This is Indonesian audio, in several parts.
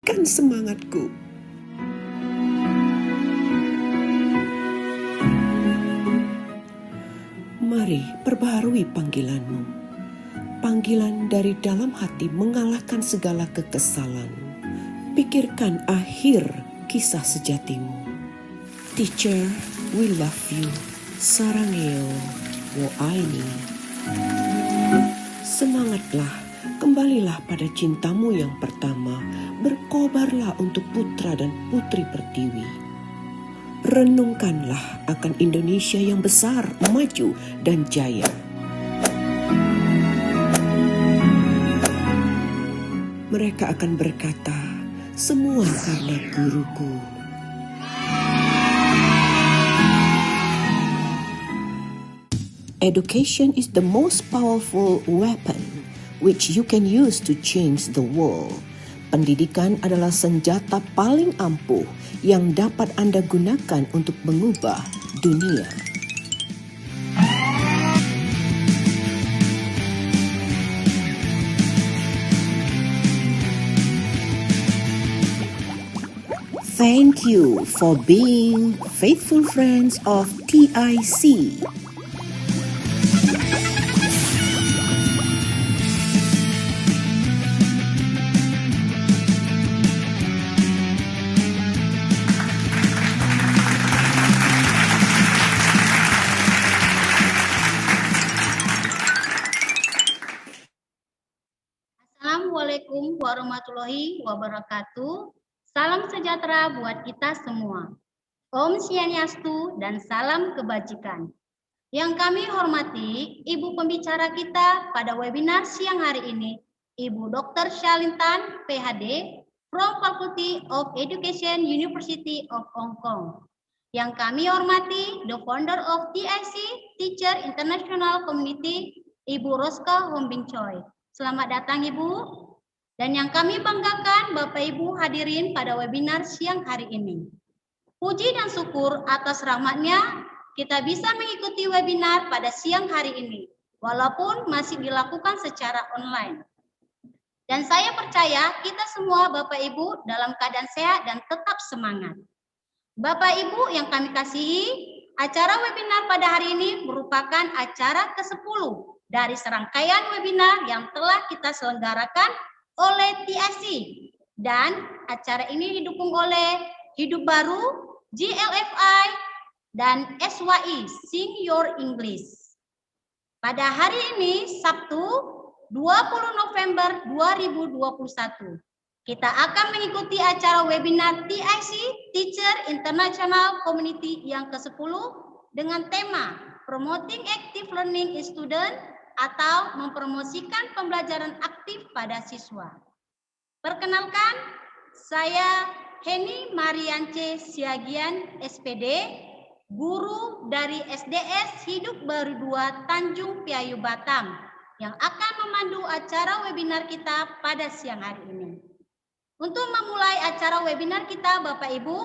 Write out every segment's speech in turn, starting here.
bangkitkan semangatku. Mari perbaharui panggilanmu. Panggilan dari dalam hati mengalahkan segala kekesalan. Pikirkan akhir kisah sejatimu. Teacher, we love you. Sarangeo, wo aini. Semangatlah, kembalilah pada cintamu yang pertama. Berkobarlah untuk putra dan putri pertiwi. Renungkanlah akan Indonesia yang besar, maju, dan jaya. Mereka akan berkata, semua karena guruku. Education is the most powerful weapon which you can use to change the world. Pendidikan adalah senjata paling ampuh yang dapat Anda gunakan untuk mengubah dunia. Thank you for being faithful friends of TIC. Assalamualaikum warahmatullahi wabarakatuh. Salam sejahtera buat kita semua. Om Swastiastu dan salam kebajikan. Yang kami hormati, Ibu pembicara kita pada webinar siang hari ini, Ibu Dr. Shalintan, PhD, from Faculty of Education, University of Hong Kong. Yang kami hormati, the founder of TIC, Teacher International Community, Ibu Roska Hombing Choi. Selamat datang Ibu. Dan yang kami banggakan Bapak Ibu hadirin pada webinar siang hari ini. Puji dan syukur atas rahmatnya kita bisa mengikuti webinar pada siang hari ini. Walaupun masih dilakukan secara online. Dan saya percaya kita semua Bapak Ibu dalam keadaan sehat dan tetap semangat. Bapak Ibu yang kami kasihi, acara webinar pada hari ini merupakan acara ke-10 dari serangkaian webinar yang telah kita selenggarakan oleh TIC, dan acara ini didukung oleh Hidup Baru, GLFI, dan SYI, Sing Your English. Pada hari ini, Sabtu 20 November 2021, kita akan mengikuti acara webinar TIC, Teacher International Community yang ke-10 dengan tema Promoting Active Learning in Student atau mempromosikan pembelajaran aktif pada siswa. Perkenalkan, saya Heni Mariance Siagian, SPD, guru dari SDS Hidup Baru 2 Tanjung Piayu Batam, yang akan memandu acara webinar kita pada siang hari ini. Untuk memulai acara webinar kita, Bapak Ibu,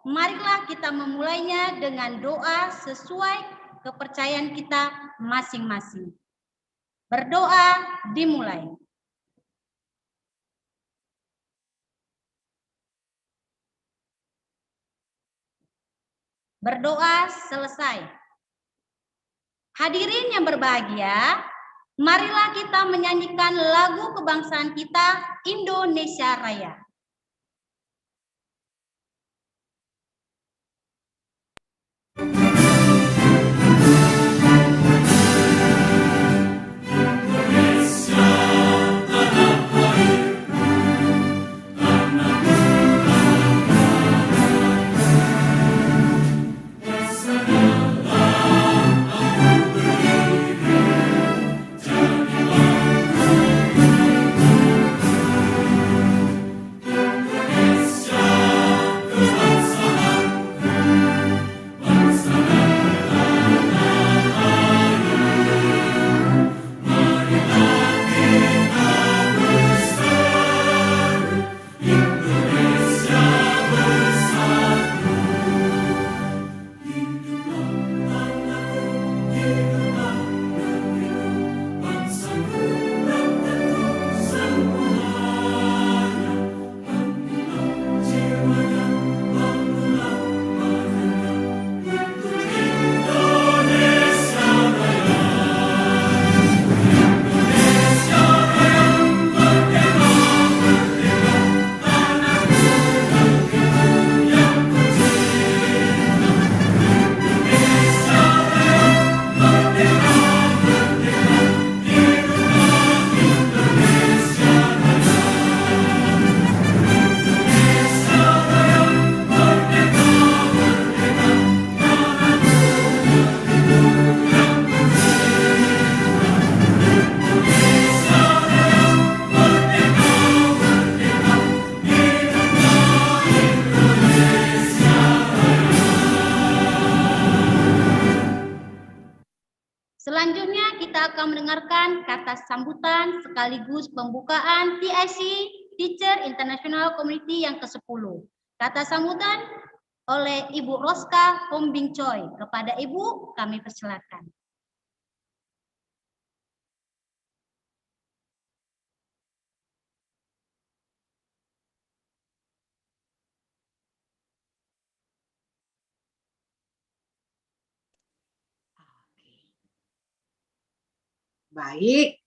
marilah kita memulainya dengan doa sesuai kepercayaan kita masing-masing. Berdoa dimulai. Berdoa selesai. Hadirin yang berbahagia, marilah kita menyanyikan lagu kebangsaan kita, Indonesia Raya. mendengarkan kata sambutan sekaligus pembukaan TIC Teacher International Community yang ke-10. Kata sambutan oleh Ibu Roska Hombing Choi. Kepada Ibu, kami persilakan. Baik.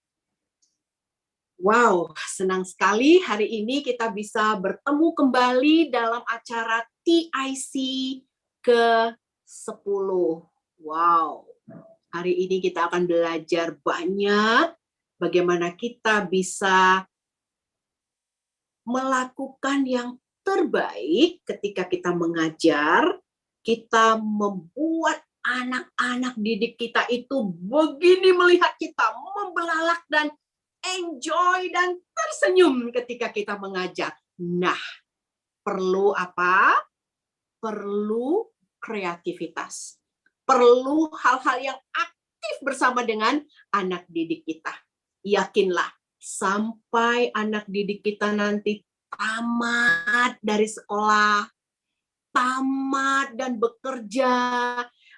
Wow, senang sekali hari ini kita bisa bertemu kembali dalam acara TIC ke-10. Wow, hari ini kita akan belajar banyak bagaimana kita bisa melakukan yang terbaik ketika kita mengajar, kita membuat anak-anak didik kita itu begini melihat kita membelalak dan enjoy dan tersenyum ketika kita mengajar. Nah, perlu apa? Perlu kreativitas. Perlu hal-hal yang aktif bersama dengan anak didik kita. Yakinlah, sampai anak didik kita nanti tamat dari sekolah, tamat dan bekerja,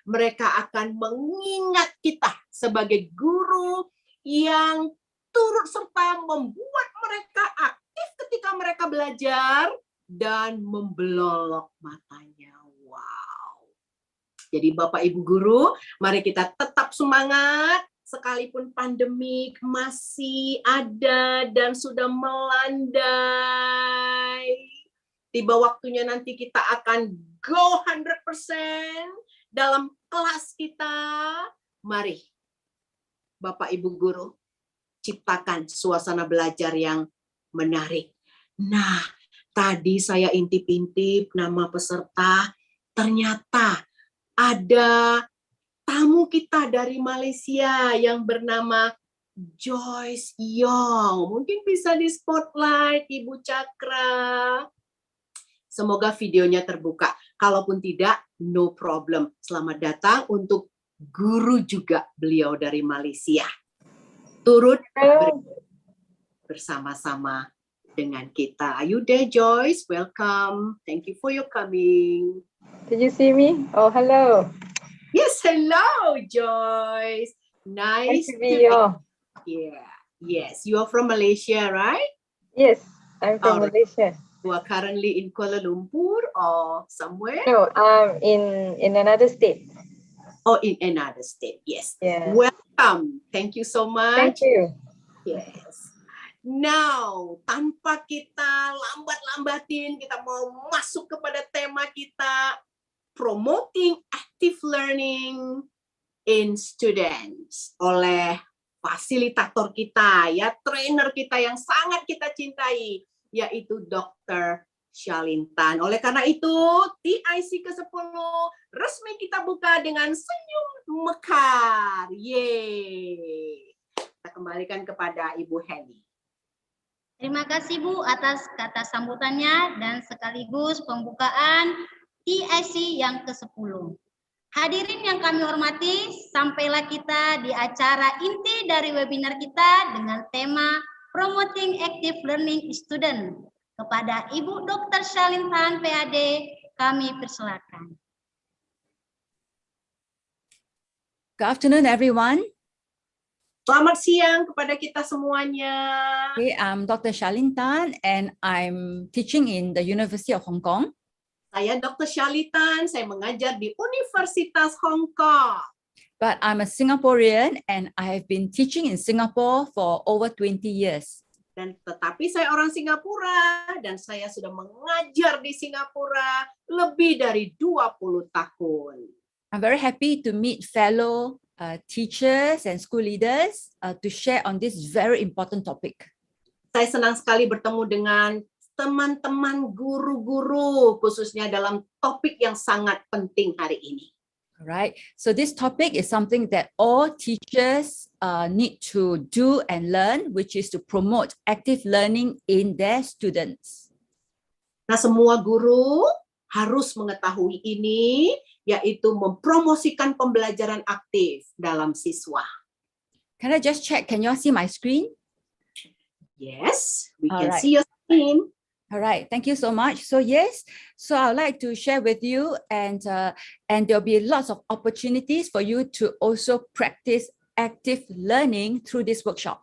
mereka akan mengingat kita sebagai guru yang turut serta membuat mereka aktif ketika mereka belajar dan membelolok matanya. Wow. Jadi Bapak Ibu guru, mari kita tetap semangat sekalipun pandemik masih ada dan sudah melandai. Tiba waktunya nanti kita akan go 100% dalam kelas kita. Mari Bapak Ibu guru, ciptakan suasana belajar yang menarik. Nah, tadi saya intip-intip nama peserta, ternyata ada tamu kita dari Malaysia yang bernama Joyce Yong. Mungkin bisa di spotlight Ibu Cakra. Semoga videonya terbuka. Kalaupun tidak, no problem. Selamat datang untuk guru juga beliau dari Malaysia. Turut bersama-sama dengan kita. Are you there, Joyce? Welcome. Thank you for your coming. Did you see me? Oh, hello. Yes, hello, Joyce. Nice to be here. Yeah. Yes, you are from Malaysia, right? Yes, I'm from Malaysia. You are currently in Kuala Lumpur or somewhere? No, I'm in another state. Oh, in another state. Yes. Yeah. Welcome. Thank you so much. Thank you. Yes. Now, tanpa kita lambat-lambatin, kita mau masuk kepada tema kita, promoting active learning in students, oleh fasilitator kita, ya, trainer kita yang sangat kita cintai, yaitu Dr. Shalintan. Oleh karena itu, TIC ke-10 resmi kita buka dengan senyum mekar. Yeay. Kita kembalikan kepada Ibu Heni. Terima kasih Bu atas kata sambutannya dan sekaligus pembukaan TIC yang ke-10. Hadirin yang kami hormati, sampailah kita di acara inti dari webinar kita dengan tema Promoting Active Learning Student. Kepada Ibu Dr. Shalintan PhD, kami persilakan. Good afternoon, everyone. Selamat siang kepada kita semuanya. Okay, I'm Dr. Shalintan and I'm teaching in the University of Hong Kong. Saya Dr. Shalintan, saya mengajar di Universitas Hong Kong. But I'm a Singaporean and I have been teaching in Singapore for over 20 years. Tetapi saya orang Singapura dan saya sudah mengajar di Singapura lebih dari 20 tahun. I'm very happy to meet fellow teachers and school leaders to share on this very important topic. Saya senang sekali bertemu dengan teman-teman guru-guru khususnya dalam topik yang sangat penting hari ini. Right. So this topic is something that all teachers need to do and learn, which is to promote active learning in their students. Nah, semua guru harus mengetahui ini, yaitu mempromosikan pembelajaran aktif dalam siswa. Can I just check? Can you all see my screen? Yes, we All can right. see your screen. All right, thank you so much. So yes, so I would like to share with you, and there'll be lots of opportunities for you to also practice active learning through this workshop.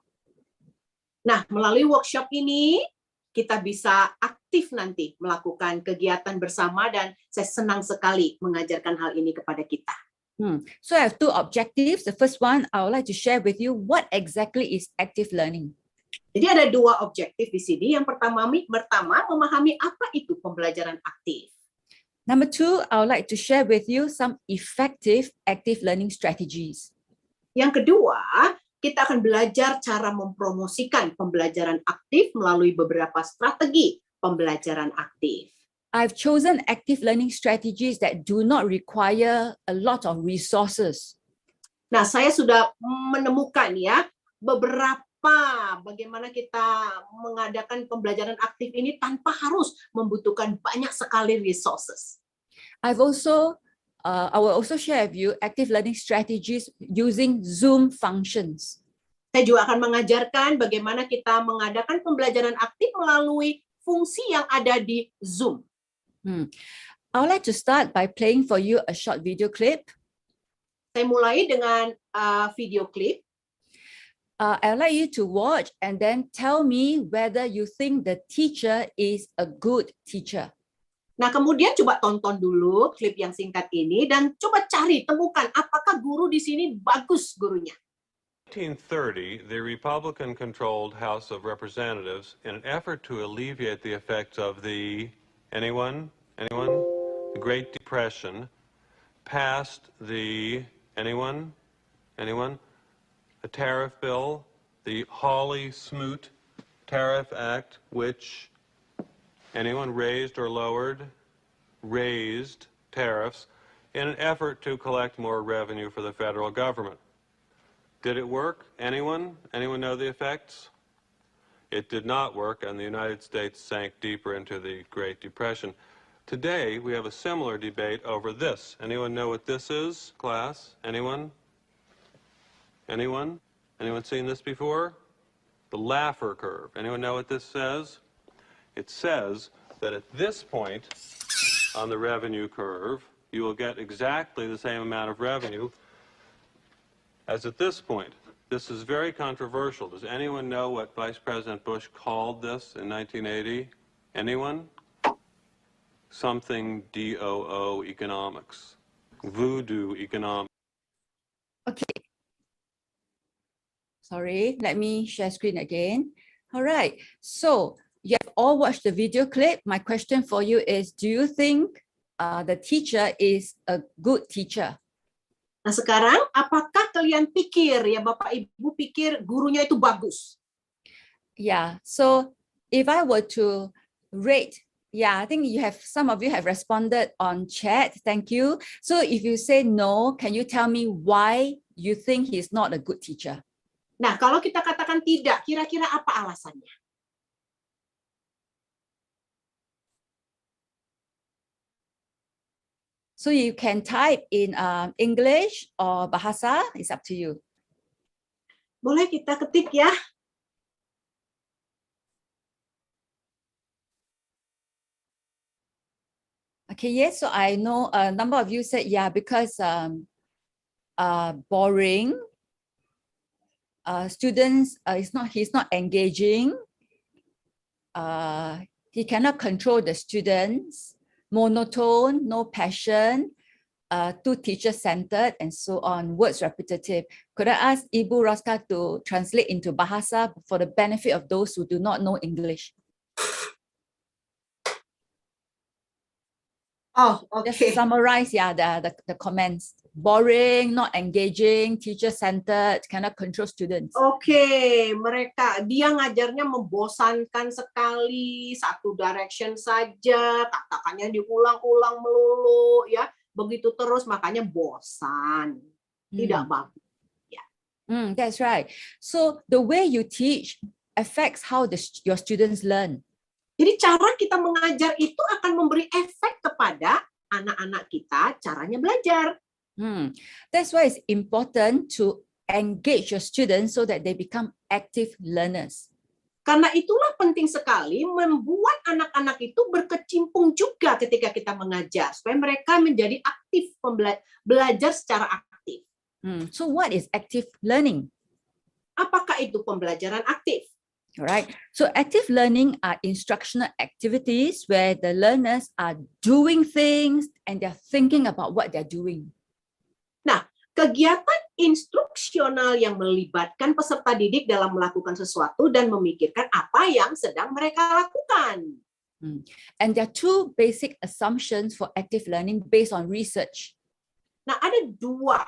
Nah, melalui workshop ini, kita bisa aktif nanti melakukan kegiatan bersama dan saya senang sekali mengajarkan hal ini kepada kita. So I have two objectives. The first one, I would like to share with you what exactly is active learning. Jadi ada dua objektif di sini. Yang pertama memahami apa itu pembelajaran aktif. Number two, I would like to share with you some effective active learning strategies. Yang kedua, kita akan belajar cara mempromosikan pembelajaran aktif melalui beberapa strategi pembelajaran aktif. I've chosen active learning strategies that do not require a lot of resources. Nah, saya sudah menemukan ya beberapa bagaimana kita mengadakan pembelajaran aktif ini tanpa harus membutuhkan banyak sekali resources. I will also share with you active learning strategies using Zoom functions. Saya juga akan mengajarkan bagaimana kita mengadakan pembelajaran aktif melalui fungsi yang ada di Zoom. I would like to start by playing for you a short video clip. Saya mulai dengan video klip. I'd like you to watch and then tell me whether you think the teacher is a good teacher. Nah, kemudian coba tonton dulu klip yang singkat ini dan coba temukan apakah guru di sini bagus gurunya. 1930, the Republican-controlled House of Representatives, in an effort to alleviate the effects of the the Great Depression, passed the a tariff bill, the Hawley-Smoot Tariff Act, which raised or raised tariffs in an effort to collect more revenue for the federal government. Did it work? Anyone know the effects? It did not work, and the United States sank deeper into the Great Depression. Today, we have a similar debate over this. Anyone know what this is, class? Anyone? Anyone seen this before? The Laffer curve. Anyone know what this says? It says that at this point on the revenue curve, you will get exactly the same amount of revenue as at this point. This is very controversial. Does anyone know what Vice President Bush called this in 1980? Anyone? Something DOO economics. Voodoo economics. Okay. Sorry, let me share screen again. All right, so you have all watched the video clip. My question for you is, do you think the teacher is a good teacher? Nah, sekarang apakah kalian pikir ya Bapak Ibu pikir gurunya itu bagus? Yeah, so if I were to rate, yeah, I think some of you have responded on chat. Thank you. So if you say no, can you tell me why you think he's not a good teacher? Nah, kalau kita katakan tidak, kira-kira apa alasannya? So you can type in English or Bahasa, it's up to you. Boleh kita ketik ya. Okay, yes, so I know a number of you said, yeah, because boring. Students, he's not engaging. He cannot control the students, monotone, no passion, too teacher-centered, and so on, words repetitive. Could I ask Ibu Roska to translate into Bahasa for the benefit of those who do not know English? Oh, okay. Just summarize, yeah, the comments. Boring, not engaging, teacher-centered, cannot control students. Oke, dia ngajarnya membosankan sekali, satu direction saja, katakannya diulang-ulang melulu, ya, begitu terus makanya bosan, tidak bagus. Ya. That's right. So the way you teach affects how your students learn. Jadi cara kita mengajar itu akan memberi efek kepada anak-anak kita caranya belajar. That's why it's important to engage your students so that they become active learners. Karena itulah penting sekali membuat anak-anak itu berkecimpung juga ketika kita mengajar, supaya mereka menjadi aktif, belajar secara aktif. So what is active learning? Apakah itu pembelajaran aktif? All right. So active learning are instructional activities where the learners are doing things and they're thinking about what they're doing. Nah, kegiatan instruksional yang melibatkan peserta didik dalam melakukan sesuatu dan memikirkan apa yang sedang mereka lakukan. And there are two basic assumptions for active learning based on research. Nah, ada dua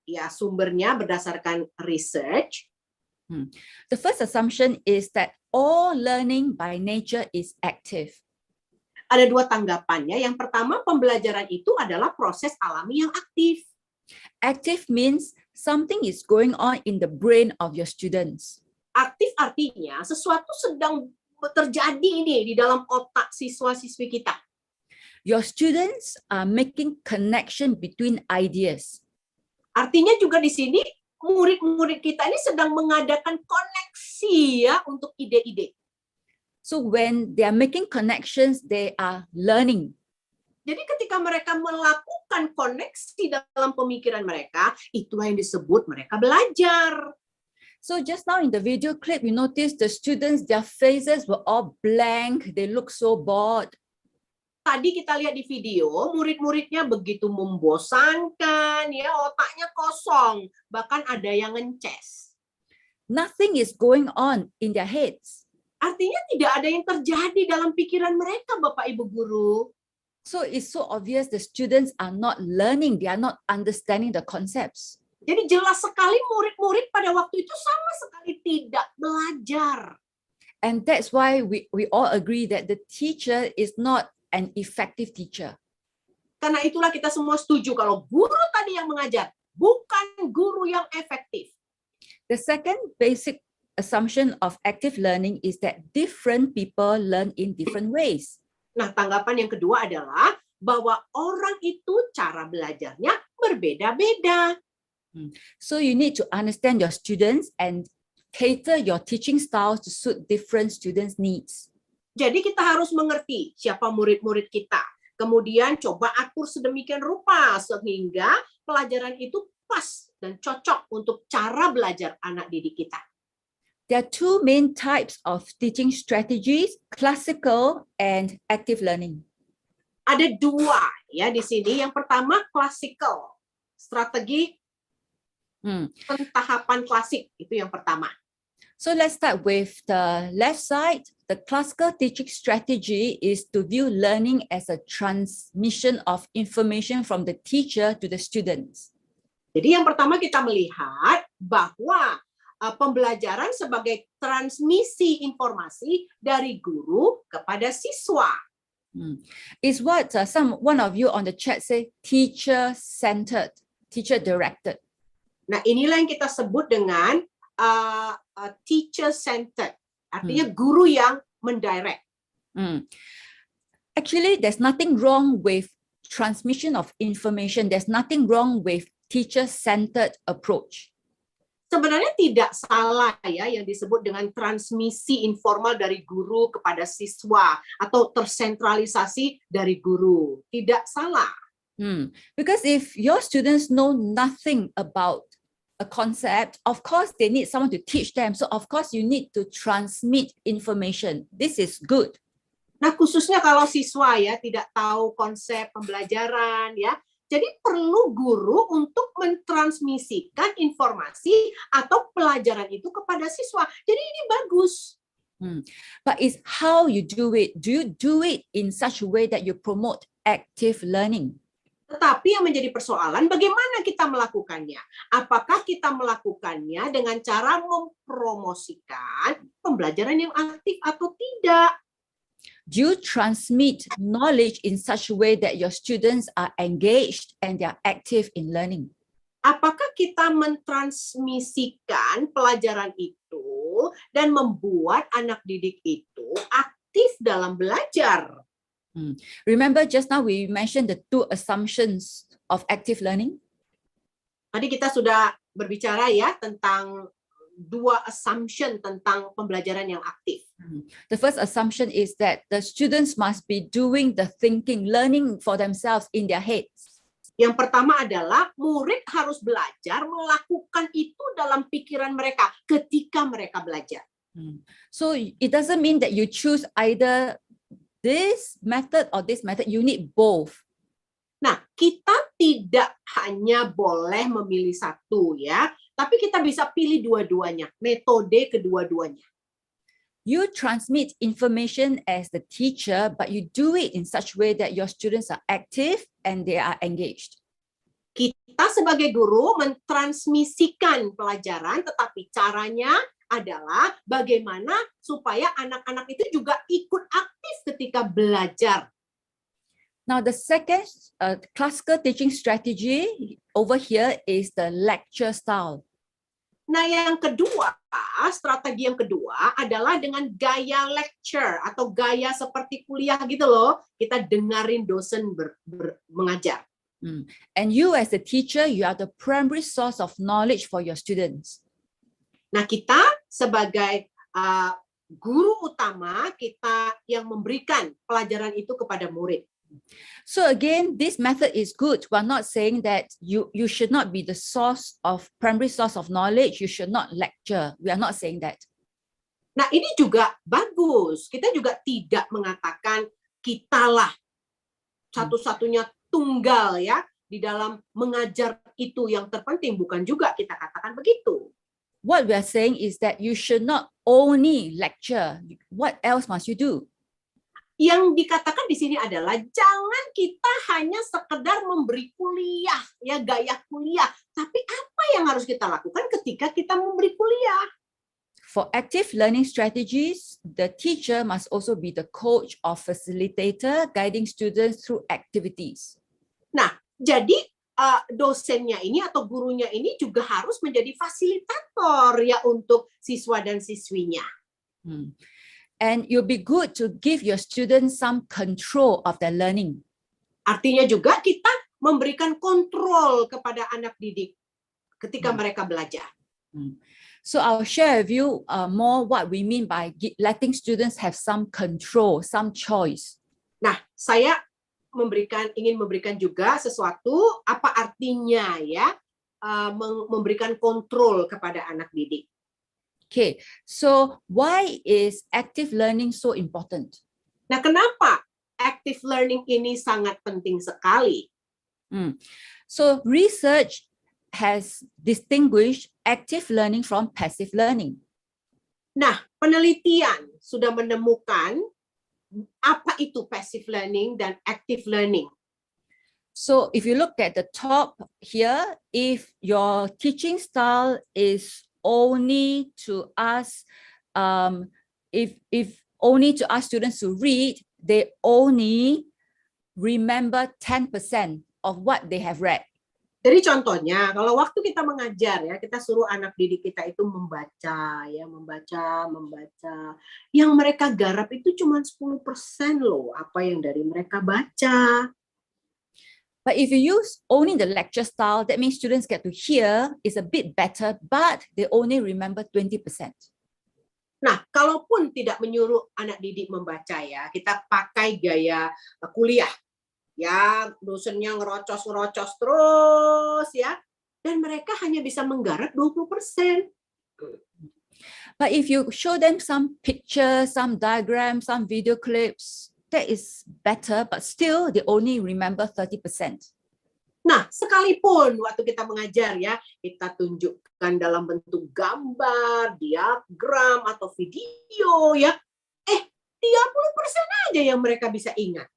ya sumbernya berdasarkan research. The first assumption is that all learning by nature is active. Ada dua tanggapannya. Yang pertama, pembelajaran itu adalah proses alami yang aktif. Active means something is going on in the brain of your students. Aktif artinya sesuatu sedang terjadi ini di dalam otak siswa-siswi kita. Your students are making connection between ideas. Artinya juga di sini murid-murid kita ini sedang mengadakan koneksi ya untuk ide-ide. So when they are making connections, they are learning. Jadi ketika mereka melakukan koneksi dalam pemikiran mereka, itulah yang disebut mereka belajar. So just now in the video clip, you notice the students, their faces were all blank. They look so bored. Tadi kita lihat di video, murid-muridnya begitu membosankan, ya otaknya kosong, bahkan ada yang ngeces. Nothing is going on in their heads. Artinya tidak ada yang terjadi dalam pikiran mereka, Bapak Ibu Guru. So it's so obvious the students are not learning, they are not understanding the concepts. Jadi jelas sekali murid-murid pada waktu itu sama sekali tidak belajar. And that's why we all agree that the teacher is not an effective teacher. Karena itulah kita semua setuju kalau guru tadi yang mengajar bukan guru yang efektif. The second basic assumption of active learning is that different people learn in different ways. Nah, tanggapan yang kedua adalah bahwa orang itu cara belajarnya berbeda-beda. So you need to understand your students and cater your teaching styles to suit different students' needs. Jadi kita harus mengerti siapa murid-murid kita. Kemudian coba atur sedemikian rupa sehingga pelajaran itu pas dan cocok untuk cara belajar anak didik kita. There are two main types of teaching strategies, classical and active learning. Ada dua ya di sini. Yang pertama classical, strategi pentahapan klasik, itu yang pertama. So let's start with the left side. The classical teaching strategy is to view learning as a transmission of information from the teacher to the students. Jadi yang pertama kita melihat bahwa pembelajaran sebagai transmisi informasi dari guru kepada siswa. Is what one of you on the chat say teacher-centered, teacher-directed. Nah, inilah yang kita sebut dengan teacher-centered. Artinya guru yang mendirect. Actually, there's nothing wrong with transmission of information. There's nothing wrong with teacher-centered approach. Sebenarnya tidak salah ya yang disebut dengan transmisi informal dari guru kepada siswa atau tersentralisasi dari guru. Tidak salah. Because if your students know nothing about a concept, of course they need someone to teach them. So of course you need to transmit information. This is good. Nah, khususnya kalau siswa ya tidak tahu konsep pembelajaran ya. Jadi perlu guru untuk mentransmisikan informasi atau pelajaran itu kepada siswa. Jadi ini bagus. But it's how you do it. Do you do it in such a way that you promote active learning? Tetapi yang menjadi persoalan bagaimana kita melakukannya. Apakah kita melakukannya dengan cara mempromosikan pembelajaran yang aktif atau tidak? Do you transmit knowledge in such a way that your students are engaged and they are active in learning? Apakah kita mentransmisikan pelajaran itu dan membuat anak didik itu aktif dalam belajar? Remember just now we mentioned the two assumptions of active learning? Tadi kita sudah berbicara ya tentang dua assumption tentang pembelajaran yang aktif. The first assumption is that the students must be doing the thinking, learning for themselves in their heads. Yang pertama adalah murid harus belajar melakukan itu dalam pikiran mereka ketika mereka belajar. So it doesn't mean that you choose either this method or this method. You need both. Nah, kita tidak hanya boleh memilih satu ya, tapi kita bisa pilih dua-duanya, metode kedua-duanya. You transmit information as the teacher, but you do it in such a way that your students are active and they are engaged. Kita sebagai guru mentransmisikan pelajaran, tetapi caranya adalah bagaimana supaya anak-anak itu juga ikut aktif ketika belajar. Now, the second classical teaching strategy over here is the lecture style. Nah, yang kedua, strategi yang kedua adalah dengan gaya lecture atau gaya seperti kuliah gitu loh. Kita dengerin dosen mengajar. And you as the teacher, you are the primary source of knowledge for your students. Nah, kita sebagai guru utama, kita yang memberikan pelajaran itu kepada murid. So again, this method is good. We're not saying that you should not be the primary source of knowledge. You should not lecture. We are not saying that. Nah, ini juga bagus. Kita juga tidak mengatakan kitalah satu-satunya tunggal ya di dalam mengajar itu yang terpenting. Bukan juga kita katakan begitu. What we are saying is that you should not only lecture. What else must you do? Yang dikatakan di sini adalah jangan kita hanya sekedar memberi kuliah, ya gaya kuliah. Tapi apa yang harus kita lakukan ketika kita memberi kuliah? For active learning strategies, the teacher must also be the coach or facilitator guiding students through activities. Nah, jadi dosennya ini atau gurunya ini juga harus menjadi fasilitator ya untuk siswa dan siswinya. And you'll be good to give your students some control of their learning. Artinya juga kita memberikan kontrol kepada anak didik ketika mereka belajar. So I'll share with you more what we mean by letting students have some control, some choice. Nah, saya ingin memberikan juga sesuatu apa artinya ya memberikan kontrol kepada anak didik. Okay, so why is active learning so important? Nah, kenapa active learning ini sangat penting sekali? So research has distinguished active learning from passive learning. Nah, penelitian sudah menemukan apa itu passive learning dan active learning. So if you look at the top here, if your teaching style is only to ask, if only to ask students to read, they only remember 10% of what they have read. Jadi contohnya, kalau waktu kita mengajar ya, kita suruh anak didik kita itu membaca, ya membaca. Yang mereka garap itu cuma 10% loh, apa yang dari mereka baca. But if you use only the lecture style, that means students get to hear is a bit better, but they only remember 20%. Nah, kalaupun tidak menyuruh anak didik membaca ya, kita pakai gaya kuliah. Ya, dosennya ngerocos terus ya. Dan mereka hanya bisa menggarap 20%. But if you show them some pictures, some diagrams, some video clips, that is better, but still they only remember 30%. Nah, sekalipun waktu kita mengajar ya, kita tunjukkan dalam bentuk gambar, diagram, atau video ya, 30% aja yang mereka bisa ingat.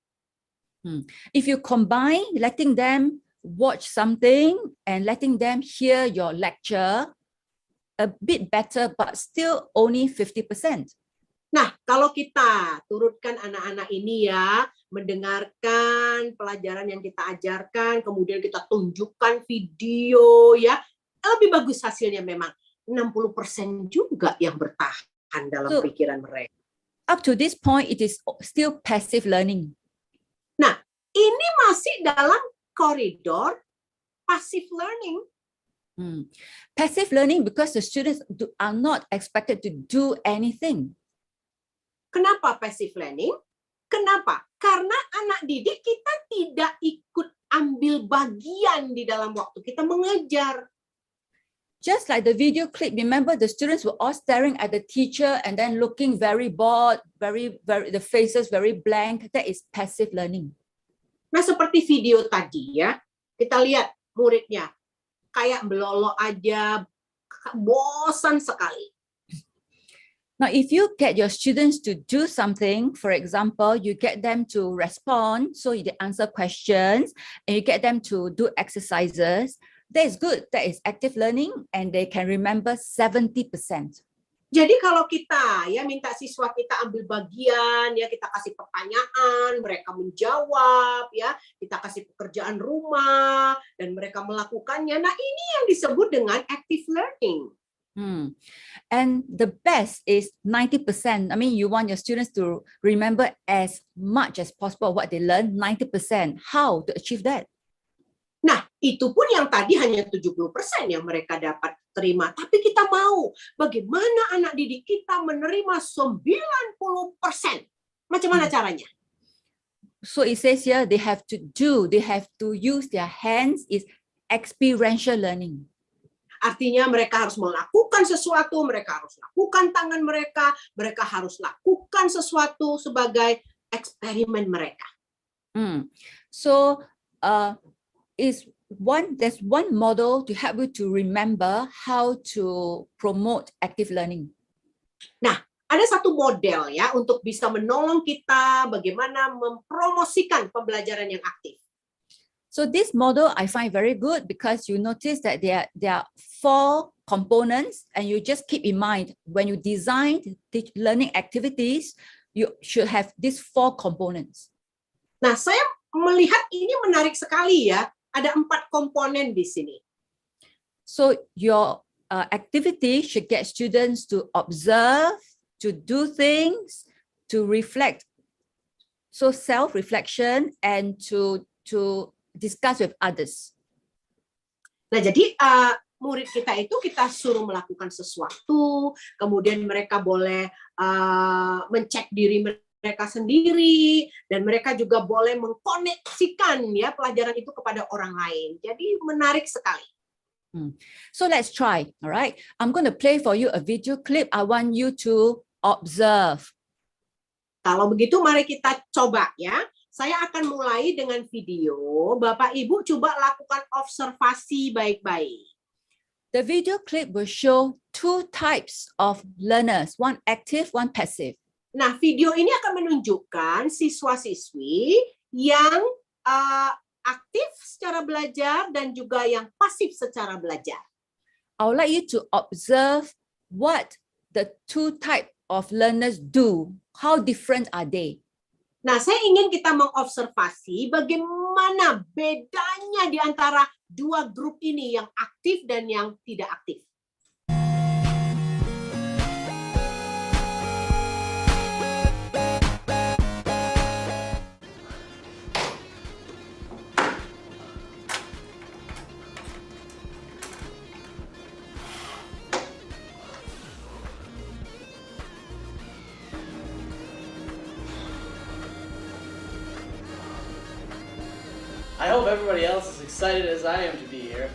If you combine letting them watch something and letting them hear your lecture, a bit better, but still only 50%. Nah, kalau kita turutkan anak-anak ini ya, mendengarkan pelajaran yang kita ajarkan, kemudian kita tunjukkan video ya, lebih bagus hasilnya memang. 60% juga yang bertahan dalam pikiran mereka. Up to this point, it is still passive learning. Nah, ini masih dalam koridor passive learning. Passive learning because the students are not expected to do anything. Kenapa passive learning? Kenapa? Karena anak didik kita tidak ikut ambil bagian di dalam waktu kita mengajar. Just like the video clip, remember the students were all staring at the teacher and then looking very bored, the faces very blank. That is passive learning. Nah, seperti video tadi ya, kita lihat muridnya kayak belolo aja, bosan sekali. Now, if you get your students to do something, for example, you get them to respond, so they answer questions, and you get them to do exercises, that is good. That is active learning, and they can remember 70%. Jadi kalau kita ya minta siswa kita ambil bagian, ya kita kasih pertanyaan, mereka menjawab, ya kita kasih pekerjaan rumah dan mereka melakukannya. Nah, ini yang disebut dengan active learning. And the best is 90%. I mean, you want your students to remember as much as possible what they learn, 90%. How to achieve that? Nah, itu pun yang tadi hanya 70% yang mereka dapat terima. Tapi kita mau bagaimana anak didik kita menerima 90%. Macam mana caranya? So it says here, they have to use their hands, is experiential learning. Artinya mereka harus melakukan sesuatu, mereka harus lakukan tangan mereka harus lakukan sesuatu sebagai eksperimen mereka. So there's one model to help you to remember how to promote active learning. Nah, ada satu model ya untuk bisa menolong kita bagaimana mempromosikan pembelajaran yang aktif. So this model I find very good because you notice that there are 4 components, and you just keep in mind when you design the learning activities, you should have these 4 components. Nah, saya melihat ini menarik sekali ya. Ada 4 komponen di sini. So your activity should get students to observe, to do things, to reflect. So self-reflection and to discuss with others. Nah, jadi murid kita itu kita suruh melakukan sesuatu, kemudian mereka boleh mencek diri mereka sendiri, dan mereka juga boleh mengkoneksikan ya pelajaran itu kepada orang lain. Jadi menarik sekali. So let's try, all right? I'm going to play for you a video clip. I want you to observe. Kalau begitu mari kita coba ya. Saya akan mulai dengan video. Bapak Ibu coba lakukan observasi baik-baik. The video clip will show 2 types of learners, one active, one passive. Nah, video ini akan menunjukkan siswa-siswi yang aktif secara belajar dan juga yang pasif secara belajar. I would like you to observe what the 2 type of learners do. How different are they? Nah, saya ingin kita mengobservasi bagaimana bedanya di antara 2 grup ini, yang aktif dan yang tidak aktif. I hope everybody else is excited as I am to be here.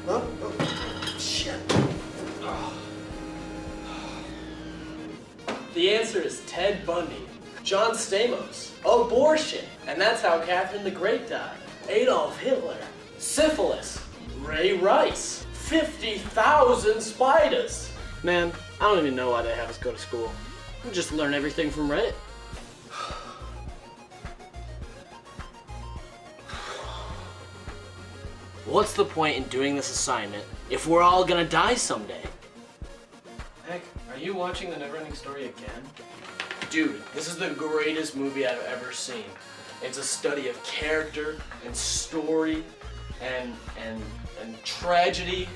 Huh? Oh, shit. The answer is Ted Bundy, John Stamos, abortion, and that's how Catherine the Great died, Adolf Hitler, syphilis, Ray Rice, 50,000 spiders. Man, I don't even know why they have us go to school. We just learn everything from Reddit. What's the point in doing this assignment if we're all gonna die someday? Heck, are you watching The Neverending Story again? Dude, this is the greatest movie I've ever seen. It's a study of character and story and tragedy.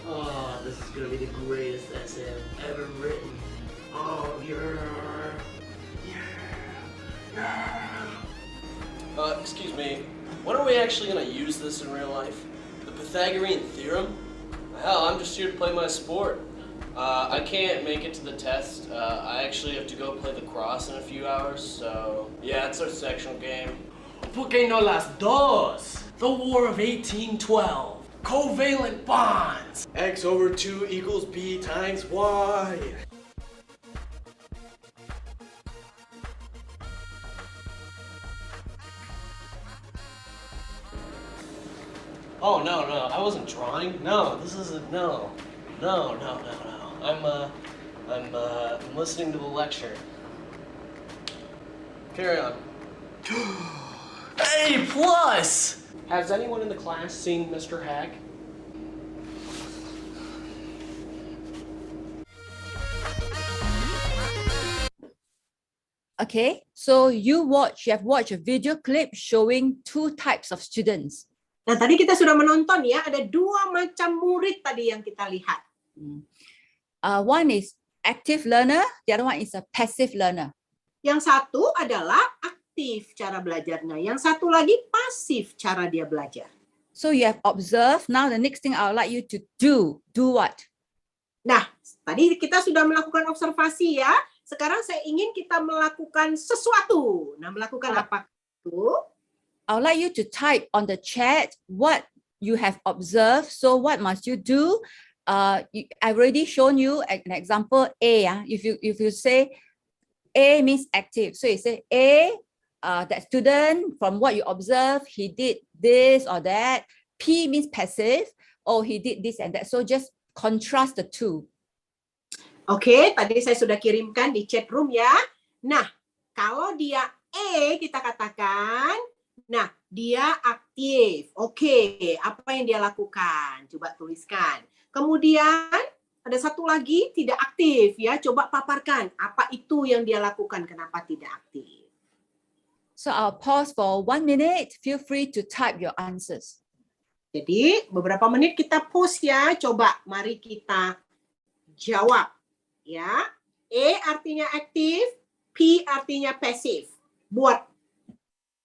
Oh, this is gonna be the greatest essay I've ever written. Oh, Excuse me, when are we actually gonna use this in real life? The Pythagorean theorem? Hell, I'm just here to play my sport. I can't make it to the test. I actually have to go play the cross in a few hours, so yeah, it's our sectional game. ¿Por qué no las dos? The War of 1812. Covalent bonds. X over 2 equals B times Y. Oh, no, I wasn't drawing. No, this isn't, no. I'm listening to the lecture. Carry on. A plus! Has anyone in the class seen Mr. Hack? Okay, so you have watched a video clip showing two types of students. Nah, tadi kita sudah menonton ya, ada dua macam murid tadi yang kita lihat. One is active learner, the other one is a passive learner. Yang satu adalah aktif cara belajarnya, yang satu lagi pasif cara dia belajar. So you have observed, now the next thing I would like you to do what? Nah, tadi kita sudah melakukan observasi ya, sekarang saya ingin kita melakukan sesuatu. Nah, melakukan apa itu? I would like you to type on the chat what you have observed. So what must you do? I've already shown you an example A. If you say A means active, so you say A, that student from what you observe, he did this or that. P means passive, oh he did this and that. So just contrast the two. Oke, tadi saya sudah kirimkan di chat room ya. Nah, kalau dia E kita katakan, nah dia aktif. Oke, apa yang dia lakukan? Coba tuliskan. Kemudian ada satu lagi tidak aktif ya. Coba paparkan apa itu yang dia lakukan, kenapa tidak aktif. So I'll pause for 1 minute. Feel free to type your answers. Jadi beberapa menit kita pause ya. Coba mari kita jawab. Ya, E artinya aktif, P artinya pasif. Buat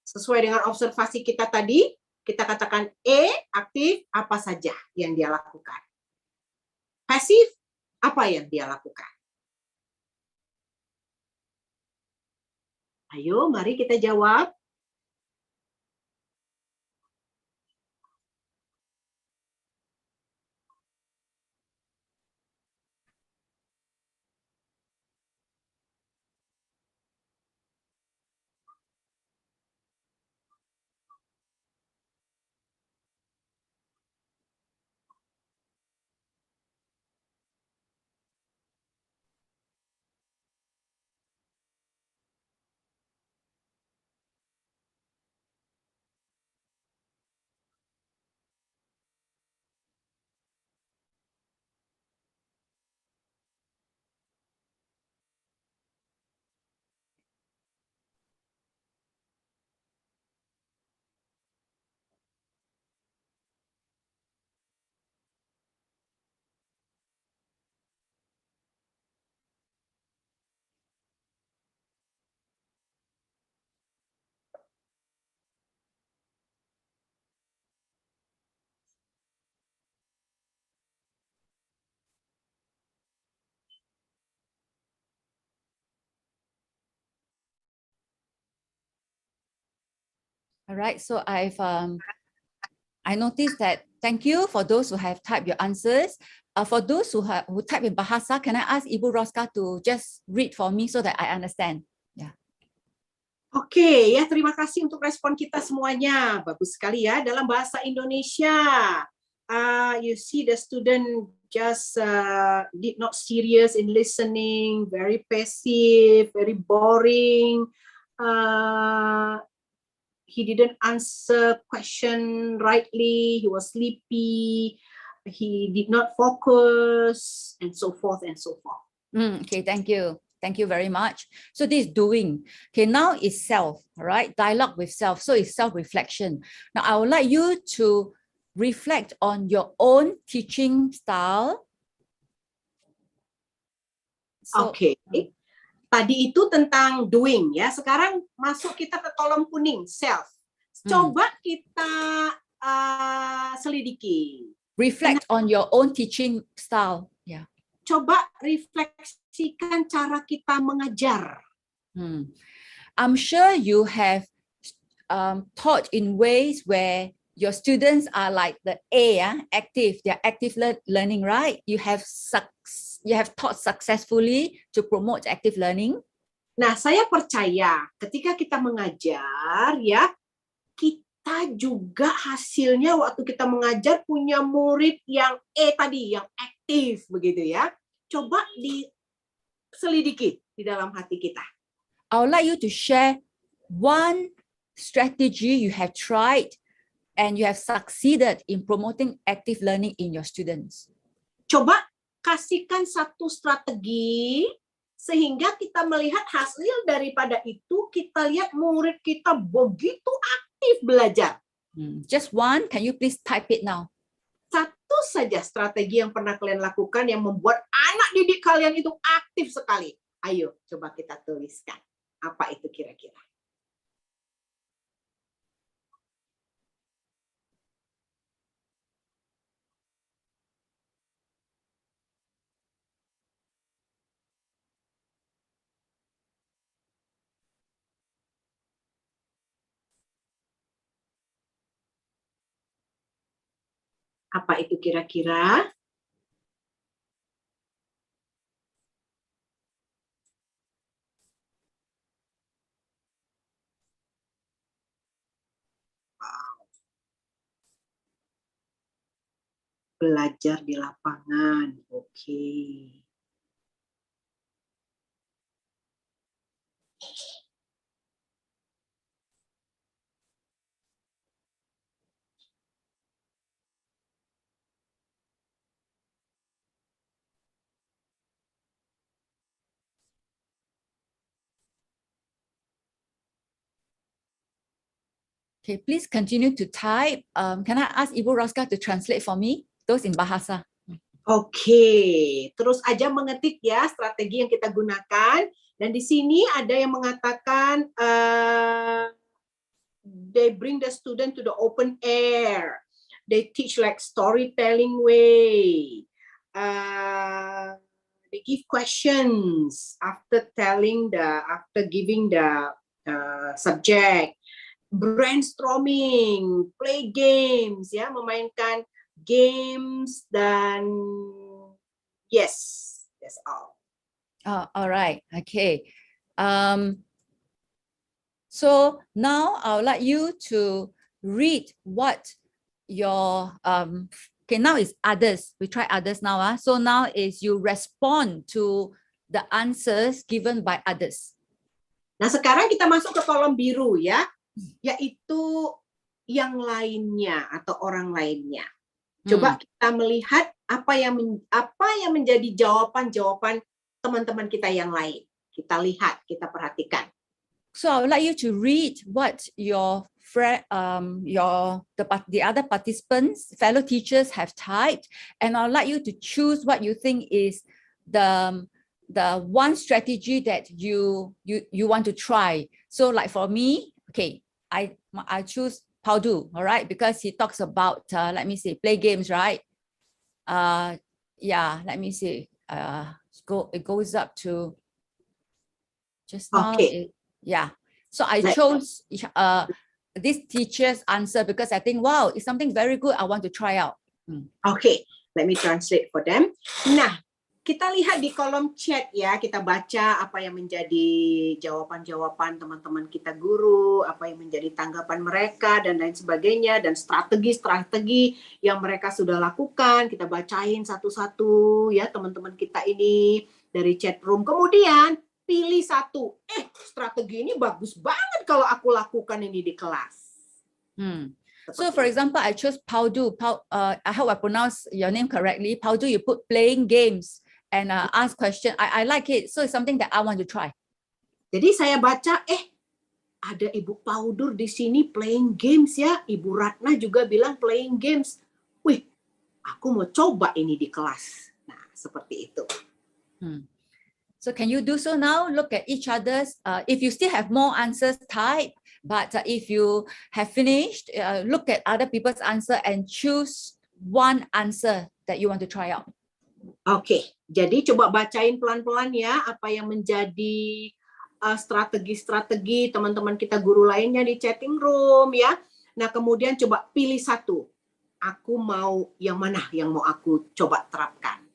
sesuai dengan observasi kita tadi, kita katakan E aktif, apa saja yang dia lakukan. Pasif, apa yang dia lakukan. Ayo, mari kita jawab. All right, so I noticed that. Thank you for those who have typed your answers. For those who type in Bahasa, can I ask Ibu Roska to just read for me so that I understand? Yeah. Oke, ya terima kasih untuk respon kita semuanya. Bagus sekali ya dalam bahasa Indonesia. You see the student just did not serious in listening, very passive, very boring. He didn't answer question rightly. He was sleepy. He did not focus, and so forth and so forth. Okay, thank you. Thank you very much. So this is doing. Okay, now is self, all right? Dialogue with self. So it's self-reflection. Now I would like you to reflect on your own teaching style. So, Oke. Tadi itu tentang doing ya. Sekarang masuk kita ke kolom kuning, self. Coba kita selidiki. Reflect on your own teaching style. Yeah. Coba refleksikan cara kita mengajar. I'm sure you have taught in ways where your students are like the A, active. They're active learning, right? You have taught successfully to promote active learning. Nah, saya percaya ketika kita mengajar ya, kita juga hasilnya waktu kita mengajar punya murid yang tadi, yang aktif begitu ya. Coba diselidiki di dalam hati kita. I would like you to share one strategy you have tried and you have succeeded in promoting active learning in your students. Coba kasihkan satu strategi sehingga kita melihat hasil daripada itu, kita lihat murid kita begitu aktif belajar. Just one, can you please type it now? Satu saja strategi yang pernah kalian lakukan yang membuat anak didik kalian itu aktif sekali. Ayo, coba kita tuliskan. Apa itu kira-kira? Apa itu kira-kira? Belajar di lapangan. Oke. Okay, please continue to type. Can I ask Ibu Roska to translate for me? Those in Bahasa. Oke, terus aja mengetik ya strategi yang kita gunakan. Dan di sini ada yang mengatakan they bring the student to the open air. They teach like storytelling way. They give questions after giving the subject. Brainstorming, play games, ya, memainkan games dan yes, that's all. All right. Okay. So now I would like you to read what your okay, now is others. We try others now. So now is you respond to the answers given by others. Nah, sekarang kita masuk ke kolom biru ya, yaitu yang lainnya atau orang lainnya. Coba kita melihat apa yang menjadi jawaban-jawaban teman-teman kita yang lain. Kita lihat, kita perhatikan. So I would like you to read what your friend, the other participants, fellow teachers have typed, and I would like you to choose what you think is the one strategy that you want to try. So like for me, okay, I choose Paudu, all right, because he talks about let me see, play games, right? Yeah, let me see. It goes up to just now. Okay. Yeah. So I chose this teacher's answer because I think, wow, it's something very good I want to try out. Okay, let me translate for them. Nah, kita lihat di kolom chat ya, kita baca apa yang menjadi jawaban-jawaban teman-teman kita guru, apa yang menjadi tanggapan mereka dan lain sebagainya, dan strategi-strategi yang mereka sudah lakukan. Kita bacain satu-satu ya teman-teman kita ini dari chat room. Kemudian pilih satu. Strategi ini bagus banget kalau aku lakukan ini di kelas. So for example, I chose Paudu. I hope I pronounce your name correctly. Paudu, you put playing games and ask question. I like it. So it's something that I want to try. Jadi saya baca, ada Ibu Paudur di sini playing games ya. Ibu Ratna juga bilang playing games. Wih, aku mau coba ini di kelas. Nah, seperti itu. So can you do so now? Look at each other's. If you still have more answers, type. But if you have finished, look at other people's answer and choose one answer that you want to try out. Oke, jadi coba bacain pelan-pelan ya apa yang menjadi strategi-strategi teman-teman kita guru lainnya di chatting room ya. Nah, kemudian coba pilih satu. Aku mau yang mana yang mau aku coba terapkan.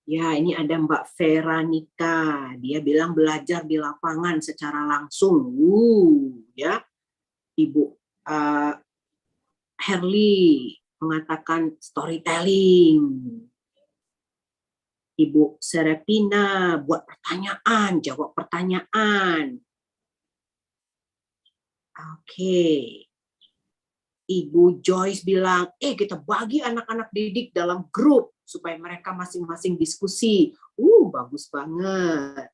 Ya, ini ada Mbak Veronica. Dia bilang belajar di lapangan secara langsung. Ya. Ibu Herli mengatakan storytelling. Ibu Serepina buat pertanyaan, jawab pertanyaan. Oke. Ibu Joyce bilang, kita bagi anak-anak didik dalam grup supaya mereka masing-masing diskusi. Bagus banget.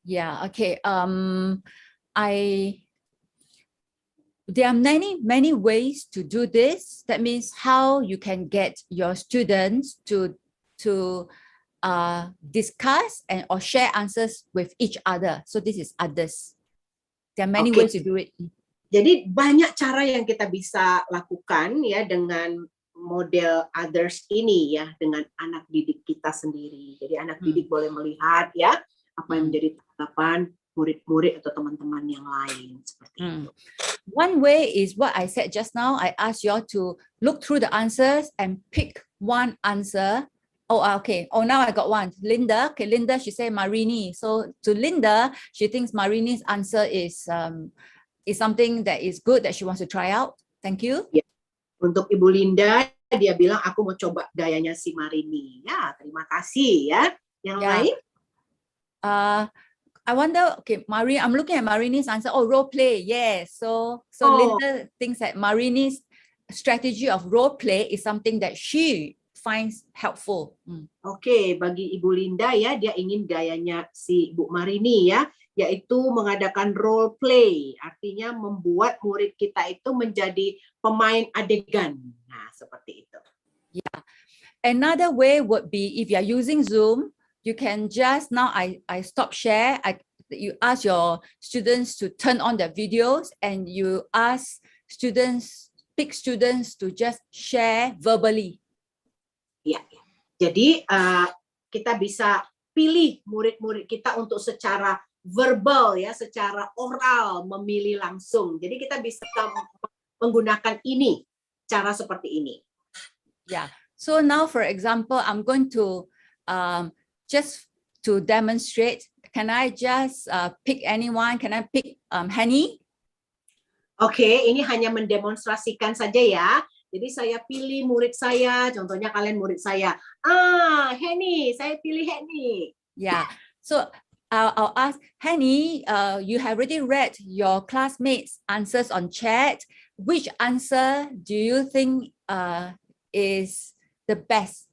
Yeah, okay. There are many ways to do this. That means how you can get your students to discuss and or share answers with each other. So this is others. There are many ways to do it. Jadi banyak cara yang kita bisa lakukan ya dengan model others ini ya dengan anak didik kita sendiri. Jadi anak didik boleh melihat ya apa yang menjadi tanggapan murid-murid atau teman-teman yang lain seperti itu. One way is what I said just now. I asked you all to look through the answers and pick one answer. Okay. Now I got one. Linda. Okay, Linda, she said Marini. So to Linda, she thinks Marini's answer is something that is good that she wants to try out. Thank you. Ya. Untuk Ibu Linda, dia bilang aku mau coba gayanya si Marini. Ya, terima kasih ya. Yang lain? I wonder, okay, I'm looking at Marini's answer. Role play, yes. So Linda thinks that Marini's strategy of role play is something that she finds helpful. Oke, bagi Ibu Linda ya, dia ingin gayanya si Bu Marini ya, yaitu mengadakan role play, artinya membuat murid kita itu menjadi pemain adegan. Nah, seperti itu. Yeah. Another way would be if you are using Zoom, you can just, now I stop share, you ask your students to turn on their videos and you ask pick students to just share verbally. Ya, jadi kita bisa pilih murid-murid kita untuk secara verbal ya, secara oral memilih langsung. Jadi kita bisa menggunakan ini, cara seperti ini. Yeah. So now, for example, I'm going to just to demonstrate. Can I just pick anyone? Can I pick Henny? Oke, ini hanya mendemonstrasikan saja ya. Jadi saya pilih murid saya, contohnya kalian murid saya. Henny, saya pilih Henny. Yeah. So I'll ask Henny, you have already read your classmates' answers on chat. Which answer do you think is the best?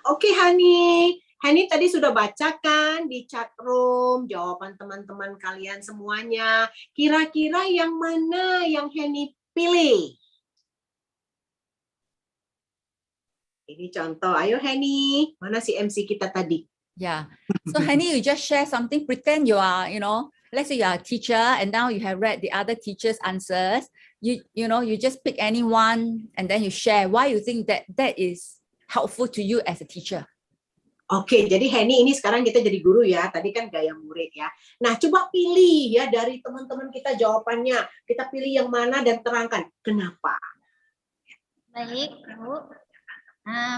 Oke, Henny. Henny tadi sudah bacakan di chat room jawaban teman-teman kalian semuanya. Kira-kira yang mana yang Henny pilih? Ini contoh. Ayo Henny, mana si MC kita tadi? Yeah. So Henny, you just share something, pretend you are, let's say you are a teacher and now you have read the other teacher's answers. You just pick anyone and then you share why you think that is helpful to you as a teacher. Oke, jadi Henny ini sekarang kita jadi guru ya. Tadi kan gaya murid ya. Nah, coba pilih ya dari teman-teman kita jawabannya. Kita pilih yang mana dan terangkan kenapa. Baik, Bu.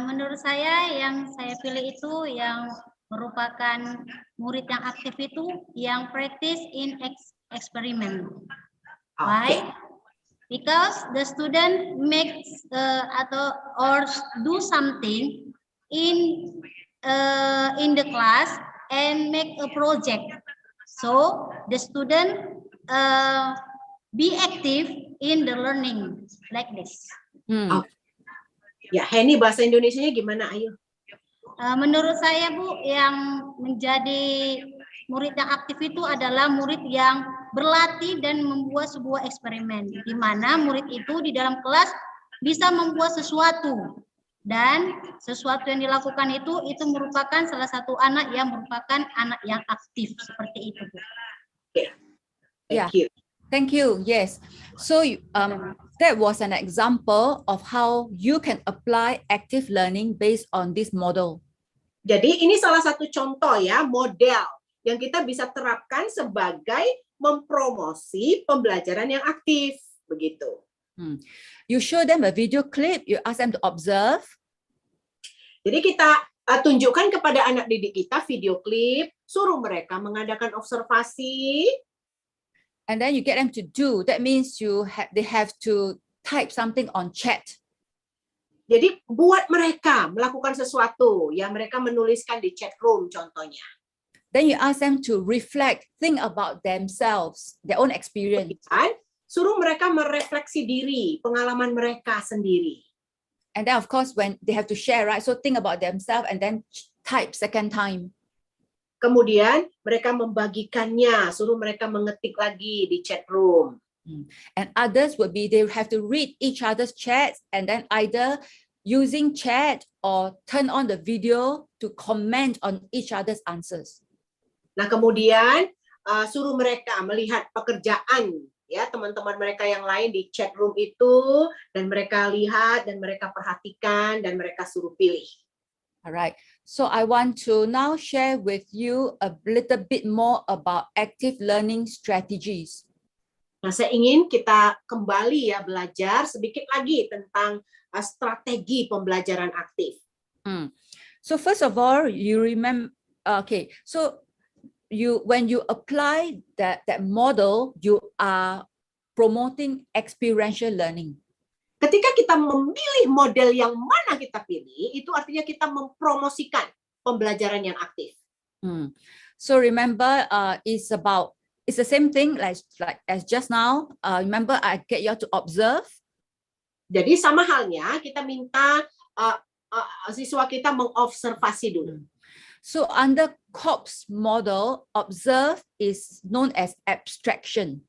Menurut saya yang saya pilih itu yang merupakan murid yang aktif itu yang practice in experiment. Why? Because the student makes or do something in the class and make a project. So the student be active in the learning like this. Ya, Henny bahasa Indonesianya gimana? Ayo. Menurut saya, Bu, yang menjadi murid yang aktif itu adalah murid yang berlatih dan membuat sebuah eksperimen, di mana murid itu di dalam kelas bisa membuat sesuatu, dan sesuatu yang dilakukan itu merupakan salah satu anak yang merupakan anak yang aktif, seperti itu, Bu. Thank you. Thank you. Yes. So that was an example of how you can apply active learning based on this model. Jadi ini salah satu contoh ya, model yang kita bisa terapkan sebagai mempromosi pembelajaran yang aktif, begitu. You show them a video clip, you ask them to observe. Jadi kita tunjukkan kepada anak didik kita video klip, suruh mereka mengadakan observasi. And then you get them to do. That means they have to type something on chat. Jadi buat mereka melakukan sesuatu, ya mereka menuliskan di chat room contohnya. Then you ask them to reflect, think about themselves, their own experience. Dan suruh mereka merefleksi diri, pengalaman mereka sendiri. And then of course when they have to share, right? So think about themselves and then type second time. Kemudian mereka membagikannya, suruh mereka mengetik lagi di chat room. And others would be, they have to read each other's chats and then either using chat or turn on the video to comment on each other's answers. Nah kemudian suruh mereka melihat pekerjaan ya teman-teman mereka yang lain di chat room itu, dan mereka lihat dan mereka perhatikan dan mereka suruh pilih. All right. So I want to now share with you a little bit more about active learning strategies. Nah, saya ingin kita kembali ya belajar sedikit lagi tentang strategi pembelajaran aktif. So first of all, you remember, okay, so when you apply that model, you are promoting experiential learning. Ketika kita memilih model yang mana kita pilih, itu artinya kita mempromosikan pembelajaran yang aktif. So remember, it's the same thing like as just now. Remember, I get you to observe. Jadi sama halnya kita minta siswa kita mengobservasi dulu. So under COPS model, observe is known as abstraction.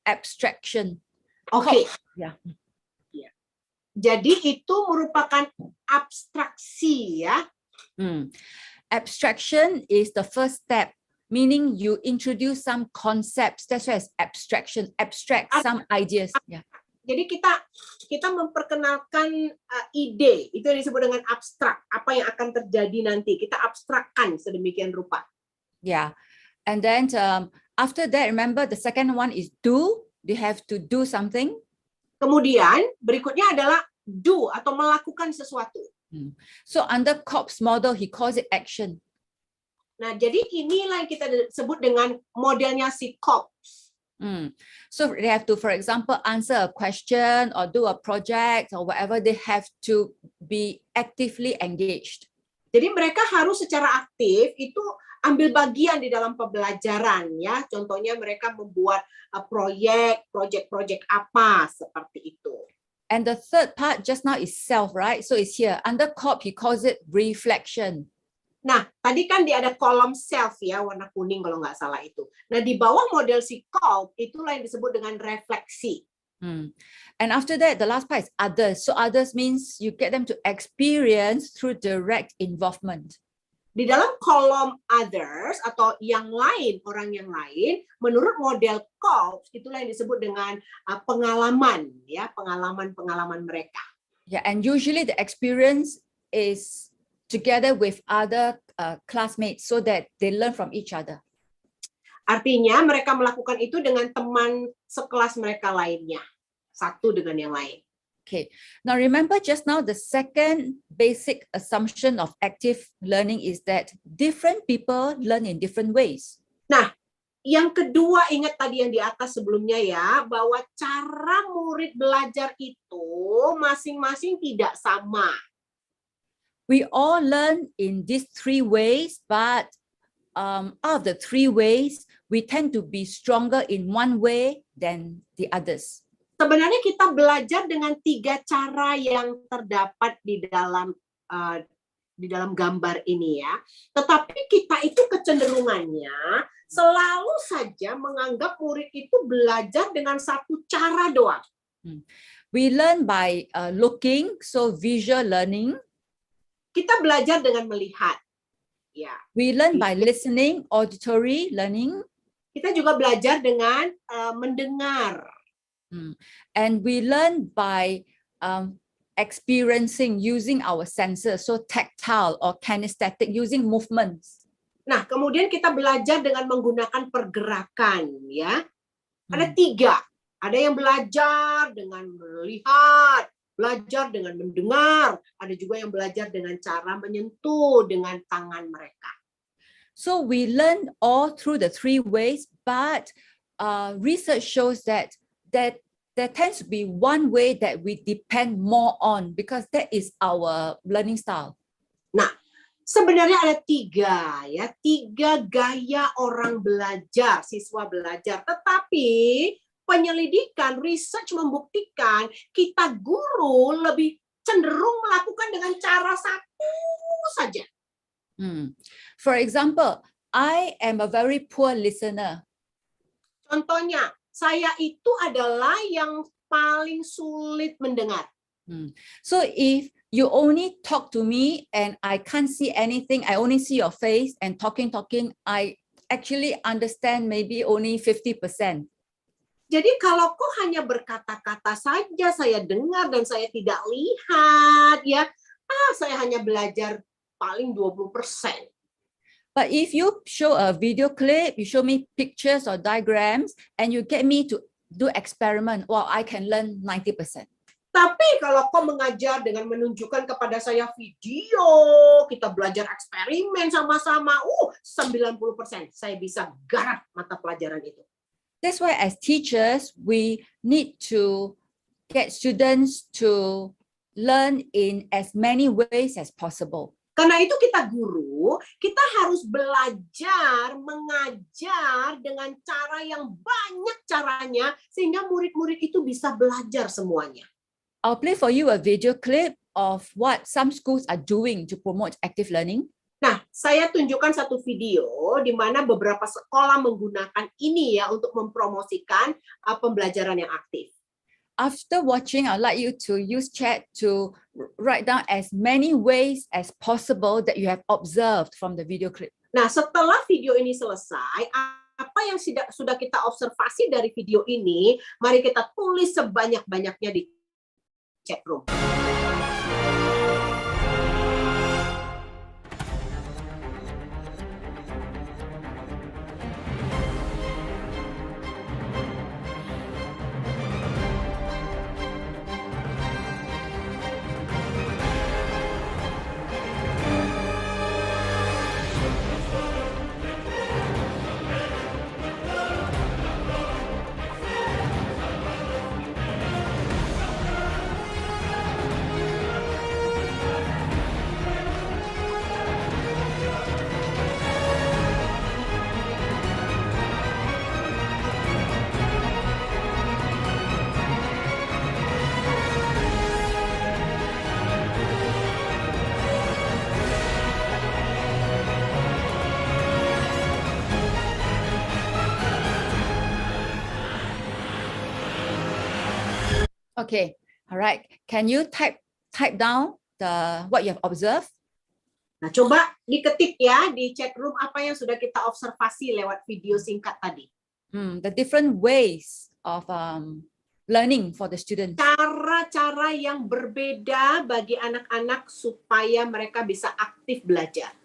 Abstraction. Oke. Ya. Jadi itu merupakan abstraksi ya. Abstraction is the first step, meaning you introduce some concepts. That's why it's abstraction. Abstract some ideas. Yeah. Jadi kita memperkenalkan ide, itu yang disebut dengan abstrak. Apa yang akan terjadi nanti kita abstrakkan sedemikian rupa. Yeah. And then after that, remember the second one is do. They have to do something. Kemudian berikutnya adalah do atau melakukan sesuatu. So under COPS model, he calls it action. Nah, jadi inilah yang kita sebut dengan modelnya si COPS. So they have to, for example, answer a question or do a project or whatever. They have to be actively engaged. Jadi mereka harus secara aktif itu ambil bagian di dalam pembelajaran ya. Contohnya mereka membuat proyek apa seperti itu. And the third part just now is self, right? So it's here. Under COP, he calls it reflection. Nah, tadi kan ada kolom self ya, warna kuning kalau nggak salah itu. Nah, di bawah model si COP, itulah yang disebut dengan refleksi. And after that, the last part is others. So others means you get them to experience through direct involvement. Di dalam kolom others atau yang lain, orang yang lain, menurut model COP, itulah yang disebut dengan pengalaman, ya, pengalaman mereka. Yeah, and usually the experience is together with other classmates so that they learn from each other. Artinya mereka melakukan itu dengan teman sekelas mereka lainnya, satu dengan yang lain. Okay, now remember just now the second basic assumption of active learning is that different people learn in different ways. Nah, yang kedua ingat tadi yang di atas sebelumnya ya, bahwa cara murid belajar itu masing-masing tidak sama. We all learn in these three ways, but out of the three ways, we tend to be stronger in one way than the others. Sebenarnya kita belajar dengan 3 cara yang terdapat di dalam gambar ini ya. Tetapi kita itu kecenderungannya selalu saja menganggap murid itu belajar dengan satu cara doang. We learn by looking, so visual learning. Kita belajar dengan melihat. Ya. We learn by listening, auditory learning. Kita juga belajar dengan mendengar. And we learn by experiencing using our senses, so tactile or kinesthetic, using movements. Nah, kemudian kita belajar dengan menggunakan pergerakan, ya. Ada 3. Ada yang belajar dengan melihat, belajar dengan mendengar, ada juga yang belajar dengan cara menyentuh dengan tangan mereka. So we learn all through the 3 ways, but research shows that there tends to be one way that we depend more on because that is our learning style. Nah, sebenarnya ada 3 ya, 3 gaya orang belajar, siswa belajar. Tetapi penyelidikan, research membuktikan kita guru lebih cenderung melakukan dengan cara satu saja. For example, I am a very poor listener. Contohnya, saya itu adalah yang paling sulit mendengar. So if you only talk to me and I can't see anything, I only see your face and talking, I actually understand maybe only 50%. Jadi kalau kok hanya berkata-kata saja saya dengar dan saya tidak lihat ya, saya hanya belajar paling 20%. But if you show a video clip, you show me pictures or diagrams, and you get me to do experiment, well, I can learn 90%. Tapi kalau kau mengajar dengan menunjukkan kepada saya video, kita belajar eksperimen sama-sama, 90% saya bisa garap mata pelajaran itu. That's why as teachers, we need to get students to learn in as many ways as possible. Karena itu kita guru, kita harus belajar, mengajar dengan cara yang banyak caranya, sehingga murid-murid itu bisa belajar semuanya. I'll play for you a video clip of what some schools are doing to promote active learning. Nah, saya tunjukkan satu video di mana beberapa sekolah menggunakan ini ya untuk mempromosikan pembelajaran yang aktif. After watching, I'd like you to use chat to write down as many ways as possible that you have observed from the video clip. Nah, setelah video ini selesai, apa yang sudah kita observasi dari video ini, mari kita tulis sebanyak-banyaknya di chat room. Okay, all right. Can you type down what you have observed? Nah, coba diketik ya di chat room apa yang sudah kita observasi lewat video singkat tadi. The different ways of learning for the students. Cara-cara yang berbeda bagi anak-anak supaya mereka bisa aktif belajar.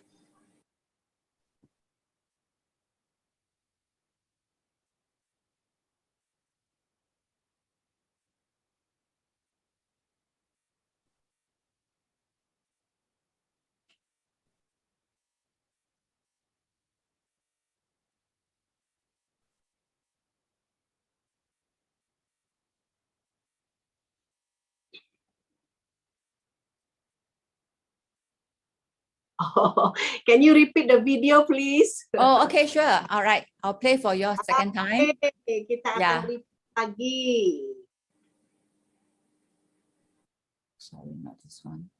Oh, can you repeat the video, please? Oh, okay, sure. All right, I'll play for you second time. Oke, kita Yeah. akan repeat lagi. Sorry, not this one.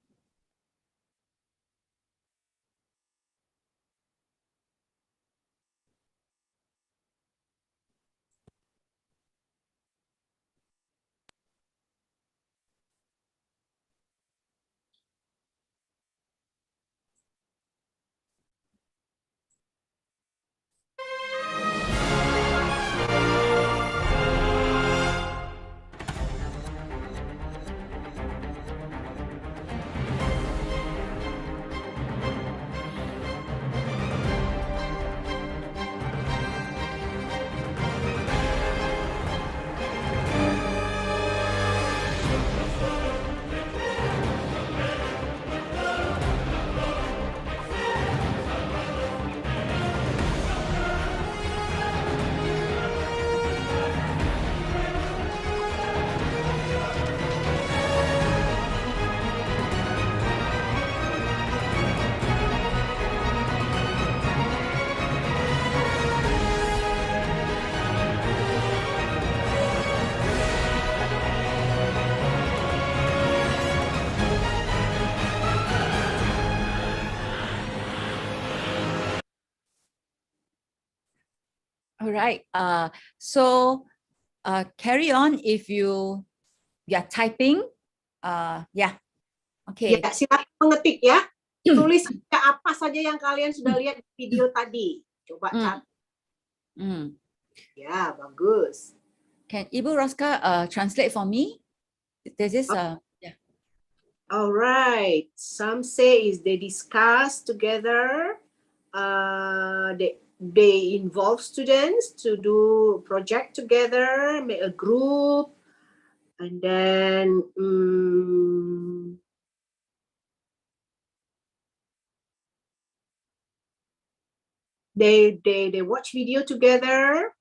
All right. So carry on if you are typing. Yeah. Okay. Ya, silakan mengetik ya. Tulis apa saja yang kalian sudah lihat di video tadi. Coba catat. Ya, bagus. Can Ibu Roska translate for me? This is yeah. All right. Some say is they discuss together. They involve students to do project together, make a group, and then they watch video together.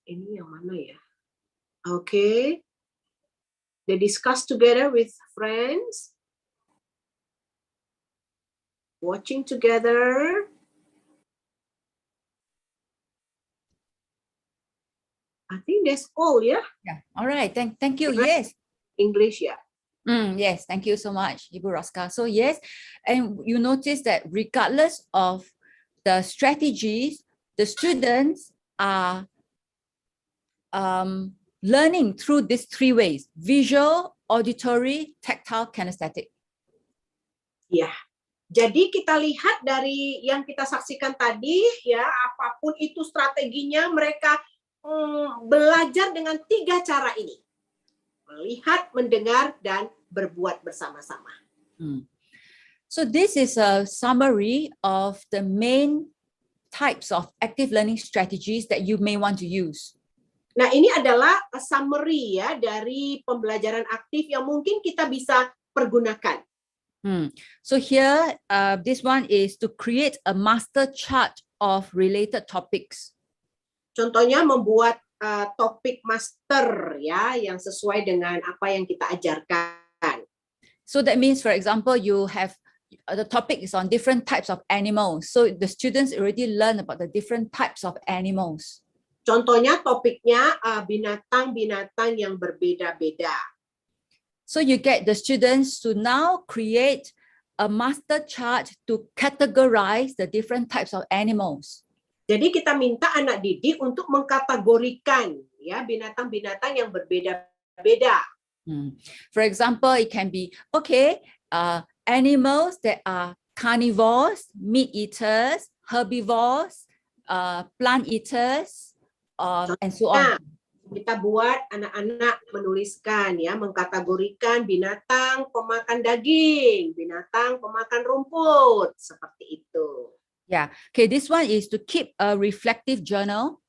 Ini yang mana ya? Okay. They discuss together with friends. Watching together. I think that's all, yeah? Yeah. All right. Thank you. Yes. English, yeah. Yes. Thank you so much, Ibu Roska. So yes, and you notice that regardless of the strategies, the students are learning through these three ways: visual, auditory, tactile, kinesthetic. Ya, jadi kita lihat dari yang kita saksikan tadi, ya, apapun itu strateginya, mereka belajar dengan 3 cara ini. Melihat, mendengar, dan berbuat bersama-sama. So this is a summary of the main types of active learning strategies that you may want to use. Nah, ini adalah summary ya dari pembelajaran aktif yang mungkin kita bisa pergunakan. So here, this one is to create a master chart of related topics. Contohnya membuat topik master ya yang sesuai dengan apa yang kita ajarkan. So that means, for example, you have the topic is on different types of animals. So the students already learn about the different types of animals. Contohnya topiknya binatang-binatang yang berbeda-beda. So you get the students to now create a master chart to categorize the different types of animals. Jadi kita minta anak didik untuk mengkategorikan ya binatang-binatang yang berbeda-beda. For example, it can be okay, animals that are carnivores, meat eaters, herbivores, plant eaters, and so on. Nah, kita buat anak-anak menuliskan ya, mengkategorikan binatang pemakan daging, binatang pemakan rumput, seperti itu. Yeah. Okay, this one is to keep a reflective journal.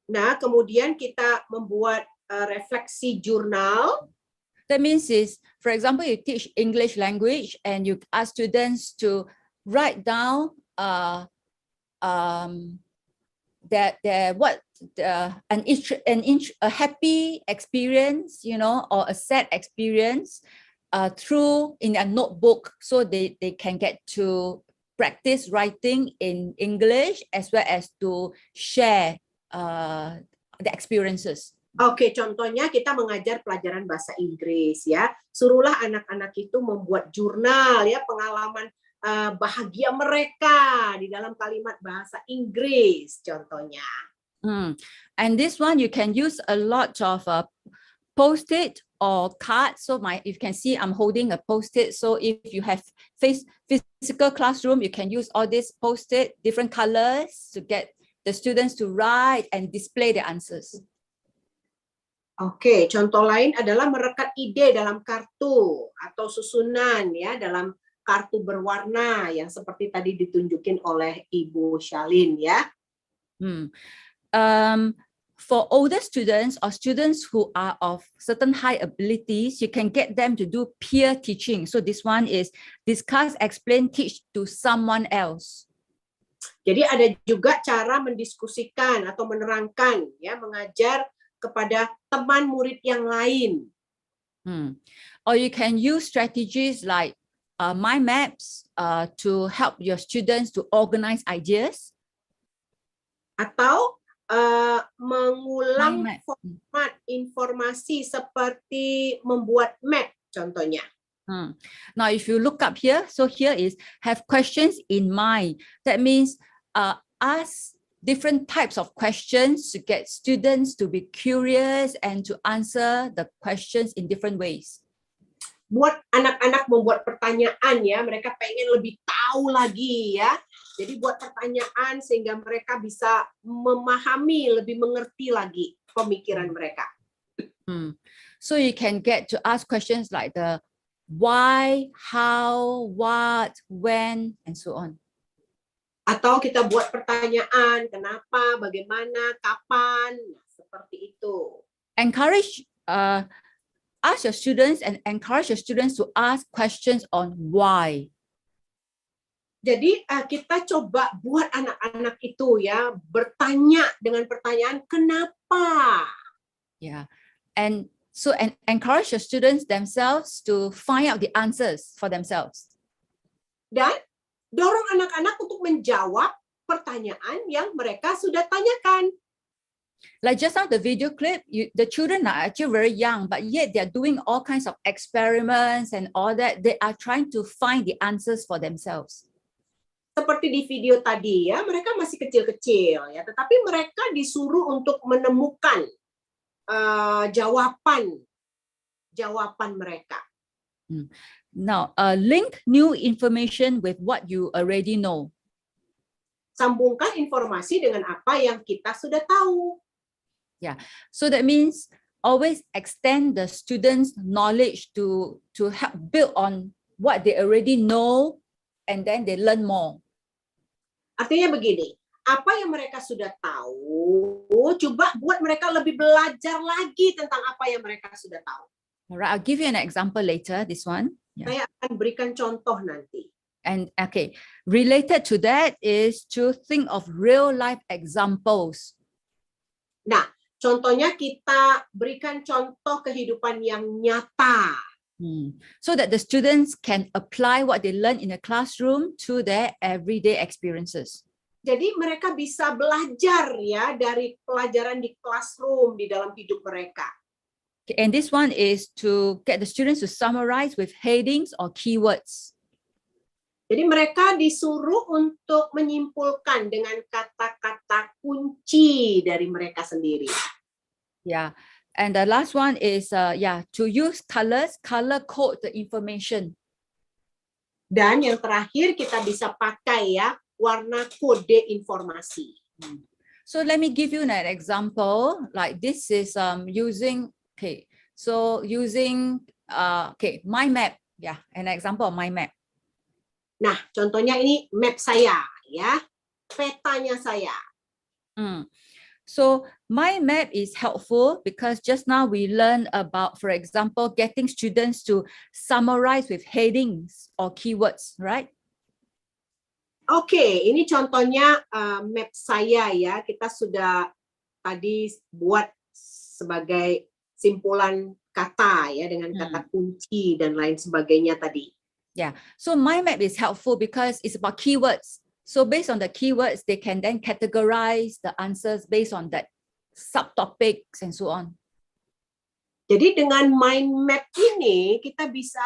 Nah, kemudian kita membuat refleksi jurnal. That means is, for example, you teach English language and you ask students to write down a happy experience, you know, or a sad experience through in a notebook, so they can get to practice writing in English as well as to share the experiences. Oke, contohnya kita mengajar pelajaran bahasa Inggris ya. Suruhlah anak-anak itu membuat jurnal ya, pengalaman bahagia mereka di dalam kalimat bahasa Inggris contohnya. And this one you can use a lot of post-it or cards. So you can see I'm holding a post-it. So if you have physical classroom, you can use all these post-it, different colors, to get the students to write and display the answers. Oke, contoh lain adalah merekat ide dalam kartu atau susunan ya, dalam kartu berwarna yang seperti tadi ditunjukin oleh Ibu Shalin ya. For older students or students who are of certain high abilities, you can get them to do peer teaching. So this one is discuss, explain, teach to someone else. Jadi ada juga cara mendiskusikan atau menerangkan ya, mengajar kepada teman murid yang lain. Or you can use strategies like mind maps to help your students to organize ideas. Atau mengulang format informasi seperti membuat map contohnya. Now, if you look up here, so here is have questions in mind. That means ask different types of questions to get students to be curious and to answer the questions in different ways. Buat anak-anak membuat pertanyaan ya, mereka pengen lebih tahu lagi ya. Jadi buat pertanyaan sehingga mereka bisa memahami, lebih mengerti lagi pemikiran mereka. So you can get to ask questions like the why, how, what, when, and so on. Atau kita buat pertanyaan kenapa, bagaimana, kapan, seperti itu. Ask your students and encourage your students to ask questions on why. Jadi kita coba buat anak-anak itu ya bertanya dengan pertanyaan kenapa. Yeah, and encourage your students themselves to find out the answers for themselves. Dan dorong anak-anak untuk menjawab pertanyaan yang mereka sudah tanyakan. Like just now the video clip, the children are actually very young, but yet they are doing all kinds of experiments and all that. They are trying to find the answers for themselves. Seperti di video tadi ya, mereka masih kecil-kecil ya, tetapi mereka disuruh untuk menemukan jawaban mereka. Now, link new information with what you already know. Sambungkan informasi dengan apa yang kita sudah tahu. Yeah, so that means always extend the students' knowledge to help build on what they already know, and then they learn more. Artinya begini, apa yang mereka sudah tahu, coba buat mereka lebih belajar lagi tentang apa yang mereka sudah tahu. Alright, I'll give you an example later, this one. Yeah. Saya akan berikan contoh nanti. And okay, related to that is to think of real life examples. Nah, contohnya kita berikan contoh kehidupan yang nyata. So that the students can apply what they learn in the classroom to their everyday experiences. Jadi mereka bisa belajar ya dari pelajaran di classroom di dalam hidup mereka. Okay, and this one is to get the students to summarize with headings or keywords. Jadi mereka disuruh untuk menyimpulkan dengan kata-kata kunci dari mereka sendiri. Yeah. And the last one is to use colors, color code the information. Dan yang terakhir kita bisa pakai ya warna kode informasi. So let me give you an example. Like this is using mind map. Yeah, an example of mind map. Nah, contohnya ini map saya ya, petanya saya. So mind map is helpful because just now we learned about, for example, getting students to summarize with headings or keywords, right? Oke, ini contohnya map saya ya. Kita sudah tadi buat sebagai simpulan kata ya dengan kata kunci dan lain sebagainya tadi. Yeah, so mind map is helpful because it's about keywords. So based on the keywords, they can then categorize the answers based on that subtopics and so on. Jadi dengan mind map ini kita bisa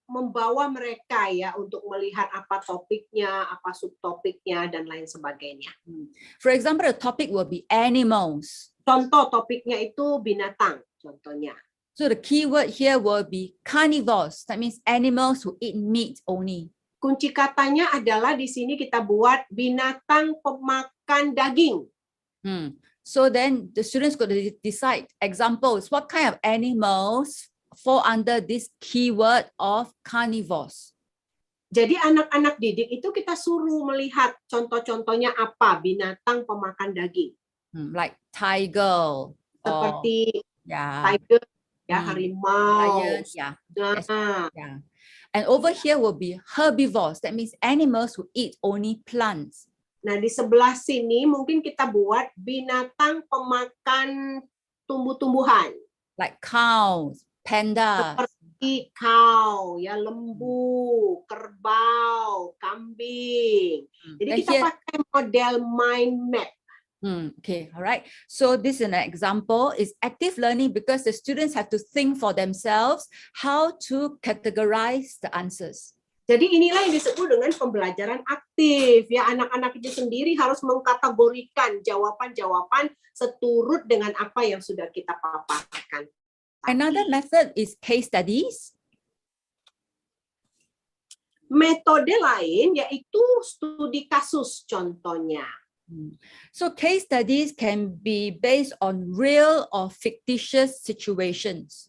membawa mereka ya untuk melihat apa topiknya, apa subtopiknya dan lain sebagainya. For example, the topic will be animals. Contoh topiknya itu binatang contohnya. So the keyword here will be carnivores. That means animals who eat meat only. Kunci katanya adalah di sini kita buat binatang pemakan daging. So then the students got to decide examples. What kind of animals fall under this keyword of carnivores? Jadi anak-anak didik itu kita suruh melihat contoh-contohnya apa binatang pemakan daging. Like tiger. Seperti Yeah. tiger. Ya, harimau. Lion, yeah. And over here will be herbivores. That means animals who eat only plants. Nah, di sebelah sini mungkin kita buat binatang pemakan tumbuh-tumbuhan. Like cows, pandas. Seperti cow, ya lembu, kerbau, kambing. Jadi kita pakai model mind map. Okay, all right. So this is an example is active learning because the students have to think for themselves how to categorize the answers. Jadi inilah yang disebut dengan pembelajaran aktif. Ya, anak-anak itu sendiri harus mengkategorikan jawaban-jawaban seturut dengan apa yang sudah kita paparkan. Another method is case studies. Metode lain yaitu studi kasus contohnya. So case studies can be based on real or fictitious situations.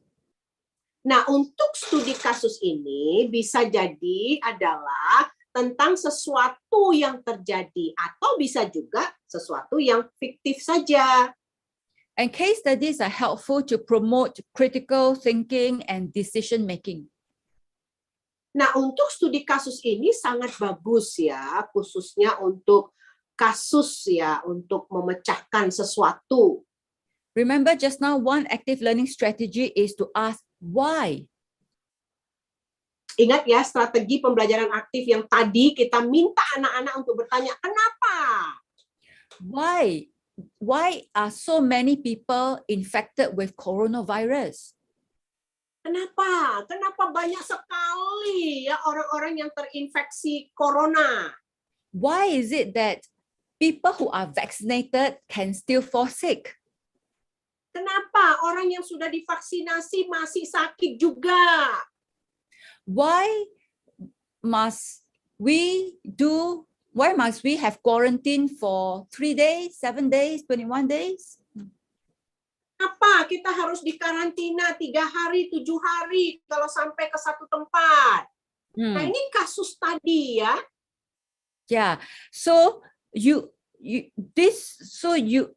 Nah, untuk studi kasus ini bisa jadi adalah tentang sesuatu yang terjadi atau bisa juga sesuatu yang fiktif saja. And case studies are helpful to promote critical thinking and decision making. Nah, untuk studi kasus ini sangat bagus ya, khususnya untuk kasus ya, untuk memecahkan sesuatu. Remember just now one active learning strategy is to ask why. Ingat ya, strategi pembelajaran aktif yang tadi kita minta anak-anak untuk bertanya, kenapa? Why are so many people infected with coronavirus? Kenapa? Kenapa banyak sekali ya orang-orang yang terinfeksi corona? Why is it that people who are vaccinated can still fall sick? Kenapa orang yang sudah divaksinasi masih sakit juga? Why must we have quarantine for 3 days, 7 days, 21 days? Apa kita harus dikarantina 3 hari, 7 hari kalau sampai ke satu tempat? Nah, ini kasus tadi ya. Yeah. So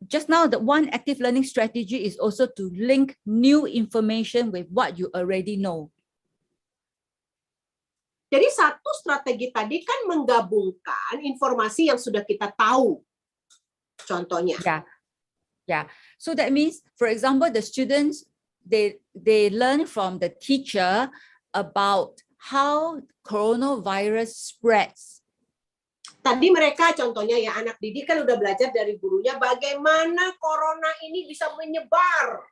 just now the one active learning strategy is also to link new information with what you already know. Jadi satu strategi tadi kan menggabungkan informasi yang sudah kita tahu. Contohnya. Yeah. So that means, for example, the students they learn from the teacher about how coronavirus spreads. Tadi mereka contohnya ya anak didik kan udah belajar dari gurunya bagaimana corona ini bisa menyebar.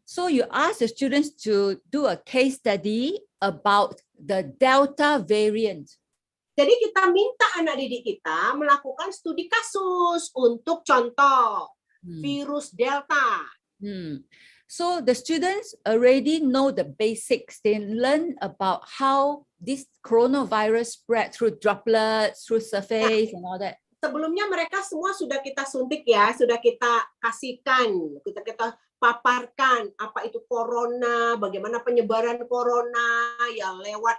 So you ask the students to do a case study about the Delta variant. Jadi kita minta anak didik kita melakukan studi kasus untuk contoh virus Delta. So the students already know the basics. They learn about how this coronavirus spread through droplets, through surface, and all that. Sebelumnya mereka semua sudah kita suntik ya, sudah kita kasihkan, kita paparkan apa itu corona, bagaimana penyebaran corona ya lewat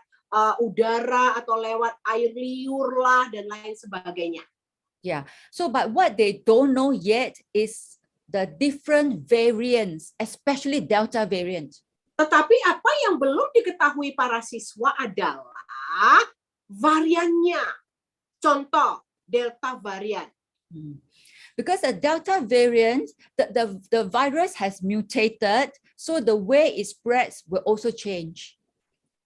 udara atau lewat air liur lah dan lain sebagainya. Yeah. So, but what they don't know yet is the different variants, especially Delta variant. Tetapi apa yang belum diketahui para siswa adalah variannya. Contoh, Delta varian. Because the Delta variant, the virus has mutated, so the way it spreads will also change.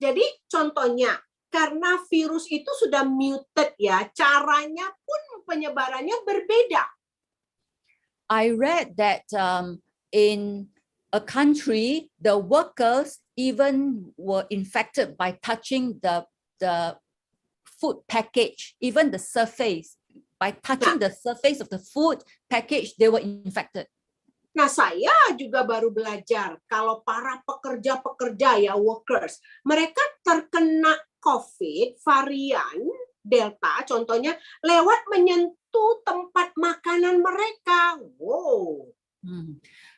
Jadi contohnya, karena virus itu sudah muted ya, caranya pun penyebarannya berbeda. I read that in a country, the workers even were infected by touching the food package, even the surface. By touching the surface of the food package, they were infected. Nah, saya juga baru belajar kalau para pekerja-pekerja ya, workers, mereka terkena COVID varian Delta, contohnya lewat menyentuh tempat makanan mereka. Wow.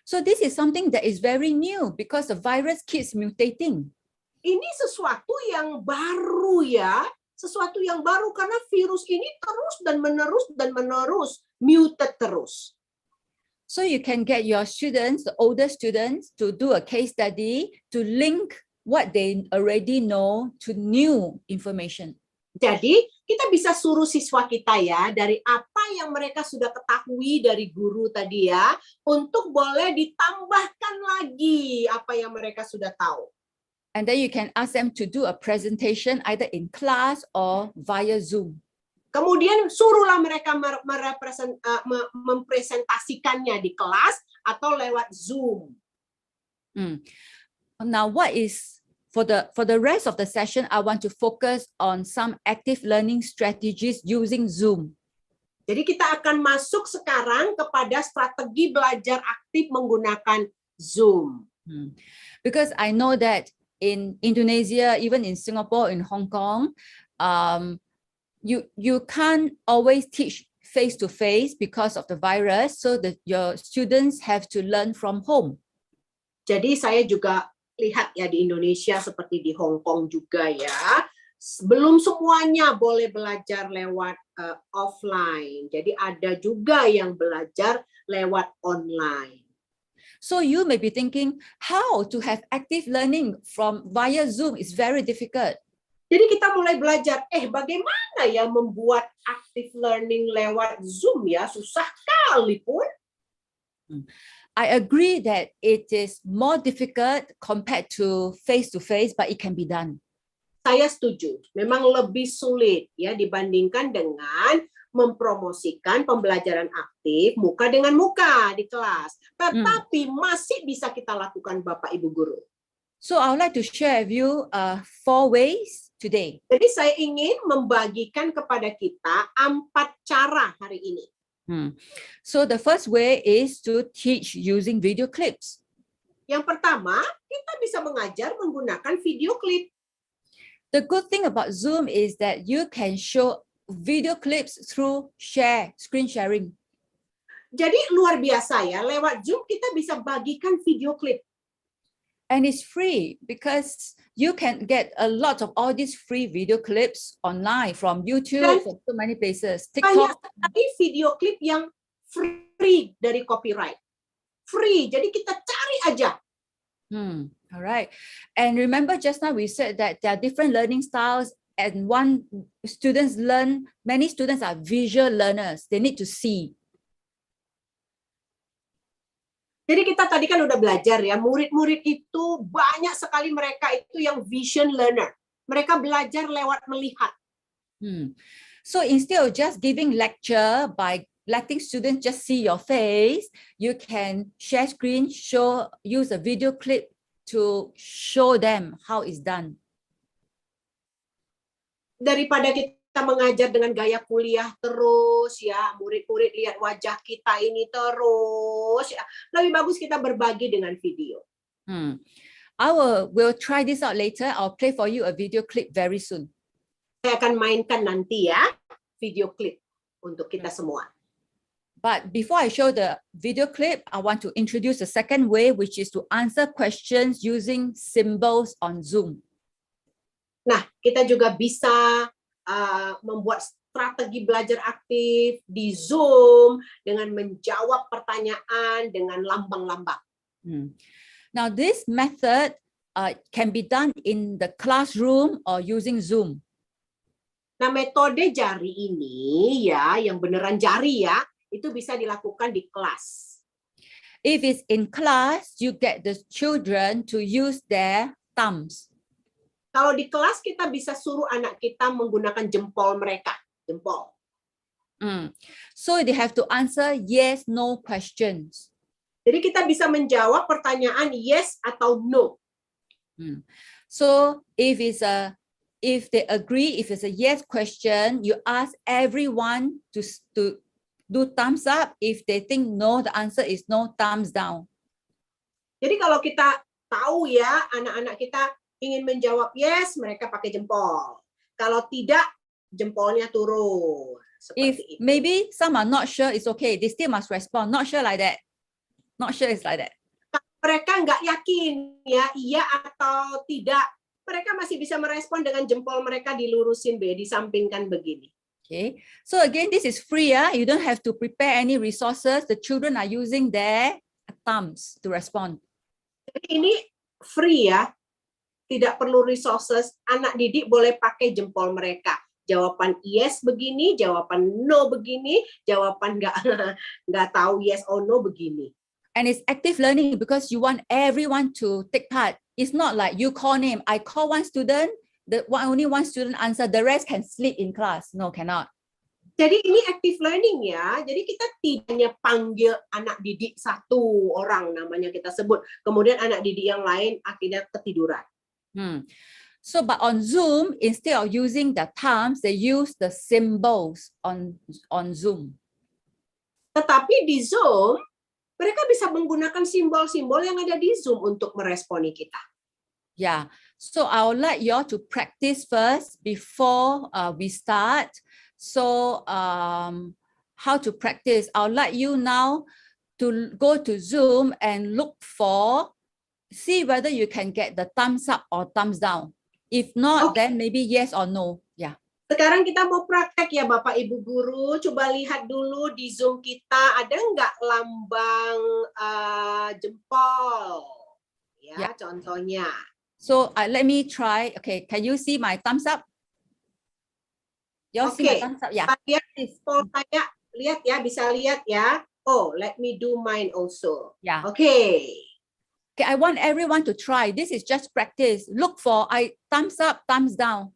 So this is something that is very new because the virus keeps mutating. Ini sesuatu yang baru ya, sesuatu yang baru karena virus ini terus dan menerus mutate terus. So you can get your students, the older students, to do a case study to link what they already know to new information. Jadi kita bisa suruh siswa kita ya dari apa yang mereka sudah ketahui dari guru tadi ya untuk boleh ditambahkan lagi apa yang mereka sudah tahu. And then you can ask them to do a presentation either in class or via Zoom. Kemudian suruhlah mereka mempresentasikannya di kelas atau lewat Zoom. Now, what is for the rest of the session? I want to focus on some active learning strategies using Zoom. Jadi kita akan masuk sekarang kepada strategi belajar aktif menggunakan Zoom. Because I know that in Indonesia, even in Singapore, in Hong Kong, you can't always teach face-to-face because of the virus, so that your students have to learn from home. Jadi saya juga lihat ya di Indonesia seperti di Hong Kong juga ya, belum semuanya boleh belajar lewat offline. Jadi ada juga yang belajar lewat online. So you may be thinking, how to have active learning from via Zoom is very difficult. Jadi kita mulai belajar, bagaimana ya membuat active learning lewat Zoom ya, susah kali pun. I agree that it is more difficult compared to face-to-face, but it can be done. Saya setuju, memang lebih sulit ya dibandingkan dengan mempromosikan pembelajaran aktif muka dengan muka di kelas. Tetapi masih bisa kita lakukan Bapak Ibu Guru. So I would like to share with you 4 ways today. Jadi saya ingin membagikan kepada kita 4 cara hari ini. So the first way is to teach using video clips. Yang pertama, kita bisa mengajar menggunakan video klip. The good thing about Zoom is that you can show video clips through screen sharing. Jadi luar biasa ya, lewat Zoom kita bisa bagikan video klip. And it's free because you can get a lot of all these free video clips online from YouTube, from so many places. TikTok. Banyak sekali video klip yang free dari copyright. Free, jadi kita cari aja. All right. And remember just now we said that there are different learning styles and many students are visual learners. They need to see. Jadi kita tadi kan udah belajar ya, murid-murid itu banyak sekali mereka itu yang vision learner. Mereka belajar lewat melihat. So instead of just giving lecture by letting students just see your face, you can share screen, use a video clip to show them how it's done. Daripada kita kita mengajar dengan gaya kuliah terus ya, murid-murid lihat wajah kita ini terus ya. Lebih bagus kita berbagi dengan video. We'll try this out later. I'll play for you a video clip very soon. Saya akan mainkan nanti ya video clip untuk kita semua. But before I show the video clip, I want to introduce the second way, which is to answer questions using symbols on Zoom. Nah, kita juga bisa membuat strategi belajar aktif di Zoom dengan menjawab pertanyaan dengan lambang-lambang. Now, this method can be done in the classroom or using Zoom. Nah, metode jari ini ya, yang beneran jari ya, itu bisa dilakukan di kelas. If it's in class, you get the children to use their thumbs. Kalau di kelas kita bisa suruh anak kita menggunakan jempol mereka, jempol. So they have to answer yes, no questions. Jadi kita bisa menjawab pertanyaan yes atau no. So if they agree, if it's a yes question, you ask everyone to do thumbs up. If they think no, the answer is no, thumbs down. Jadi kalau kita tahu ya anak-anak kita ingin menjawab yes, mereka pakai jempol. Kalau tidak, jempolnya turun. If maybe some are not sure, it's okay. They still must respond. Not sure like that. Not sure it's like that. Mereka nggak yakin ya, iya atau tidak. Mereka masih bisa merespon dengan jempol mereka dilurusin, disampingkan begini. Okay. So again, this is free. You don't have to prepare any resources. The children are using their thumbs to respond. Jadi ini free ya. Tidak perlu resources, anak didik boleh pakai jempol mereka. Jawaban yes begini, jawaban no begini, jawaban nggak tahu yes or no begini. And it's active learning because you want everyone to take part. It's not like you call name. I call one student, only one student answer, the rest can sleep in class. No, cannot. Jadi ini active learning ya. Jadi kita tidak hanya panggil anak didik satu orang namanya kita sebut, kemudian anak didik yang lain akhirnya ketiduran. So, but on Zoom, instead of using the thumbs, they use the symbols on Zoom. Tetapi di Zoom, mereka bisa menggunakan simbol-simbol yang ada di Zoom untuk meresponi kita. Yeah. So I would like you all to practice first before we start. So how to practice? I would like you now to go to Zoom and look for, see whether you can get the thumbs up or thumbs down. If not, then maybe yes or no. Yeah. Sekarang kita mau praktek ya Bapak Ibu Guru. Coba lihat dulu di Zoom kita ada nggak lambang jempol? Ya, contohnya. So let me try. Okay, can you see my thumbs up? You see my thumbs up? Yeah. Lihat jempol saya, lihat ya, bisa lihat ya. Oh, let me do mine also. Yeah. Okay. Okay, I want everyone to try. This is just practice. Look for thumbs up, thumbs down,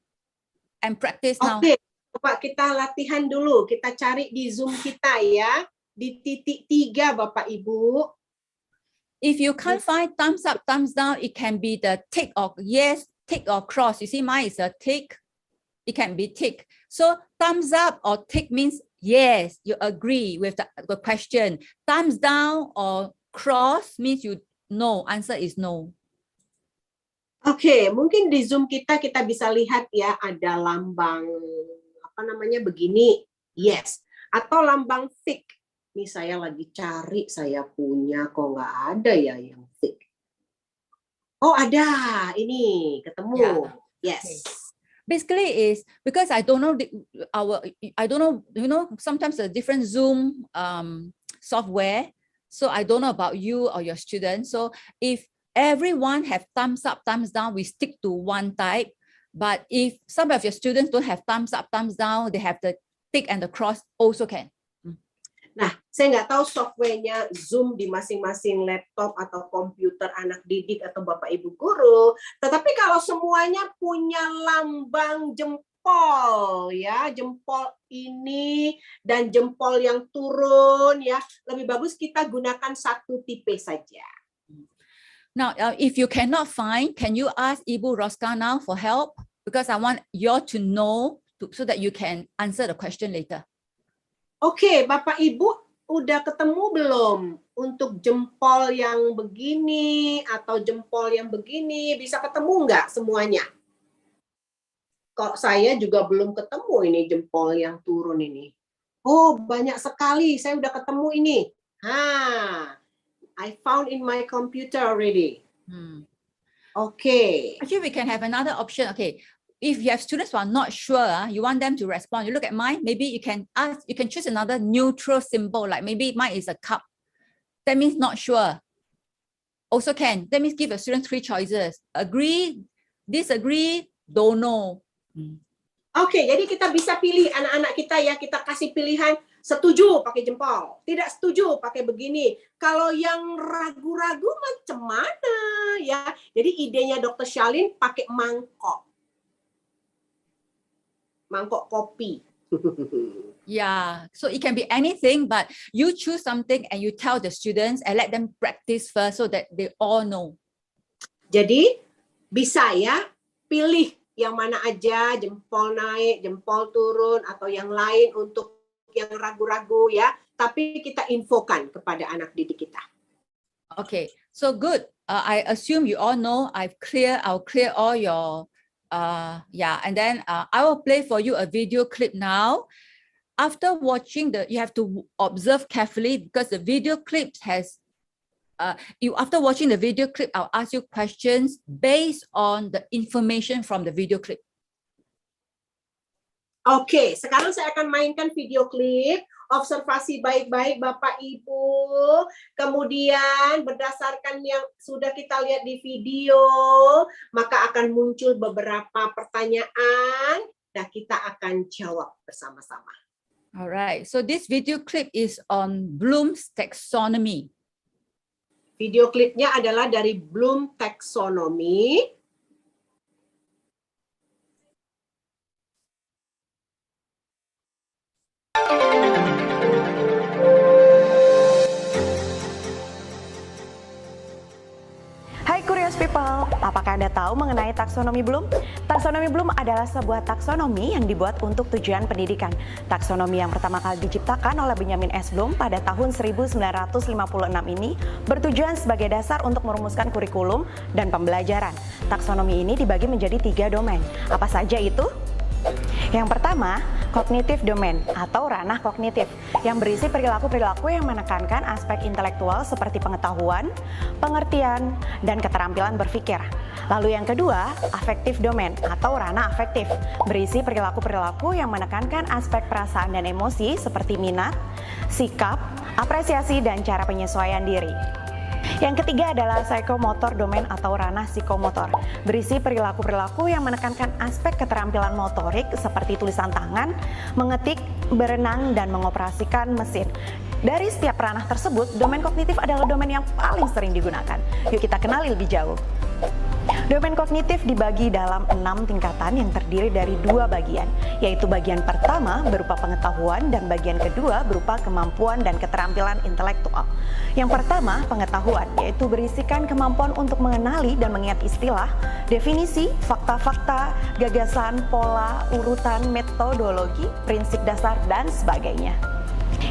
and practice now. Oke, Bapak kita latihan dulu. Kita cari di Zoom kita ya, di titik 3 Bapak Ibu. If you can't find thumbs up, thumbs down, it can be the tick or yes, tick or cross. You see, mine is a tick. It can be tick. So thumbs up or tick means yes, you agree with the question. Thumbs down or cross means you no, answer is no. Oke, mungkin di Zoom kita bisa lihat ya ada lambang apa namanya begini, yes, atau lambang tick. Ini saya lagi cari, saya punya kok nggak ada ya yang tick. Oh ada, ini ketemu, yes. Okay. Basically is because I don't know sometimes the different Zoom software. So I don't know about you or your students. So if everyone have thumbs up, thumbs down, we stick to one type. But if some of your students don't have thumbs up, thumbs down, they have the tick and the cross also can. Nah, saya nggak tahu softwarenya Zoom di masing-masing laptop atau komputer anak didik atau Bapak Ibu Guru. Tetapi kalau semuanya punya lambang jempol, ya, jempol ini dan jempol yang turun, ya, lebih bagus kita gunakan satu tipe saja. Now, if you cannot find, can you ask Ibu Roska now for help? Because I want you all to know so that you can answer the question later. Oke, Bapak Ibu udah ketemu belum untuk jempol yang begini atau jempol yang begini? Bisa ketemu nggak semuanya? Kok saya juga belum ketemu ini jempol yang turun ini. Oh, banyak sekali. Saya udah ketemu ini. I found in my computer already. Okay. Actually, we can have another option. Okay, if you have students who are not sure, you want them to respond. You look at mine. Maybe you can choose another neutral symbol. Like maybe mine is a cup. That means not sure. Also can. That means give a student 3 choices: agree, disagree, don't know. Oke, jadi kita bisa pilih anak-anak kita ya, kita kasih pilihan setuju pakai jempol, tidak setuju pakai begini. Kalau yang ragu-ragu macam mana ya? Jadi idenya Dr. Shalin pakai mangkok. Mangkok kopi. Yeah, so it can be anything, but you choose something and you tell the students and let them practice first so that they all know. Jadi bisa ya, pilih yang mana aja, jempol naik, jempol turun, atau yang lain untuk yang ragu-ragu ya. Tapi kita infokan kepada anak didik kita. Okay, so good. I assume you all know I'll clear all your, and then I will play for you a video clip now. After watching you have to observe carefully because the video clip has, after watching the video clip, I'll ask you questions based on the information from the video clip. Oke, sekarang saya akan mainkan video klip. Observasi baik-baik Bapak Ibu. Kemudian berdasarkan yang sudah kita lihat di video, maka akan muncul beberapa pertanyaan dan kita akan jawab bersama-sama. All right, so this video clip is on Bloom's taxonomy. Video klipnya adalah dari Bloom Taxonomy. Hai Curious People, apakah Anda tahu mengenai taksonomi Bloom? Taksonomi Bloom adalah sebuah taksonomi yang dibuat untuk tujuan pendidikan. Taksonomi yang pertama kali diciptakan oleh Benjamin S. Bloom pada tahun 1956 ini bertujuan sebagai dasar untuk merumuskan kurikulum dan pembelajaran. Taksonomi ini dibagi menjadi 3 domain. Apa saja itu? Yang pertama, cognitive domain atau ranah kognitif yang berisi perilaku-perilaku yang menekankan aspek intelektual seperti pengetahuan, pengertian, dan keterampilan berpikir. Lalu yang kedua, affective domain atau ranah afektif, berisi perilaku-perilaku yang menekankan aspek perasaan dan emosi seperti minat, sikap, apresiasi, dan cara penyesuaian diri. Yang ketiga adalah psychomotor domain atau ranah psikomotor, berisi perilaku-perilaku yang menekankan aspek keterampilan motorik seperti tulisan tangan, mengetik, berenang, dan mengoperasikan mesin. Dari setiap ranah tersebut, domain kognitif adalah domain yang paling sering digunakan. Yuk kita kenali lebih jauh. Domain kognitif dibagi dalam 6 tingkatan yang terdiri dari 2 bagian, yaitu bagian pertama berupa pengetahuan dan bagian kedua berupa kemampuan dan keterampilan intelektual. Yang pertama, pengetahuan, yaitu berisikan kemampuan untuk mengenali dan mengingat istilah, definisi, fakta-fakta, gagasan, pola, urutan, metodologi, prinsip dasar, dan sebagainya.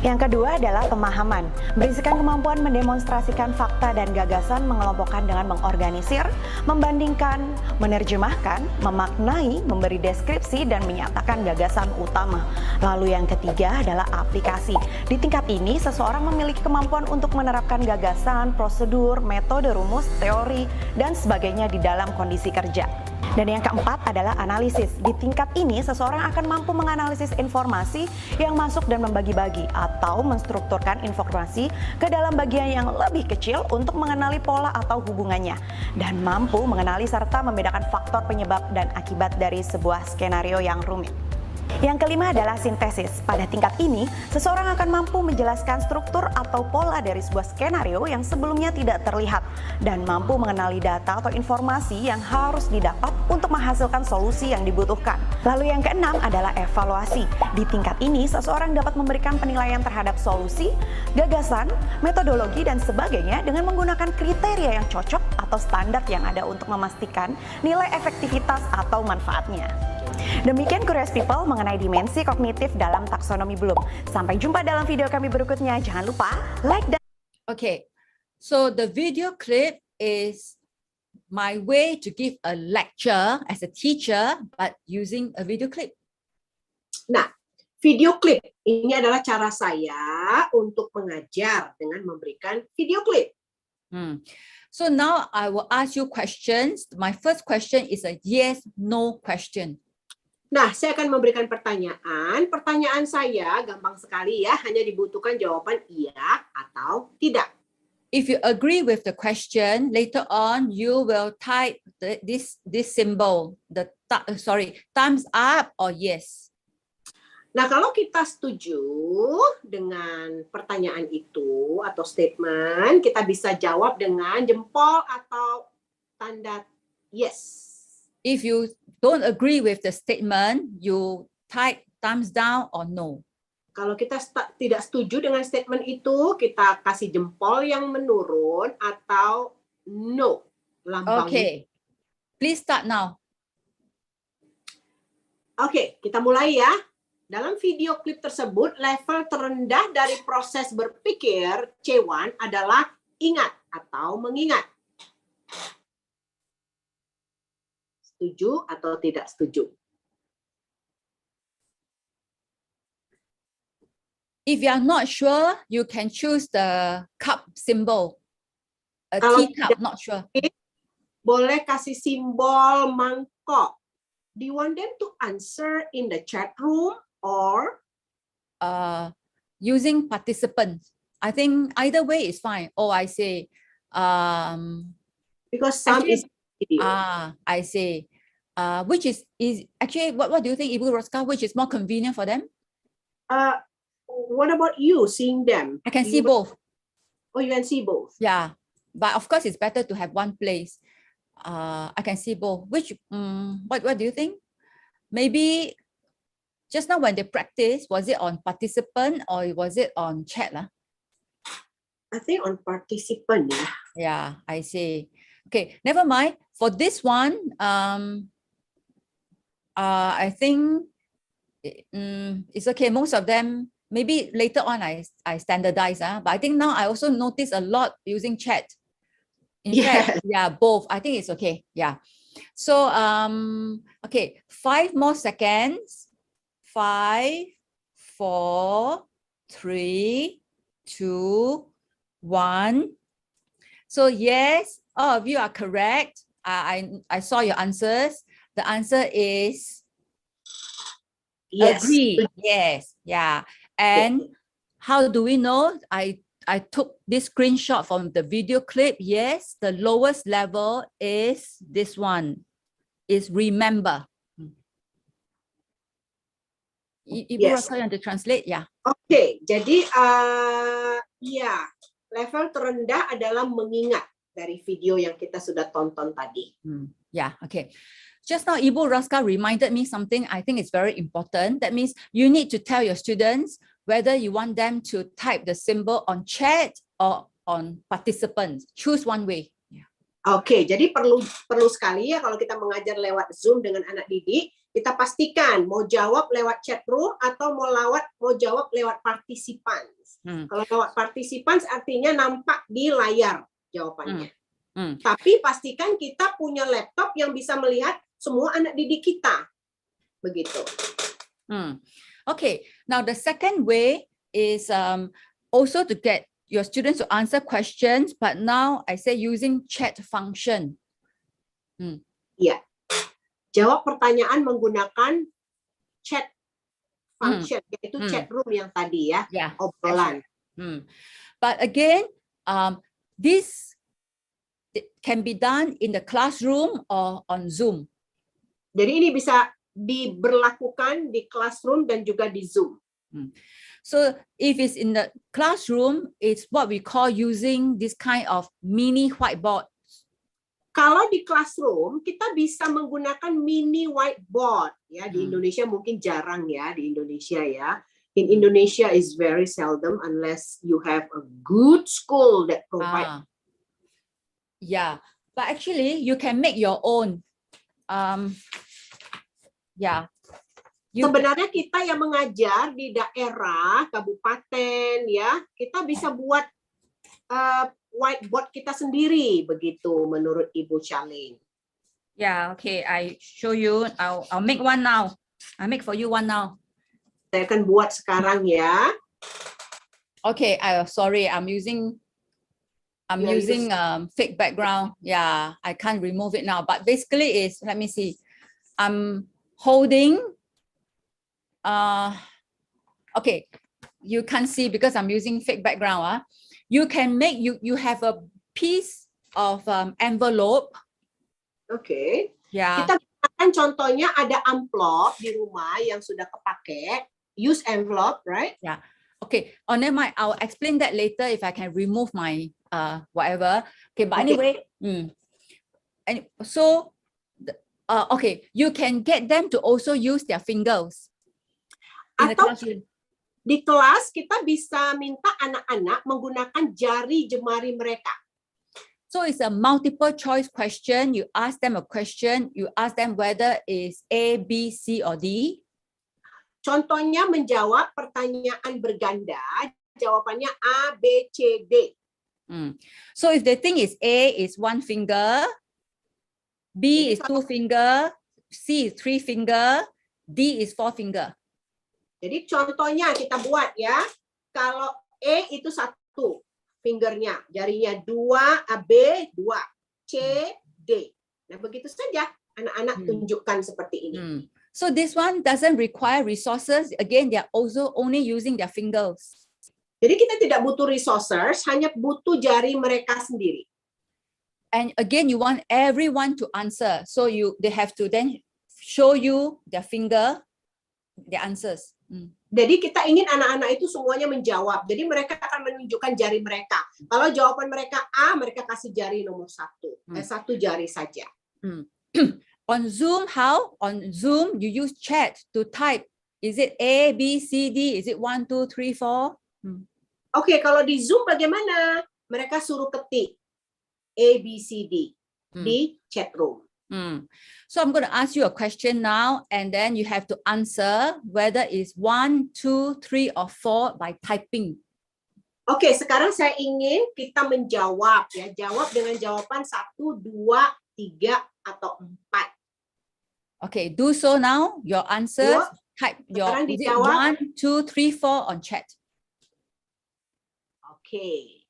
Yang kedua adalah pemahaman, berisikan kemampuan mendemonstrasikan fakta dan gagasan, mengelompokkan dengan mengorganisir, membandingkan, menerjemahkan, memaknai, memberi deskripsi, dan menyatakan gagasan utama. Lalu yang ketiga adalah aplikasi. Di tingkat ini, seseorang memiliki kemampuan untuk menerapkan gagasan, prosedur, metode, rumus, teori, dan sebagainya di dalam kondisi kerja. Dan yang keempat adalah analisis. Di tingkat ini, seseorang akan mampu menganalisis informasi yang masuk dan membagi-bagi atau menstrukturkan informasi ke dalam bagian yang lebih kecil untuk mengenali pola atau hubungannya dan mampu mengenali serta membedakan faktor penyebab dan akibat dari sebuah skenario yang rumit. Yang kelima adalah sintesis. Pada tingkat ini, seseorang akan mampu menjelaskan struktur atau pola dari sebuah skenario yang sebelumnya tidak terlihat dan mampu mengenali data atau informasi yang harus didapat untuk menghasilkan solusi yang dibutuhkan. Lalu yang keenam adalah evaluasi. Di tingkat ini, seseorang dapat memberikan penilaian terhadap solusi, gagasan, metodologi, dan sebagainya dengan menggunakan kriteria yang cocok atau standar yang ada untuk memastikan nilai efektivitas atau manfaatnya. Demikian Curious People mengenai dimensi kognitif dalam taksonomi Bloom. Sampai jumpa dalam video kami berikutnya. Jangan lupa like dan... Okay, so the video clip is my way to give a lecture as a teacher, but using a video clip. Nah, video clip ini adalah cara saya untuk mengajar dengan memberikan video clip. So now I will ask you questions. My first question is a yes/no question. Nah, saya akan memberikan pertanyaan. Pertanyaan saya gampang sekali ya, hanya dibutuhkan jawaban iya atau tidak. If you agree with the question, later on you will type this symbol, thumbs up or yes. Nah, kalau kita setuju dengan pertanyaan itu atau statement, kita bisa jawab dengan jempol atau tanda yes. If you don't agree with the statement, you type thumbs down or no. Kalau kita tidak setuju dengan statement itu, kita kasih jempol yang menurun atau no. Lambang. Okay, please start now. Oke, kita mulai ya. Dalam video klip tersebut, level terendah dari proses berpikir C1 adalah ingat atau mengingat. Setuju atau tidak setuju? If you are not sure, you can choose the cup symbol. A Kalau teacup, not sure. Boleh kasih simbol mangkok. Do you want them to answer in the chat room or using participants? I think either way is fine. Oh, I say. Because some actually, is video. I say. Which is actually what do you think, Ibu Roska? Which is more convenient for them? What about you seeing them? I can see both. Oh, you can see both. Yeah, but of course it's better to have one place. I can see both. Which what do you think? Maybe just now when they practice, was it on participant or was it on chat? I think on participant. Yeah, I see. Okay, never mind. For this one, I think it's okay. Most of them, maybe later on I standardize, but I think now I also notice a lot using chat. In fact, yeah, both. I think it's okay. Yeah. So okay, 5 more seconds. 5, 4, 3, 2, 1. So yes, all of you are correct. I saw your answers. The answer is yes. Agree. Yes. Yeah. And how do we know? I took this screenshot from the video clip. Yes, the lowest level is this one. Is remember. Ibu Yes. Rosa, you want to translate? Yeah. Oke, jadi ya level terendah adalah mengingat dari video yang kita sudah tonton tadi. Yeah. Okay. Just now, Ibu Roska reminded me something I think is very important. That means you need to tell your students whether you want them to type the symbol on chat or on participants. Choose one way. Yeah. Oke, jadi perlu sekali ya kalau kita mengajar lewat Zoom dengan anak didik, kita pastikan mau jawab lewat chat room atau mau jawab lewat participants. Kalau lewat participants artinya nampak di layar jawabannya. Tapi pastikan kita punya laptop yang bisa melihat semua anak didik kita. Begitu. Okay, now the second way is also to get your students to answer questions, but now I say using chat function. Iya. Jawab pertanyaan menggunakan chat function, yaitu chat room yang tadi ya, obrolan. But again, this can be done in the classroom or on Zoom. Jadi ini bisa diberlakukan di classroom dan juga di Zoom. So if it's in the classroom, it's what we call using this kind of mini whiteboard. Kalau di classroom, kita bisa menggunakan mini whiteboard. Ya, di Indonesia mungkin jarang ya, di Indonesia ya. In Indonesia is very seldom unless you have a good school that provide. Yeah, but actually you can make your own. Yeah. Sebenarnya kita yang mengajar di daerah, kabupaten, ya, kita bisa buat whiteboard kita sendiri, begitu menurut Ibu Charlene. Yeah, okay, I show you. I'll make one now. I make for you one now. Saya akan buat sekarang ya. Okay, sorry, I'm using fake background. Yeah, I can't remove it now. But basically is, let me see. I'm holding, okay, you can't see because I'm using fake background. You can make, you have a piece of envelope. Oke. Yeah. Kita gunakan contohnya ada amplop di rumah yang sudah kepake. Use envelope, right? Yeah. Okay. On my, I'll explain that later if I can remove my whatever. Okay. But anyway, and so okay, you can get them to also use their fingers. In the classroom. Di kelas kita bisa minta anak-anak menggunakan jari jemari mereka. So it's a multiple choice question. You ask them a question. You ask them whether it's A, B, C, or D. Contohnya menjawab pertanyaan berganda. Jawabannya A, B, C, D. So if they think it's A is 1 finger, B is 2 finger, C is 3 finger, D is 4 finger. Jadi contohnya kita buat ya. Kalau E itu 1 fingernya, jarinya 2, B 2, C, D. Nah begitu saja anak-anak tunjukkan seperti ini. So this one doesn't require resources. Again, they are also only using their fingers. Jadi kita tidak butuh resources, hanya butuh jari mereka sendiri. And again, you want everyone to answer. So they have to then show you their finger, their answers. Jadi kita ingin anak-anak itu semuanya menjawab. Jadi mereka akan menunjukkan jari mereka. Kalau jawaban mereka A, mereka kasih jari nomor 1. 1 jari saja. On Zoom, how? On Zoom, you use chat to type. Is it A, B, C, D? Is it 1, 2, 3, 4? Oke, kalau di Zoom bagaimana? Mereka suruh ketik A, B, C, D di chat room. So I'm going to ask you a question now, and then you have to answer whether it's 1, 2, 3, or 4 by typing. Oke, sekarang saya ingin kita menjawab ya. Jawab dengan jawaban 1, 2, 3, atau 4. Okay, do so now. Your answers, type your 1, 2, 3, 4 on chat. Oke.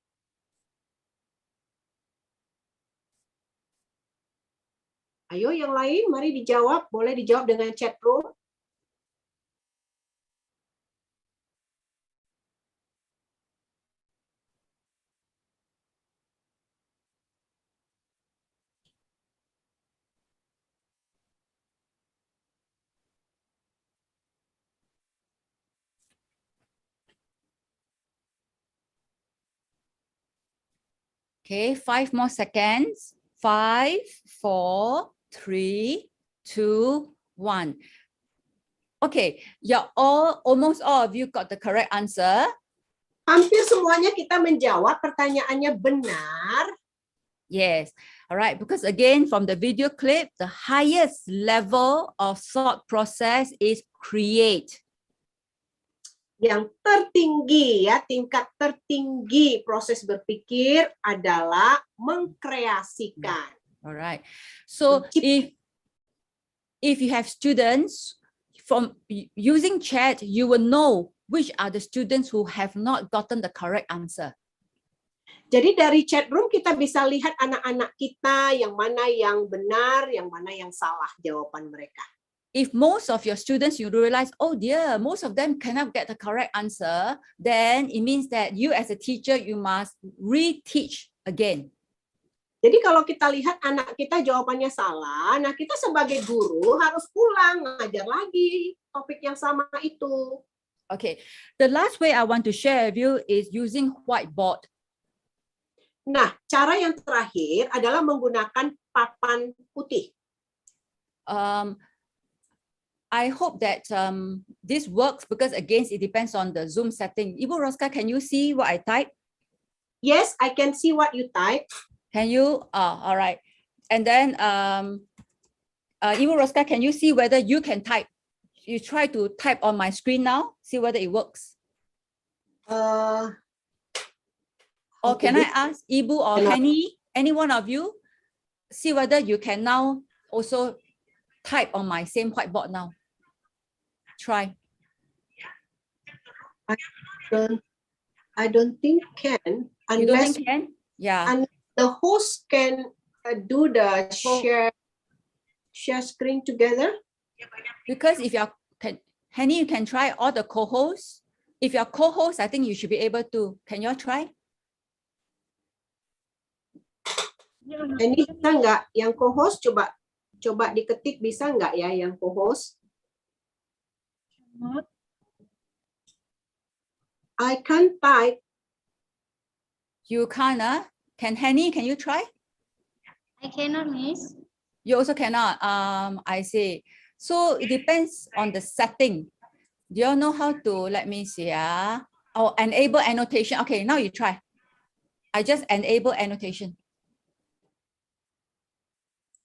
Ayo yang lain, mari dijawab. Boleh dijawab dengan chat room. Okay, 5 more seconds. 5, 4, 3, 2, 1. Okay, almost all of you got the correct answer. Hampir semuanya kita menjawab, pertanyaannya benar. Yes, all right, because again, from the video clip, the highest level of thought process is create. Yang tertinggi ya, tingkat tertinggi proses berpikir adalah mengkreasikan. All right. So if you have students from using chat, you will know which are the students who have not gotten the correct answer. Jadi dari chat room kita bisa lihat anak-anak kita yang mana yang benar, yang mana yang salah jawaban mereka. If most of your students, you realize, oh dear, most of them cannot get the correct answer, then it means that you as a teacher, you must reteach again. Jadi kalau kita lihat anak kita jawabannya salah, nah kita sebagai guru harus pulang ngajar lagi topik yang sama itu. Okay, the last way I want to share with you is using whiteboard. Nah, cara yang terakhir adalah menggunakan papan putih. I hope that this works because again, it depends on the Zoom setting. Ibu Roska, can you see what I type? Yes, I can see what you type. Can you? All right. And then Ibu Rosca, can you see whether you can type? You try to type on my screen now, see whether it works. Or Okay, can I ask Ibu or Henny, any one of you, see whether you can now also type on my same whiteboard now. Try. I don't think can, You don't unless think can? Yeah. and the host can do the share screen together. Because if you're, Henny, you can try, all the co-hosts. If you're co-host, I think you should be able to. Can you all try? Ini bisa nggak yang co-host, coba diketik, bisa nggak ya yang co-host? I can't type. You can't, Can Henny, can you try? I cannot, Miss. You also cannot. I see. So it depends on the setting. Do you all know how to, let me see, oh, enable annotation. Okay, now you try. I just enable annotation.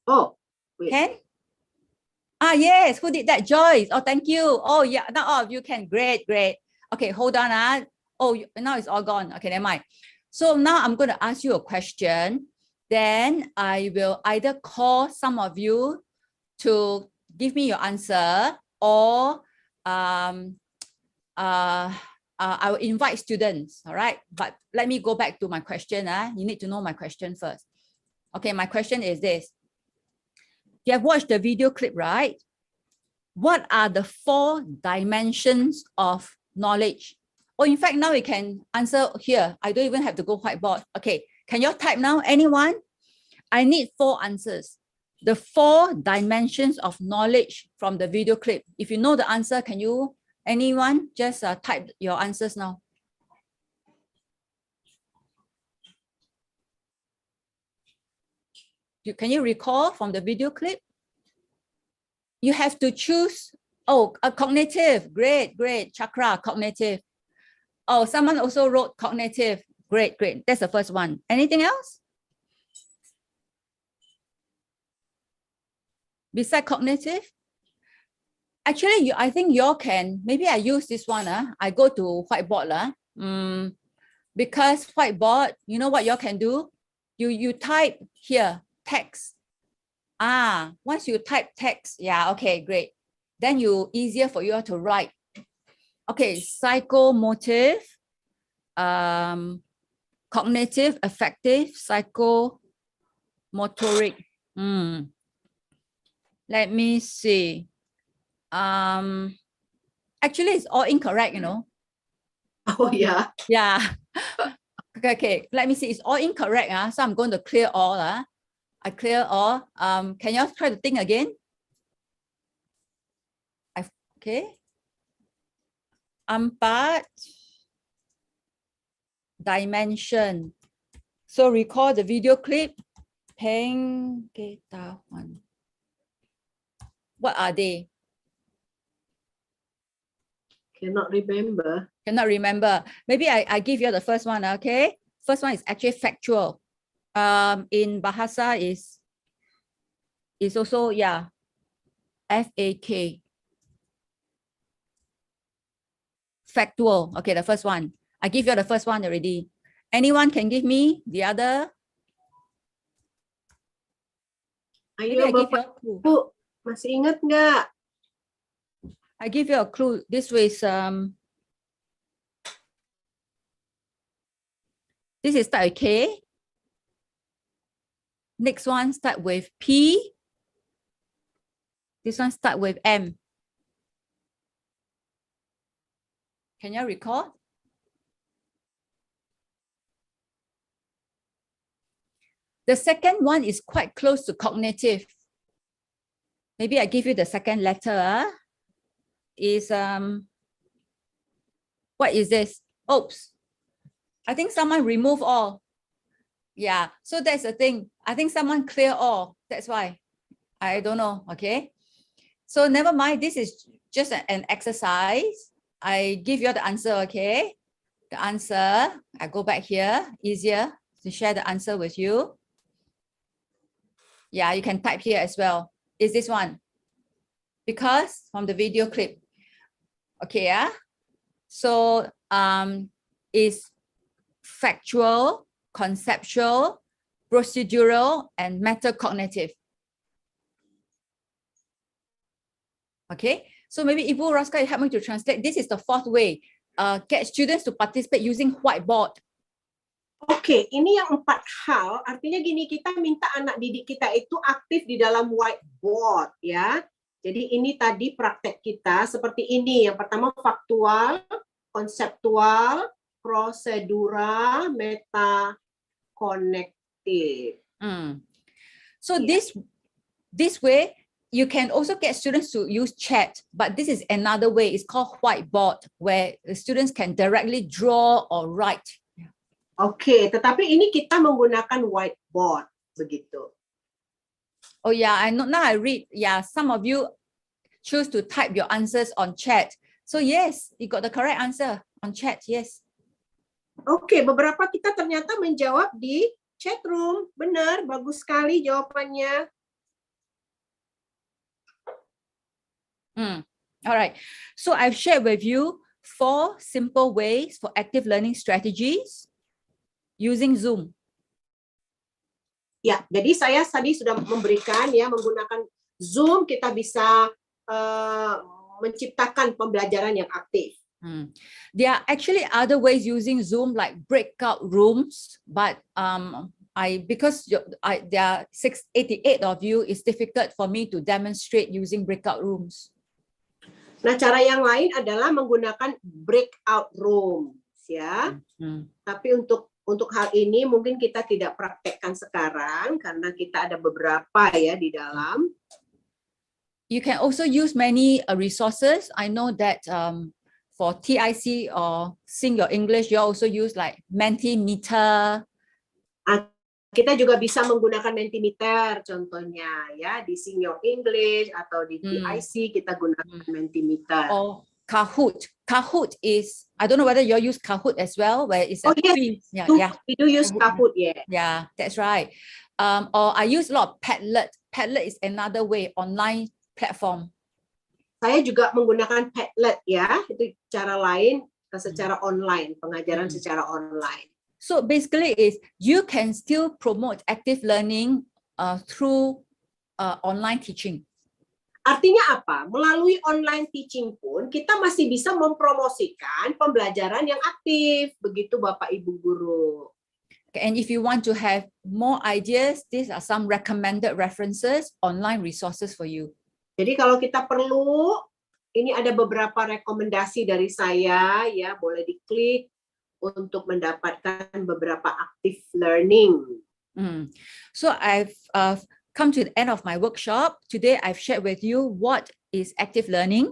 Oh, wait. Can? Yes, who did that? Joyce. Oh, thank you. Oh, yeah, now all of you can. Great, great. Okay, hold on. Oh, now it's all gone. Okay, never mind. So now I'm going to ask you a question. Then I will either call some of you to give me your answer, or I will invite students. All right. But let me go back to my question. You need to know my question first. Okay, my question is this. You have watched the video clip, right? What are the 4 dimensions of knowledge? Or in fact, now we can answer here. I don't even have to go whiteboard. Okay, can you type now? Anyone? I need 4 answers. The 4 dimensions of knowledge from the video clip. If you know the answer, can you, anyone, just type your answers now. Can you recall from the video clip? You have to choose, oh, a cognitive, great, great, chakra, cognitive. Oh, someone also wrote cognitive, great, great. That's the first one. Anything else? Besides cognitive? Actually, I think you all can, maybe I use this one. I go to whiteboard. Because whiteboard, you know what you all can do? You type here, text. Once you type text, yeah, okay, great. Then easier for you all to write. Okay, psychomotive, cognitive, affective, psychomotoric. Let me see. Actually, it's all incorrect, you know. Oh, yeah. Yeah. Okay, let me see. It's all incorrect. So I'm going to clear all. I clear all. Can you all try to think again? Okay. 4 dimension. So recall the video clip. Pengetahuan. What are they? Cannot remember. Cannot remember. Maybe I give you the first one, okay? First one is actually factual. In Bahasa is also, yeah, FAK. Factual. Okay, the first one. I give you the first one already. Anyone can give me the other? Ayo, Bapak Ibu, masih ingat nggak? I give you a clue. This was this is start with K. Next one start with P. This one start with M. Can you recall? The second one is quite close to cognitive. Maybe I give you the second letter. Is what is this? Oops. I think someone remove all. Yeah, so that's the thing. I think someone clear all. That's why. I don't know. Okay. So never mind. This is just an exercise. I give you the answer. Okay. The answer. I go back here. Easier to share the answer with you. Yeah, you can type here as well. is this one. Because from the video clip. Okay, yeah. So is factual, conceptual, procedural, and metacognitive. Okay, so maybe Ibu Roska, help me to translate. This is the fourth way. Get students to participate using whiteboard. Oke, ini yang 4 hal, artinya gini, kita minta anak didik kita itu aktif di dalam whiteboard, ya. Jadi ini tadi praktek kita seperti ini. Yang pertama faktual, konseptual, prosedural, meta-connective. So this way, you can also get students to use chat, but this is another way. It's called whiteboard, where the students can directly draw or write. Oke, tetapi ini kita menggunakan whiteboard, begitu. Oh yeah, I know now I read. Yeah, some of you choose to type your answers on chat. So yes, you got the correct answer on chat. Yes. Oke, beberapa kita ternyata menjawab di chat room. Benar, bagus sekali jawabannya. All right. So I've shared with you 4 simple ways for active learning strategies using Zoom. Ya, jadi saya tadi sudah memberikan ya, menggunakan Zoom kita bisa menciptakan pembelajaran yang aktif. There are actually other ways using Zoom, like breakout rooms, but because there are 88 of you, it's difficult for me to demonstrate using breakout rooms. Nah, cara yang lain adalah menggunakan breakout rooms, ya. Tapi untuk hal ini mungkin kita tidak praktekkan sekarang karena kita ada beberapa ya di dalam. You can also use many resources. I know that for TIC or Sing Your English, you also use like Mentimeter. Kita juga bisa menggunakan Mentimeter contohnya ya di Sing Your English atau di TIC kita gunakan Mentimeter. Or Kahoot. Kahoot is, I don't know whether you use Kahoot as well, where it's a free. Yeah, we do use Kahoot, yeah. Yeah, that's right. Or I use a lot of Padlet. Padlet is another way, online platform. Saya juga menggunakan Padlet ya, itu cara lain secara online, pengajaran secara online. So basically is you can still promote active learning through online teaching. Artinya apa? Melalui online teaching pun kita masih bisa mempromosikan pembelajaran yang aktif, begitu Bapak Ibu guru. Okay, and if you want to have more ideas, these are some recommended references, online resources for you. Jadi kalau kita perlu, ini ada beberapa rekomendasi dari saya, ya boleh diklik untuk mendapatkan beberapa active learning. So I've come to the end of my workshop. Today I've shared with you what is active learning.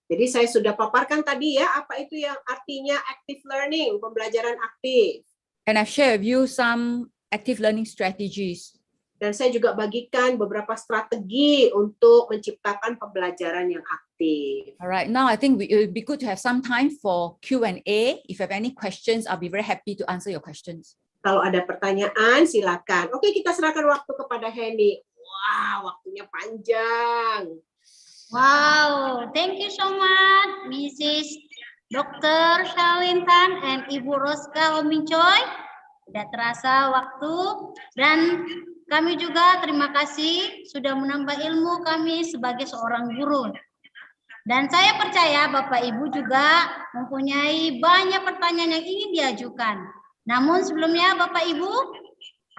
Jadi saya sudah paparkan tadi ya, apa itu yang artinya active learning, pembelajaran aktif. And I've shared with you some active learning strategies. Dan saya juga bagikan beberapa strategi untuk menciptakan pembelajaran yang aktif. Alright, now I think it would be good to have some time for Q&A. If you have any questions, I'll be very happy to answer your questions. Kalau ada pertanyaan, silakan. Oke, kita serahkan waktu kepada Henny. Wah, waktunya panjang. Wow, thank you so much, Mrs. Dr. Shalin Tan and Ibu Roska Homincoy. Tidak terasa waktu dan kami juga terima kasih sudah menambah ilmu kami sebagai seorang guru. Dan saya percaya Bapak Ibu juga mempunyai banyak pertanyaan yang ingin diajukan. Namun sebelumnya Bapak Ibu,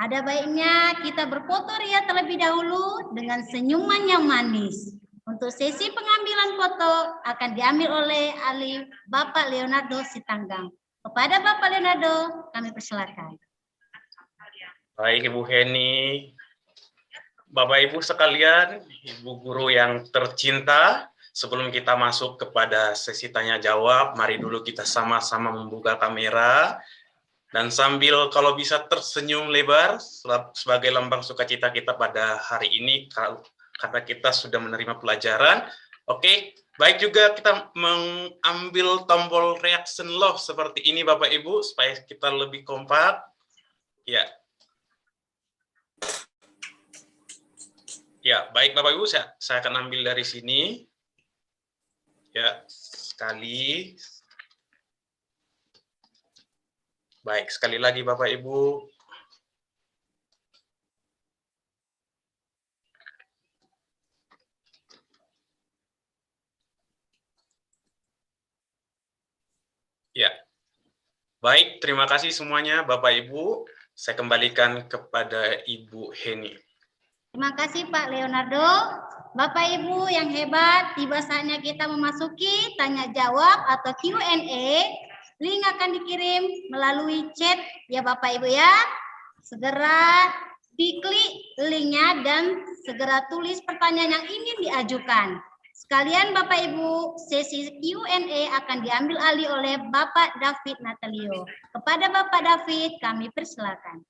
ada baiknya kita berfoto ria terlebih dahulu dengan senyuman yang manis. Untuk sesi pengambilan foto akan diambil oleh ahli Bapak Leonardo Sitanggang. Kepada Bapak Leonardo, kami persilakan. Baik Ibu Henny, Bapak Ibu sekalian, Ibu guru yang tercinta, sebelum kita masuk kepada sesi tanya jawab, mari dulu kita sama-sama membuka kamera dan sambil kalau bisa tersenyum lebar sebagai lambang sukacita kita pada hari ini karena kita sudah menerima pelajaran. Oke, baik juga kita mengambil tombol reaction love seperti ini Bapak Ibu supaya kita lebih kompak. Ya. Ya, baik Bapak Ibu, saya akan ambil dari sini. Ya, sekali. Baik, sekali lagi Bapak Ibu. Ya, baik, terima kasih semuanya Bapak Ibu. Saya kembalikan kepada Ibu Heni. Terima kasih Pak Leonardo. Bapak Ibu yang hebat, tiba saatnya kita memasuki tanya jawab atau Q&A. Link akan dikirim melalui chat ya Bapak Ibu ya. Segera diklik linknya dan segera tulis pertanyaan yang ingin diajukan. Sekalian Bapak Ibu, sesi Q&A akan diambil alih oleh Bapak David Natalio. Kepada Bapak David, kami persilakan.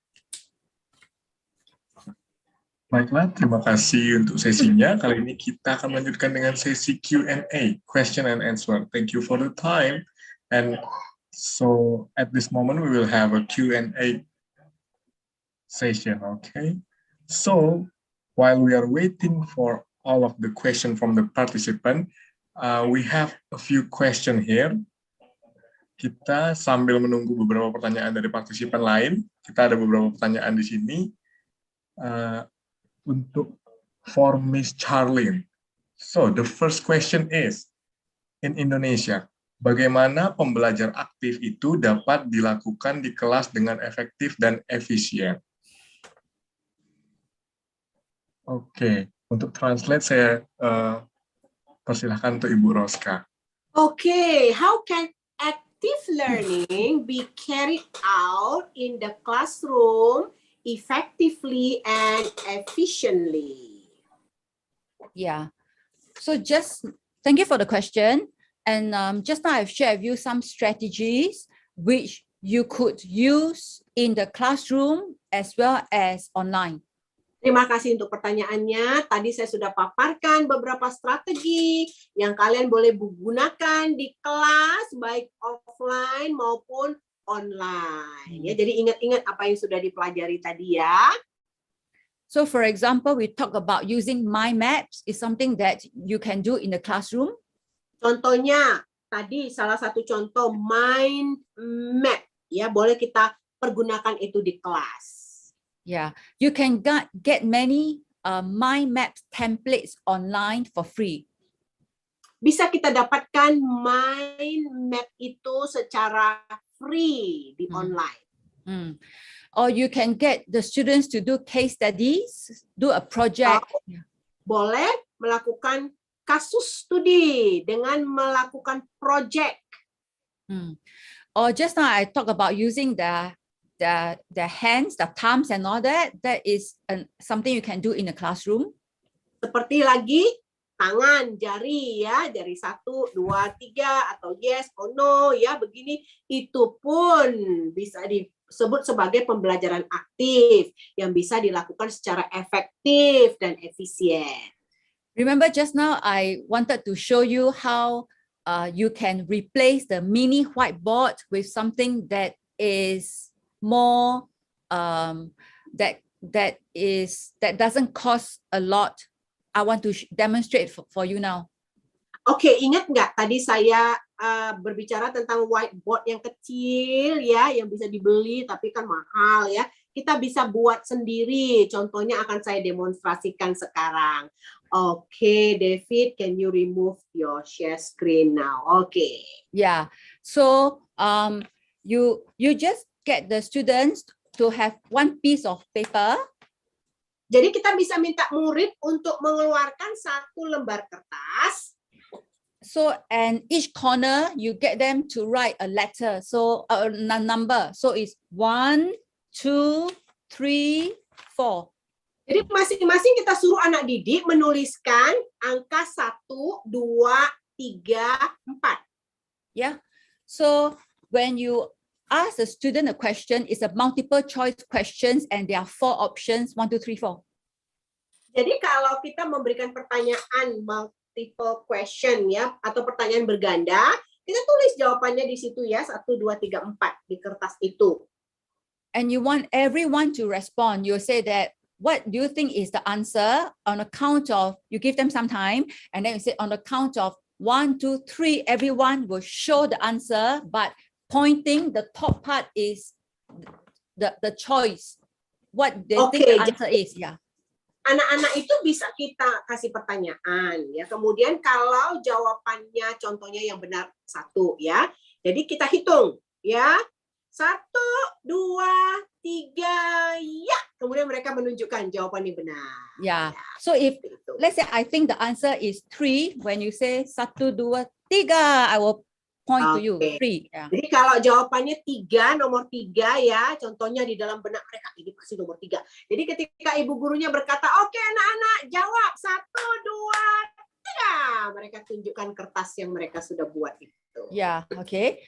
Baiklah, terima kasih untuk sesinya. Kali ini kita akan melanjutkan dengan sesi Q&A, question and answer. Thank you for the time. And so at this moment, we will have a Q&A session, okay? So while we are waiting for all of the question from the participant, we have a few question here. Kita sambil menunggu beberapa pertanyaan dari partisipan lain, kita ada beberapa pertanyaan di sini. Untuk for Miss Charlene. So the first question is, in Indonesia, bagaimana pembelajar aktif itu dapat dilakukan di kelas dengan efektif dan efisien? Oke, untuk translate saya persilahkan untuk Ibu Roska. Okay, how can active learning be carried out in the classroom effectively and efficiently? Yeah. So thank you for the question. And just now I've shared with you some strategies which you could use in the classroom as well as online. Terima kasih untuk pertanyaannya. Tadi saya sudah paparkan beberapa strategi yang kalian boleh gunakan di kelas, baik offline maupun online. Ya, jadi ingat-ingat apa yang sudah dipelajari tadi ya. So for example, we talk about using mind maps is something that you can do in the classroom. Contohnya, tadi salah satu contoh mind map. Ya, boleh kita pergunakan itu di kelas. Yeah, you can get many mind map templates online for free. Bisa kita dapatkan mind map itu secara free di online. Or you can get the students to do case studies, do a project. Boleh melakukan kasus studi dengan melakukan project. Or just now I talk about using the hands, the thumbs and all that. That is something you can do in the classroom. Seperti lagi tangan, jari ya, jari 1, 2, 3 atau yes or no ya, begini itu pun bisa disebut sebagai pembelajaran aktif yang bisa dilakukan secara efektif dan efisien. Remember just now I wanted to show you how you can replace the mini whiteboard with something that is more that doesn't cost a lot. I want to demonstrate for you now. Oke, ingat nggak tadi saya berbicara tentang whiteboard yang kecil ya, yang bisa dibeli tapi kan mahal ya. Kita bisa buat sendiri. Contohnya akan saya demonstrasikan sekarang. Oke, David, can you remove your share screen now? Oke. Yeah. So you just get the students to have one piece of paper. Jadi kita bisa minta murid untuk mengeluarkan satu lembar kertas. So and each corner you get them to write a letter. So a number. So it's 1, 2, 3, 4. Jadi masing-masing kita suruh anak didik menuliskan angka 1, 2, 3, 4. Yeah. So when you ask the student a question, it's a multiple choice questions and there are 4 options, 1, 2, 3, 4. Jadi kalau kita memberikan pertanyaan multiple question ya, atau pertanyaan berganda, kita tulis jawabannya di situ ya, 1, 2, 3, 4 di kertas itu. And you want everyone to respond. You say that what do you think is the answer? On a count of, you give them some time, and then you say on the count of 1, 2, 3, everyone will show the answer, but pointing the top part is the choice. What they think the answer is, yeah. Anak-anak itu bisa kita kasih pertanyaan ya. Kemudian kalau jawabannya contohnya yang benar 1 ya. Jadi kita hitung ya. 1, 2, 3 ya. Kemudian mereka menunjukkan jawaban yang benar. Yeah. So if let's say I think the answer is 3, when you say 1, 2, 3, I will point to you 3. Yeah. Jadi kalau jawabannya 3, nomor 3 ya, contohnya di dalam benak mereka ini pasti nomor 3. Jadi ketika ibu gurunya berkata, oke anak-anak jawab 1, 2, 3, mereka tunjukkan kertas yang mereka sudah buat itu. Yeah. Okay.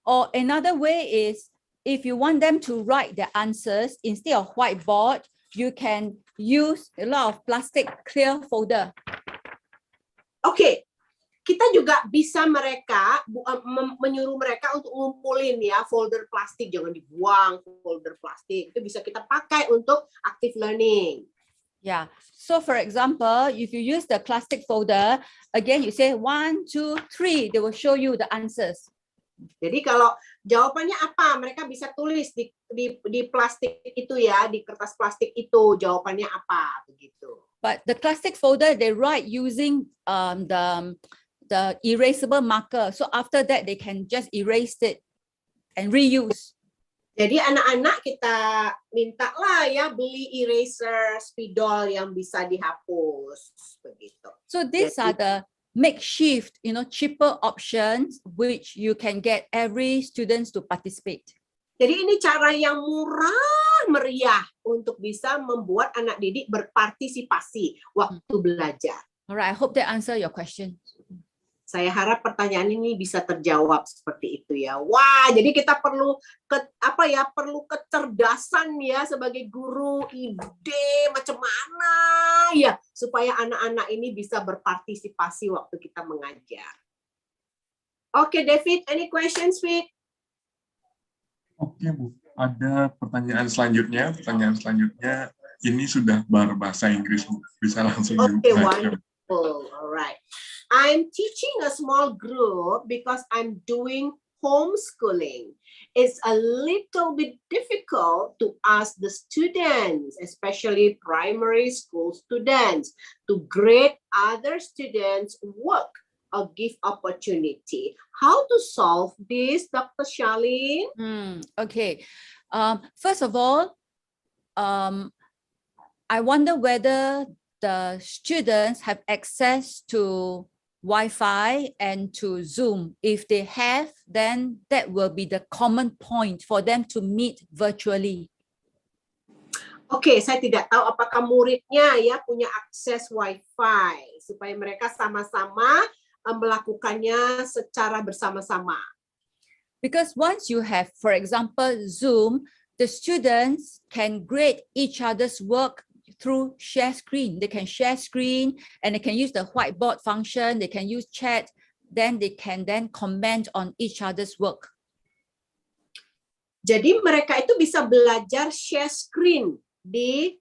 Or another way is if you want them to write their answers instead of whiteboard, you can use a lot of plastic clear folder. Oke. Kita juga bisa menyuruh mereka untuk ngumpulin ya folder plastik, jangan dibuang folder plastik. Itu bisa kita pakai untuk active learning. Yeah. So for example, if you use the plastic folder, again you say 1, 2, 3, they will show you the answers. Jadi kalau jawabannya apa, mereka bisa tulis di plastik itu ya, di kertas plastik itu jawabannya apa begitu. But the plastic folder they write using the erasable marker. So after that, they can just erase it and reuse. Jadi anak-anak kita minta lah ya beli eraser, spidol yang bisa dihapus begitu. So these are the makeshift, cheaper options which you can get every students to participate. Jadi ini cara yang murah meriah untuk bisa membuat anak didik berpartisipasi waktu belajar. Alright, I hope that answer your question. Saya harap pertanyaan ini bisa terjawab seperti itu ya. Wah, jadi kita perlu kecerdasan ya sebagai guru, ide macam mana ya supaya anak-anak ini bisa berpartisipasi waktu kita mengajar. Oke, David, any questions, Vic? Oke, Bu. Ada pertanyaan selanjutnya. Pertanyaan selanjutnya ini sudah berbahasa Inggris, Bu. Bisa langsung Oke, dibaca. wonderful. Alright. I'm teaching a small group because I'm doing homeschooling. It's a little bit difficult to ask the students, especially primary school students, to grade other students' work or give opportunity. How to solve this, Dr. Charlene? Okay. First of all, I wonder whether the students have access to Wi-Fi and to Zoom. If they have, then that will be the common point for them to meet virtually. Oke, saya tidak tahu apakah muridnya ya punya akses Wi-Fi supaya mereka sama-sama melakukannya secara bersama-sama. Because once you have, for example, Zoom, the students can grade each other's work through share screen. They can share screen and they can use the whiteboard function. They can use chat. Then they can comment on each other's work. Jadi mereka itu bisa belajar share screen di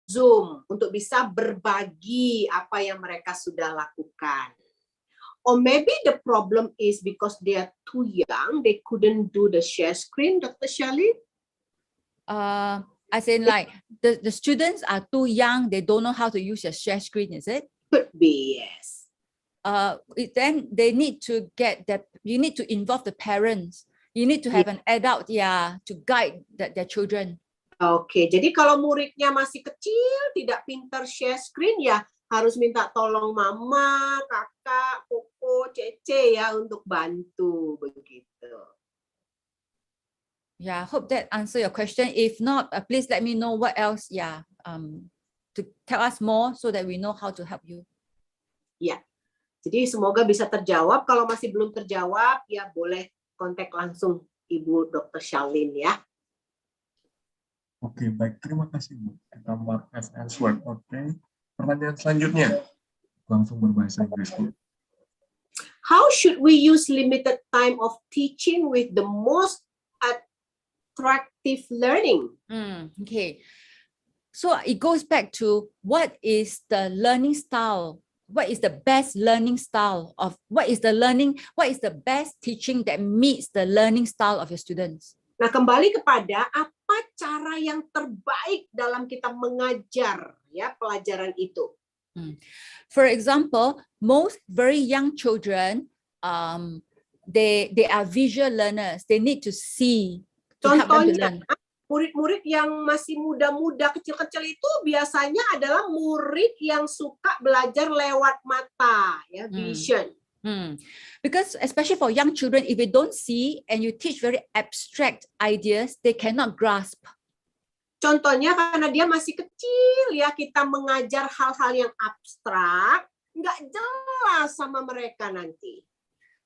Zoom untuk bisa berbagi apa yang mereka sudah lakukan. Or maybe the problem is because they are too young, they couldn't do the share screen, Dr. Shirley? As in like the students are too young, they don't know how to use a share screen, is it? Could be, yes. Then they need to you need to involve the parents. You need to have an adult, to guide their children. Oke, jadi kalau muridnya masih kecil, tidak pintar share screen ya harus minta tolong mama, kakak, koko, cece ya untuk bantu begitu. Yeah, I hope that answer your question. If not, please let me know what else, to tell us more so that we know how to help you. Ya, jadi semoga bisa terjawab. Kalau masih belum terjawab, ya boleh kontak langsung Ibu Dr. Charlene ya. Oke, baik. Terima kasih, Bu. Kita mark as answered. Oke. Pertanyaan selanjutnya. Langsung berbahasa Inggris, Bu. How should we use limited time of teaching with the most attractive learning? Okay. So it goes back to what is the learning style? What is the best learning style of what is the best teaching that meets the learning style of your students? Nah, kembali kepada apa cara yang terbaik dalam kita mengajar ya pelajaran itu. For example, most very young children, they are visual learners. They need to see to help them to learn. Murid-murid yang masih muda-muda, kecil-kecil itu biasanya adalah murid yang suka belajar lewat mata, ya, vision. Because especially for young children, if they don't see and you teach very abstract ideas, they cannot grasp. Contohnya karena dia masih kecil, ya, kita mengajar hal-hal yang abstrak, nggak jelas sama mereka nanti.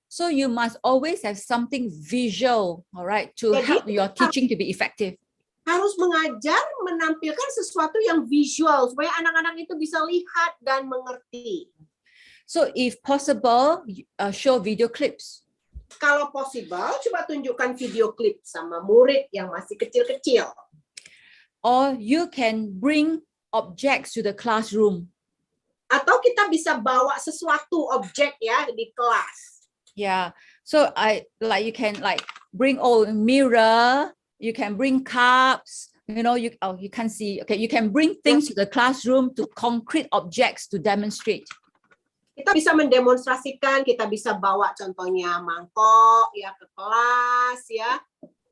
So you must always have something visual, all right, to help your teaching to be effective. Harus mengajar menampilkan sesuatu yang visual supaya anak-anak itu bisa lihat dan mengerti. So if possible, show video clips. Kalau possible, coba tunjukkan video klip sama murid yang masih kecil-kecil. Or you can bring objects to the classroom. Atau kita bisa bawa sesuatu objek ya di kelas. Yeah. So you can bring mirror. You can bring cups, you can't see. Okay, you can bring things to the classroom, to concrete objects to demonstrate. Kita bisa mendemonstrasikan, kita bisa bawa contohnya mangkok ya ke kelas ya.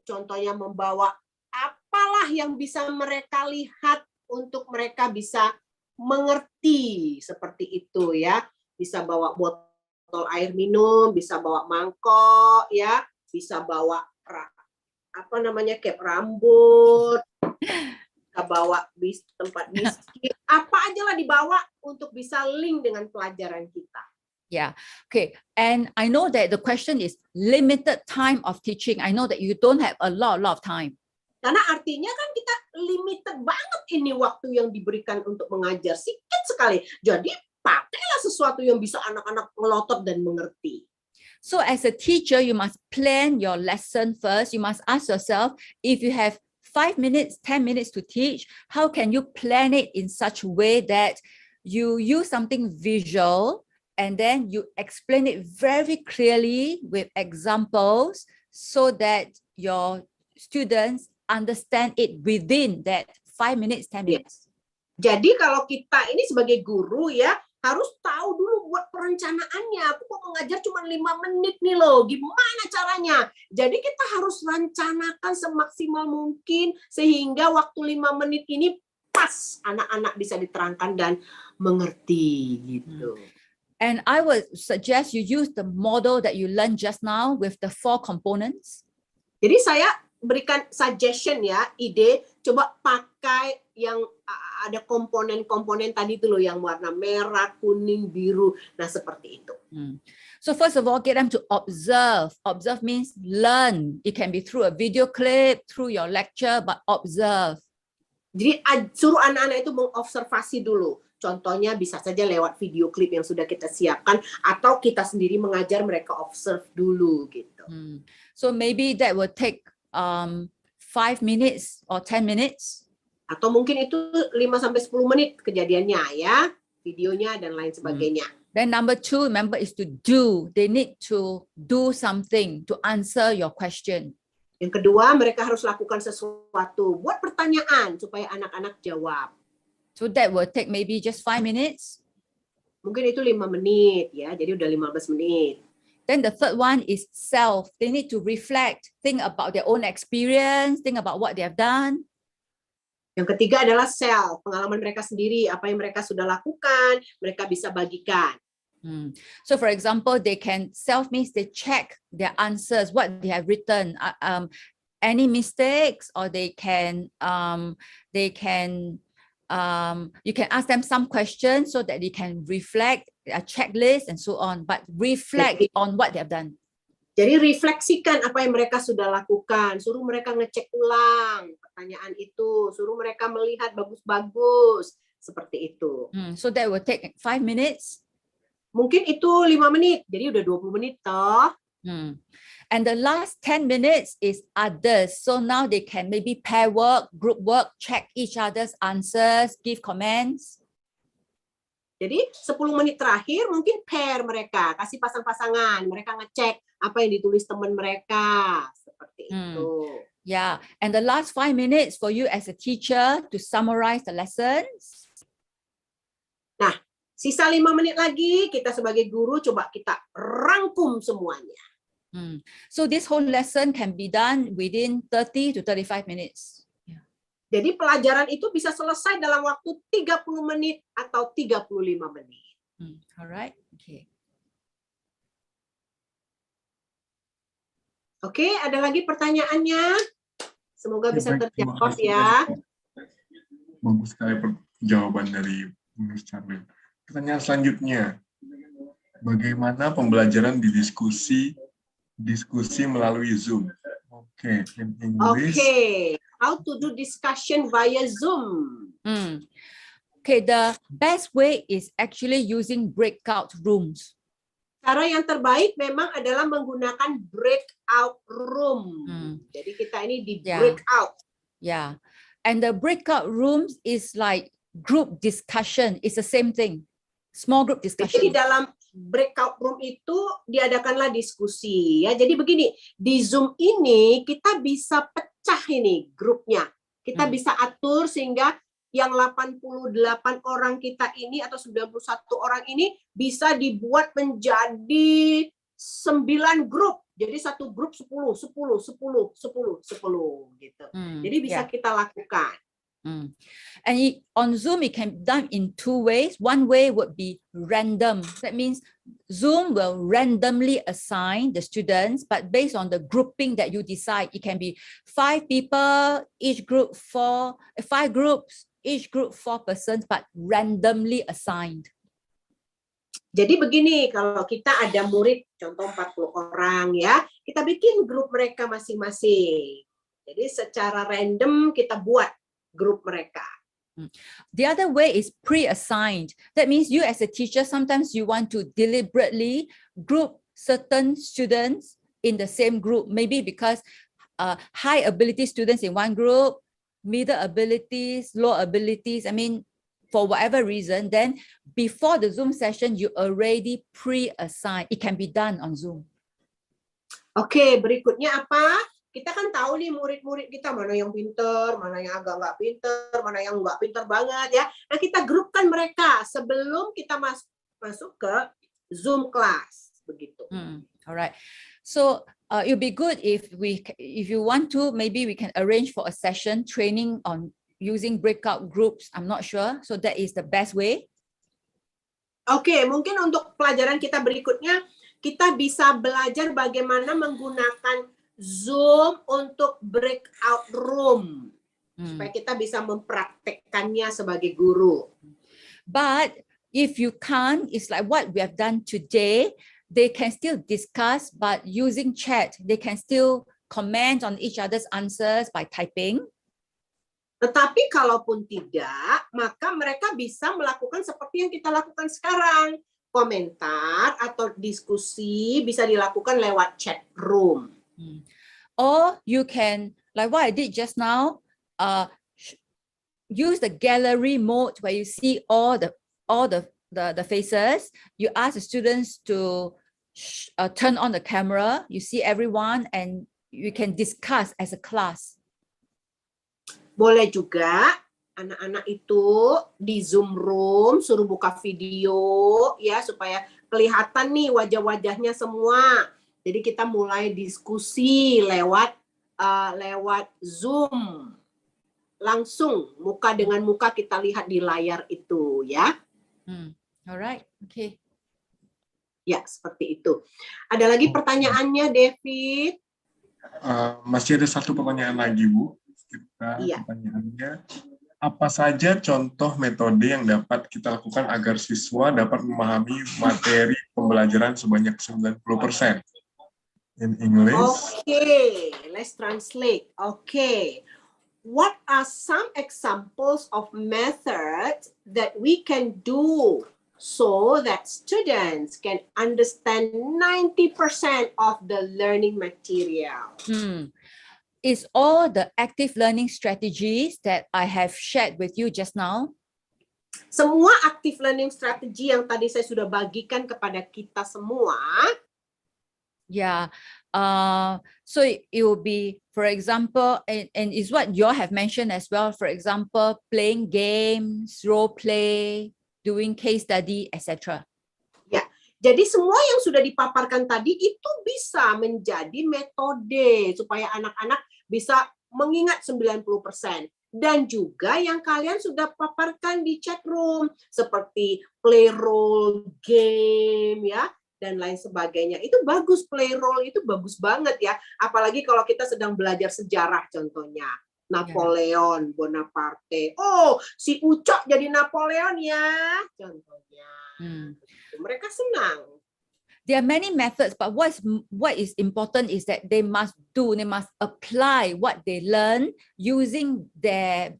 Contohnya membawa apalah yang bisa mereka lihat untuk mereka bisa mengerti seperti itu ya. Bisa bawa botol air minum, bisa bawa mangkok ya, bisa bawa cap rambut, kita bawa tempat biskuit, apa aja lah dibawa untuk bisa link dengan pelajaran kita. Yeah, okay. And I know that the question is limited time of teaching. I know that you don't have a lot of time. Karena artinya kan kita limited banget ini waktu yang diberikan untuk mengajar, sedikit sekali. Jadi pakailah sesuatu yang bisa anak-anak melotot dan mengerti. So as a teacher, you must plan your lesson first. You must ask yourself, if you have 5 minutes, 10 minutes to teach, how can you plan it in such a way that you use something visual and then you explain it very clearly with examples so that your students understand it within that 5 minutes, 10 minutes. Jadi kalau kita ini sebagai guru ya, harus tahu dulu buat perencanaannya. Aku mau mengajar cuma 5 menit nih loh. Gimana caranya? Jadi kita harus rencanakan semaksimal mungkin sehingga waktu 5 menit ini pas anak-anak bisa diterangkan dan mengerti gitu. And I would suggest you use the model that you learned just now with the 4 components. Jadi saya berikan suggestion ya, ide, coba pakai yang ada komponen-komponen tadi itu loh yang warna merah, kuning, biru. Nah, seperti itu. So first of all, get them to observe. Observe means learn. It can be through a video clip, through your lecture, but observe. Jadi suruh anak-anak itu mengobservasi dulu. Contohnya bisa saja lewat video klip yang sudah kita siapkan atau kita sendiri mengajar mereka observe dulu gitu. So maybe that will take 5 minutes or 10 minutes. Atau mungkin itu 5-10 menit kejadiannya ya, videonya dan lain sebagainya. Then number 2, remember, is to do. They need to do something to answer your question. Yang kedua, mereka harus lakukan sesuatu, buat pertanyaan supaya anak-anak jawab. So that will take maybe just 5 minutes. Mungkin itu 5 menit ya, jadi udah 15 menit. Then the third one is self. They need to reflect, think about their own experience, think about what they have done. Yang ketiga adalah self, pengalaman mereka sendiri, apa yang mereka sudah lakukan, mereka bisa bagikan. So for example, they can self means they check their answers, what they have written, any mistakes, or you can ask them some questions so that they can reflect a checklist and so on, but reflect on what they have done. Jadi refleksikan apa yang mereka sudah lakukan, suruh mereka ngecek ulang pertanyaan itu, suruh mereka melihat bagus-bagus, seperti itu. So that will take 5 minutes. Mungkin itu 5 menit, jadi udah 20 menit toh. And the last 10 minutes is others. So now they can maybe pair work, group work, check each other's answers, give comments. Jadi 10 menit terakhir mungkin pair mereka, kasih pasang-pasangan, mereka ngecek apa yang ditulis teman mereka, seperti itu. Yeah, and the last 5 minutes for you as a teacher to summarize the lessons. Nah, sisa 5 menit lagi kita sebagai guru coba kita rangkum semuanya. So this whole lesson can be done within 30 to 35 minutes. Jadi pelajaran itu bisa selesai dalam waktu 30 menit atau 35 menit. Alright, okay. Oke, ada lagi pertanyaannya? Semoga bisa terjawab kasih, ya. Bagus sekali jawaban dari Miss Charlene. Pertanyaan selanjutnya, bagaimana pembelajaran di diskusi melalui Zoom? Oke, in English. Okay, how to do discussion via Zoom? Okay, the best way is actually using breakout rooms. Cara yang terbaik memang adalah menggunakan breakout room. Jadi kita ini di breakout. Yeah, and the breakout rooms is like group discussion. It's the same thing. Small group discussion. Jadi di dalam breakout room itu diadakanlah diskusi ya. Jadi begini, di Zoom ini kita bisa pecah ini grupnya. Kita bisa atur sehingga yang 88 orang kita ini atau 91 orang ini bisa dibuat menjadi 9 grup. Jadi satu grup 10 gitu. Jadi bisa kita lakukan. And on Zoom, it can be done in 2 ways. One way would be random. That means Zoom will randomly assign the students, but based on the grouping that you decide, it can be 5 people, each group 5 groups, each group 4 persons, but randomly assigned. Jadi begini, kalau kita ada murid, contoh 40 orang ya, kita bikin grup mereka masing-masing. Jadi secara random kita buat grup mereka. The other way is pre-assigned. That means you as a teacher, sometimes you want to deliberately group certain students in the same group, maybe because high ability students in one group, middle abilities, low abilities, I mean, for whatever reason, then before the Zoom session, you already pre-assign. It can be done on Zoom. Oke, berikutnya apa? Kita kan tahu nih murid-murid kita mana yang pinter, mana yang agak nggak pinter, mana yang nggak pinter banget ya. Nah kita grupkan mereka sebelum kita masuk ke Zoom class begitu. Alright. So it would be good if you want to, maybe we can arrange for a session training on using breakout groups. I'm not sure. So that is the best way. Oke, mungkin untuk pelajaran kita berikutnya kita bisa belajar bagaimana menggunakan Zoom untuk breakout room supaya kita bisa mempraktekkannya sebagai guru. But if you can't, it's like what we have done today. They can still discuss, but using chat, they can still comment on each other's answers by typing. Tetapi kalaupun tidak, maka mereka bisa melakukan seperti yang kita lakukan sekarang. Komentar atau diskusi bisa dilakukan lewat chat room. Or you can, like what I did just now, use the gallery mode where you see all the faces. You ask the students to turn on the camera. You see everyone, and you can discuss as a class. Boleh juga anak-anak itu di Zoom room suruh buka video ya supaya kelihatan nih wajah-wajahnya semua. Jadi kita mulai diskusi lewat Zoom. Langsung muka dengan muka kita lihat di layar itu ya. Alright, okay. Ya, seperti itu. Ada lagi pertanyaannya, David? Masih ada satu pertanyaan lagi, Bu. Pertanyaannya, apa saja contoh metode yang dapat kita lakukan agar siswa dapat memahami materi pembelajaran sebanyak 90%? In English. Okay, let's translate. Okay. What are some examples of methods that we can do so that students can understand 90% of the learning material. Is all the active learning strategies that I have shared with you just now? Semua active learning strategy yang tadi saya sudah bagikan kepada kita semua. Yeah. So it will be, for example, and is what you all have mentioned as well, for example, playing games, role play, doing case study, etc. Ya, jadi semua yang sudah dipaparkan tadi itu bisa menjadi metode supaya anak-anak bisa mengingat 90%. Dan juga yang kalian sudah paparkan di chat room seperti play role game ya dan lain sebagainya. Itu bagus, play role itu bagus banget ya. Apalagi kalau kita sedang belajar sejarah contohnya. Napoleon Bonaparte. Oh, si Ucok jadi Napoleon ya contohnya. Mereka senang. There are many methods, but what is important is that they must apply what they learn using their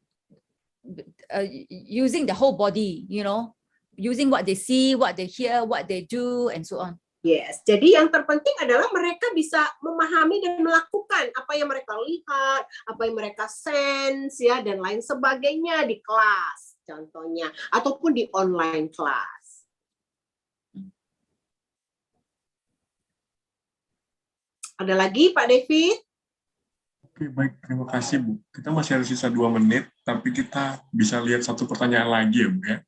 using the whole body, you know, using what they see, what they hear, what they do, and so on. Yes, jadi yang terpenting adalah mereka bisa memahami dan melakukan apa yang mereka lihat, apa yang mereka sense, ya, dan lain sebagainya di kelas, contohnya, ataupun di online class. Ada lagi, Pak David? Oke, baik. Terima kasih, Bu. Kita masih ada sisa 2 menit, tapi kita bisa lihat satu pertanyaan lagi ya, Bu, ya?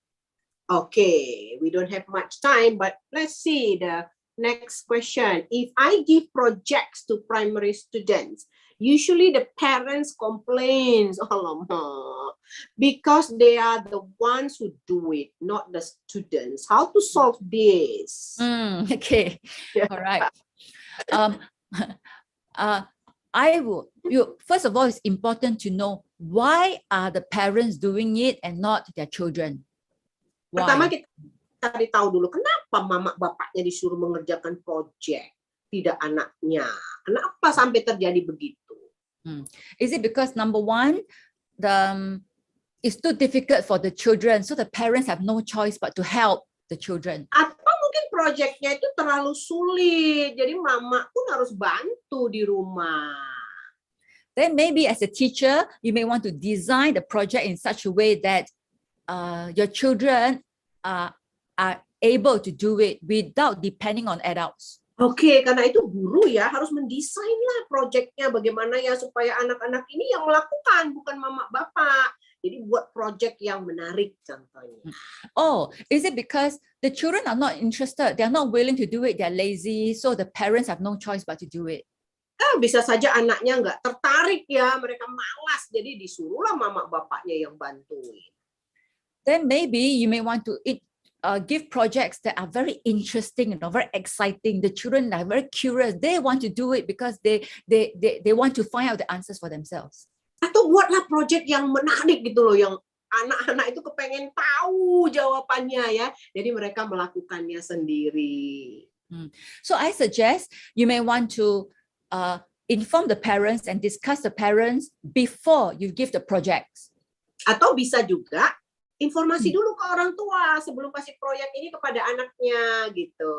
Okay, we don't have much time, but let's see the next question. If I give projects to primary students, usually the parents complains, because they are the ones who do it, not the students. How to solve this? Okay, all right. First of all, it's important to know why are the parents doing it and not their children. Why? Pertama kita cari tahu dulu kenapa mama bapaknya disuruh mengerjakan proyek, tidak anaknya. Kenapa sampai terjadi begitu? Is it because number one, it's too difficult for the children, so the parents have no choice but to help the children? Atau mungkin proyeknya itu terlalu sulit, jadi mama pun harus bantu di rumah. Then maybe as a teacher, you may want to design the project in such a way that your children are able to do it without depending on adults. Oke, karena itu guru ya harus mendesainlah proyeknya bagaimana ya supaya anak-anak ini yang melakukan, bukan mama bapak. Jadi buat project yang menarik contohnya. Oh, is it because the children are not interested? They are not willing to do it. They're lazy, so the parents have no choice but to do it. Bisa saja anaknya nggak tertarik ya, mereka malas, jadi disuruhlah mama bapaknya yang bantuin. Then maybe you may want to give projects that are very interesting, very exciting. The children are very curious. They want to do it because they want to find out the answers for themselves. Atau buatlah project yang menarik gitu loh, yang anak-anak itu kepengen tahu jawabannya ya. Jadi mereka melakukannya sendiri. So I suggest you may want to inform the parents and discuss the parents before you give the projects. Atau bisa juga informasi dulu ke orang tua sebelum kasih proyek ini kepada anaknya gitu.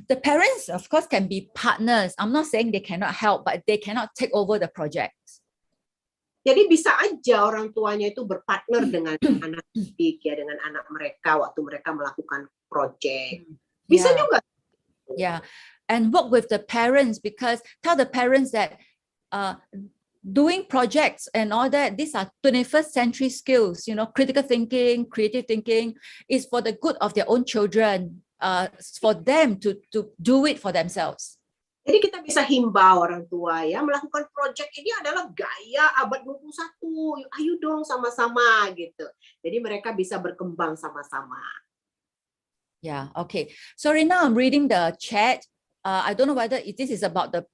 The parents, of course, can be partners. I'm not saying they cannot help, but they cannot take over the projects. Jadi bisa aja orang tuanya itu berpartner dengan anak didik ya, dengan anak mereka waktu mereka melakukan proyek. Bisa juga. Yeah, and work with the parents, because tell the parents that doing projects and all that, these are 21st century skills, critical thinking, creative thinking, is for the good of their own children, for them to do it for themselves. Jadi kita bisa himbau orang tua ya, melakukan project ini adalah gaya abad 21, ayo dong sama-sama gitu. Jadi mereka bisa berkembang sama-sama. Yeah, okay. Sorry, now I'm reading the chat. I don't know whether this is about the,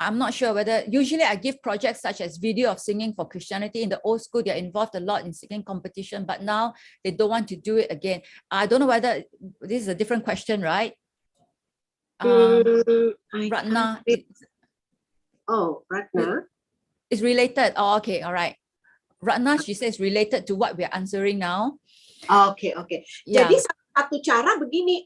I'm not sure whether, usually I give projects such as video of singing for Christianity. In the old school, they're involved a lot in singing competition, but now they don't want to do it again. I don't know whether this is a different question, right? Ratna. Ratna. It's related. Oh, okay, all right. Ratna, she says related to what we're answering now. Oke. Yeah. Jadi satu cara begini.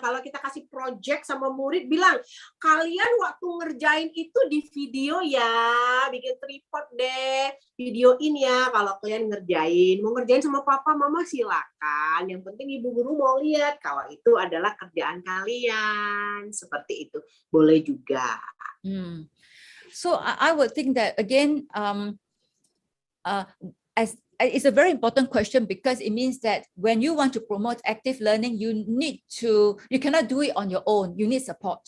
Kalau kita kasih project sama murid bilang, kalian waktu ngerjain itu di video ya, bikin tripod deh, videoin ya kalau kalian ngerjain. Mau ngerjain sama papa, mama silakan. Yang penting ibu guru mau lihat kalau itu adalah kerjaan kalian. Seperti itu. Boleh juga. So I would think that again, as it's a very important question because it means that when you want to promote active learning, you cannot do it on your own. You need support.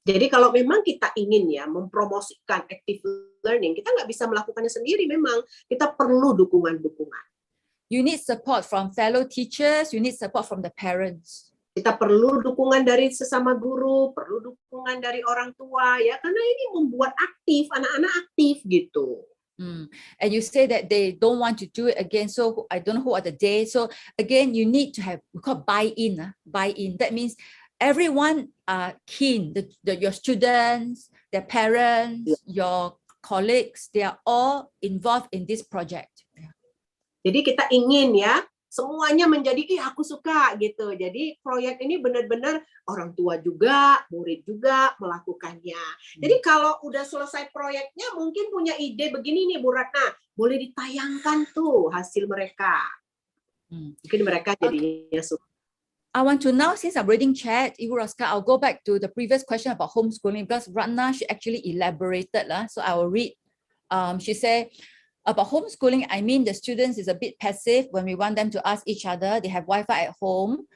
Jadi kalau memang kita ingin ya mempromosikan active learning, kita nggak bisa melakukannya sendiri memang. Kita perlu dukungan-dukungan. You need support from fellow teachers, you need support from the parents. Kita perlu dukungan dari sesama guru, perlu dukungan dari orang tua ya, karena ini membuat aktif, anak-anak aktif gitu. And you say that they don't want to do it again. So I don't know who are the days. So again, you need to have we call buy-in. Buy-in. That means everyone are keen. Your students, their parents, your colleagues, they are all involved in this project. Jadi kita ingin ya semuanya menjadi aku suka gitu. Jadi proyek ini benar-benar orang tua juga, murid juga melakukannya. Jadi kalau udah selesai proyeknya mungkin punya ide begini nih Bu Ratna, boleh ditayangkan tuh hasil mereka. Mungkin mereka jadinya suka. I want to now, since I'm reading chat, Ibu Roska, I'll go back to the previous question about homeschooling because Ratna, she actually elaborated. So I will read. She said, about homeschooling, I mean the students is a bit passive when we want them to ask each other. They have Wi-Fi at home.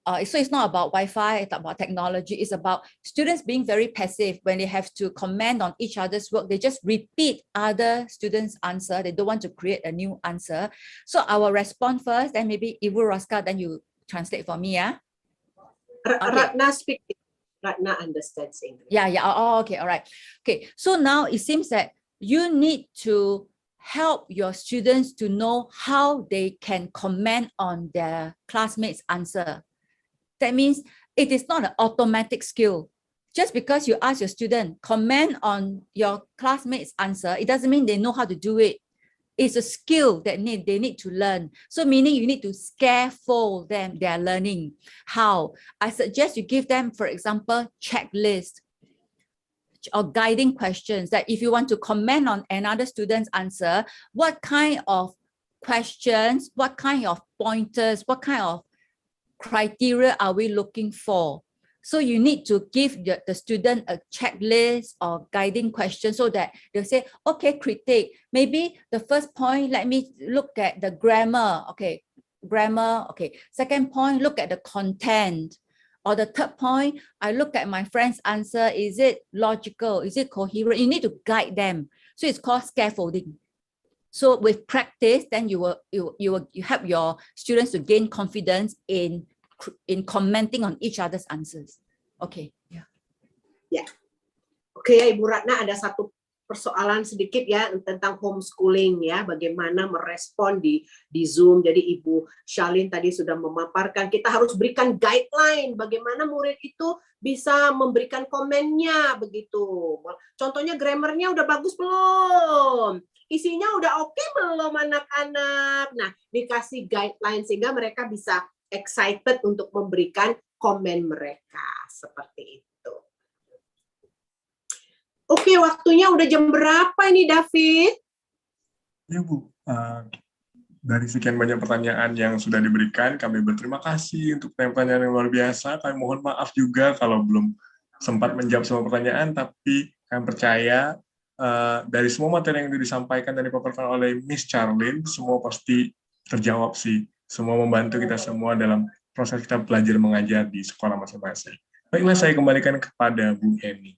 So it's not about Wi-Fi, it's about technology. It's about students being very passive when they have to comment on each other's work. They just repeat other students' answer. They don't want to create a new answer. So I will respond first, then maybe Ibu Roska, then you translate for me. Yeah. Ratna speak. Ratna understands English. Yeah. Oh, okay. All right. Okay. So now it seems that you need to help your students to know how they can comment on their classmates' answer. That means it is not an automatic skill. Just because you ask your student, comment on your classmates' answer, it doesn't mean they know how to do it. It's a skill that they need to learn. So meaning you need to scaffold them, their learning. How? I suggest you give them, for example, checklist or guiding questions that if you want to comment on another student's answer, what kind of questions, what kind of pointers, what kind of criteria are we looking for? So you need to give the student a checklist or guiding question so that they'll say, okay, critique. Maybe the first point, let me look at the grammar. Okay, grammar. Okay. Second point, look at the content. Or the third point, I look at my friend's answer. Is it logical? Is it coherent? You need to guide them. So it's called scaffolding. So with practice, then you help your students to gain confidence in commenting on each other's answers. Okay. Yeah. Oke, Ibu Ratna, ada satu persoalan sedikit ya tentang homeschooling ya, bagaimana merespon di Zoom. Jadi Ibu Shalin tadi sudah memaparkan kita harus berikan guideline bagaimana murid itu bisa memberikan komennya begitu. Contohnya grammarnya udah bagus belum? Isinya udah oke belum anak-anak? Nah, dikasih guideline sehingga mereka bisa excited untuk memberikan komen mereka seperti itu. Oke, waktunya udah jam berapa ini, David? Ya, Bu. Dari sekian banyak pertanyaan yang sudah diberikan, kami berterima kasih untuk pertanyaan yang luar biasa. Kami mohon maaf juga kalau belum sempat menjawab semua pertanyaan, tapi kami percaya dari semua materi yang disampaikan dan dipaparkan oleh Miss Charlene, semua pasti terjawab sih. Semua membantu kita semua dalam proses kita belajar mengajar di sekolah masing-masing. Baiklah, saya kembalikan kepada Bu Eni.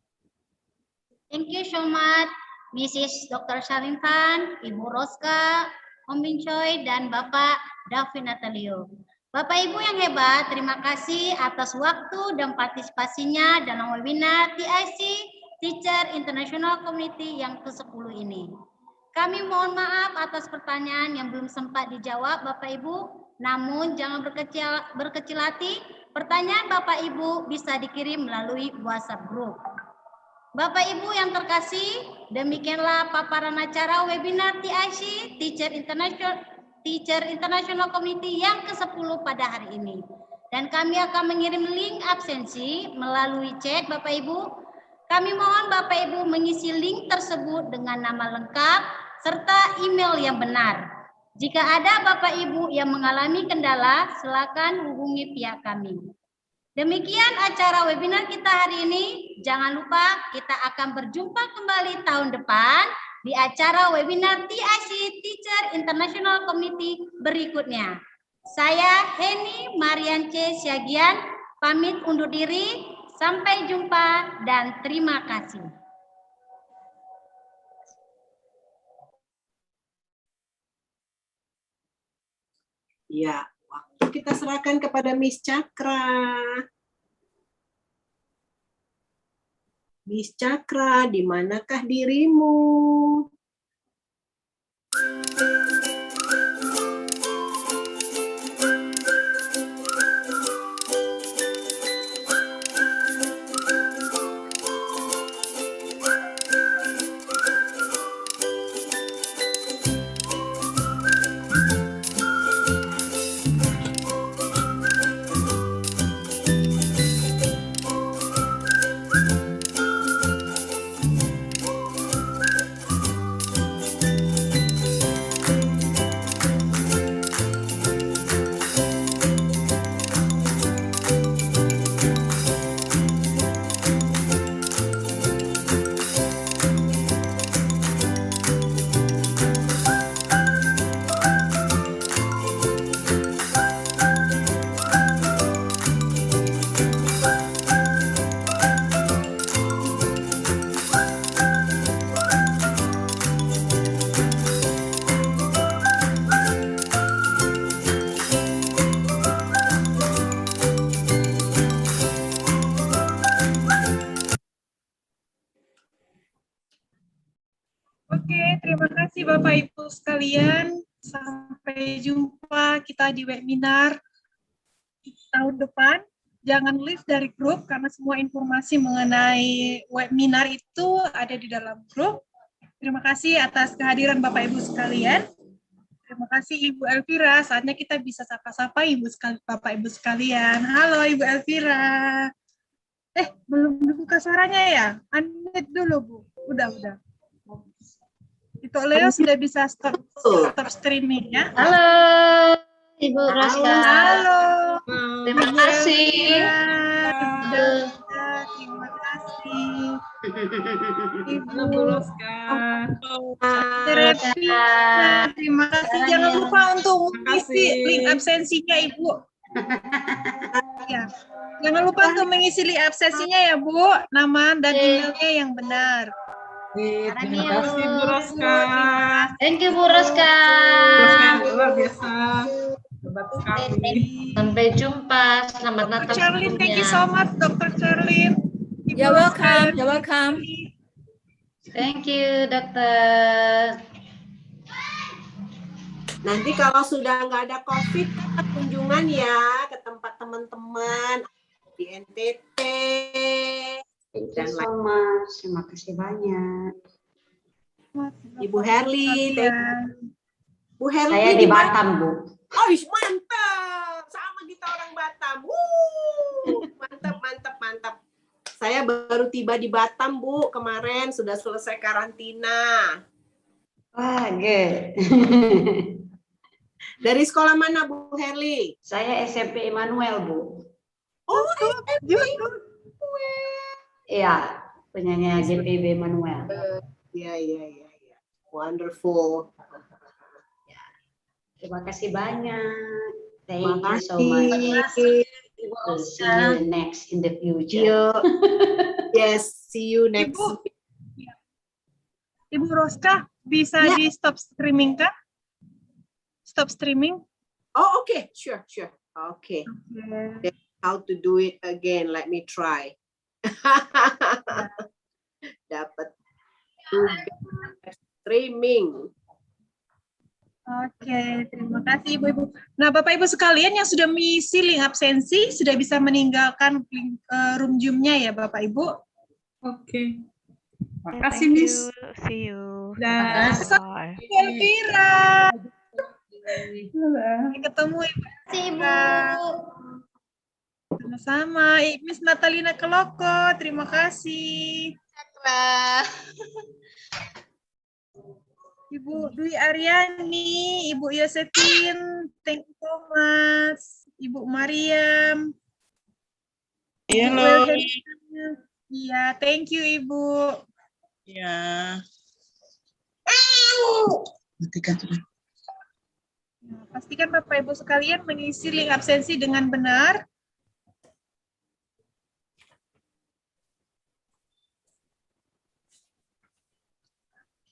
Thank you so much, Mrs. Dr. Shalin Khan, Ibu Roska, Om Bin Choi, dan Bapak David Natalio. Bapak Ibu yang hebat, terima kasih atas waktu dan partisipasinya dalam webinar TIC Teacher International Community yang ke-10 ini. Kami mohon maaf atas pertanyaan yang belum sempat dijawab Bapak Ibu, namun jangan berkecil hati, pertanyaan Bapak Ibu bisa dikirim melalui WhatsApp group. Bapak Ibu yang terkasih, demikianlah paparan acara webinar TIC Teacher International Community yang ke-10 pada hari ini. Dan kami akan mengirim link absensi melalui chat Bapak Ibu. Kami mohon Bapak Ibu mengisi link tersebut dengan nama lengkap serta email yang benar. Jika ada Bapak Ibu yang mengalami kendala, silakan hubungi pihak kami. Demikian acara webinar kita hari ini. Jangan lupa kita akan berjumpa kembali tahun depan di acara webinar TIC Teacher International Committee berikutnya. Saya Heni Mariance Syagian pamit undur diri. Sampai jumpa dan terima kasih. Ya, waktu kita serahkan kepada Miss Cakra. Miss Cakra, di manakah dirimu? Oke, terima kasih Bapak Ibu sekalian. Sampai jumpa kita di webinar tahun depan. Jangan leave dari grup karena semua informasi mengenai webinar itu ada di dalam grup. Terima kasih atas kehadiran Bapak Ibu sekalian. Terima kasih Ibu Elvira. Saatnya kita bisa sapa-sapa Bapak Ibu sekalian. Halo Ibu Elvira. Belum dibuka suaranya ya? Unmute dulu Bu. Udah. Itu Leo sudah bisa stop streaming ya. Halo Ibu Roska. Halo. Terima kasih. Terima kasih. Ibu Roska. Terima kasih. Jangan lupa untuk mengisi link absensinya Ibu. Ya. Jangan lupa untuk mengisi link absensinya ya Bu. Nama dan emailnya yang benar. Terima kasih Bu Roska. Thank you Bu Roska. Luar biasa. Hebat sekali. Sampai jumpa. Selamat Natal. Dr. Charlene, thank you so much, Dr. Charlene. You're welcome. You're welcome. Thank you, Dokter. Nanti kalau sudah nggak ada COVID, kita kunjungan ya ke tempat teman-teman di NTT. Thank you so much. Terima kasih banyak. Ibu Herli, Bu Herli. Saya di Batam, Bu. Oh, mantap. Sama kita orang Batam. Mantap. Saya baru tiba di Batam, Bu. Kemarin sudah selesai karantina. Wah, good. Dari sekolah mana, Bu Herli? Saya SMP Emmanuel, Bu. Oh, SMP. Iya, penyanyi GPB Emmanuel. Iya. Wonderful. Terima kasih banyak. Thank Terima you so much. We'll see you next in the future. Yes, see you next. Ibu Roska, bisa di stop streaming kah? Stop streaming? Oh, okay. Sure. Okay. How to do it again? Let me try. Dapat streaming. Oke, terima kasih Ibu-Ibu. Nah, Bapak-Ibu sekalian yang sudah mengisi link absensi, sudah bisa meninggalkan link room Zoom-nya ya Bapak-Ibu? Oke. Makasih, Miss. See you. Dan Bye. Elvira. Ketemu Ibu. Ibu. Sama-sama. Miss Natalina Keloko, terima kasih. Ibu Dwi Aryani, Ibu Yosetin, thank you so much. Ibu Mariam. Ibu Wilhelmina. Iya, thank you Ibu. ya. Pastikan Bapak Ibu sekalian mengisi link absensi dengan benar.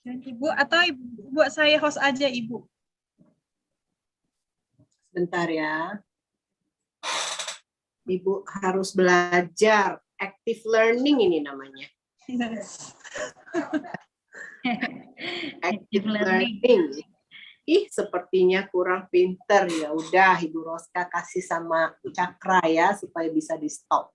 Dan Ibu atau Ibu buat saya host aja Ibu. Sebentar ya. Ibu harus belajar active learning ini namanya. Yes. Active learning. Ih, sepertinya kurang pinter. Ya udah, Ibu Roska kasih sama Cakra ya supaya bisa di stop.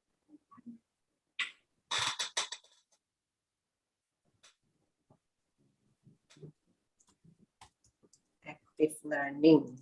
Active learning.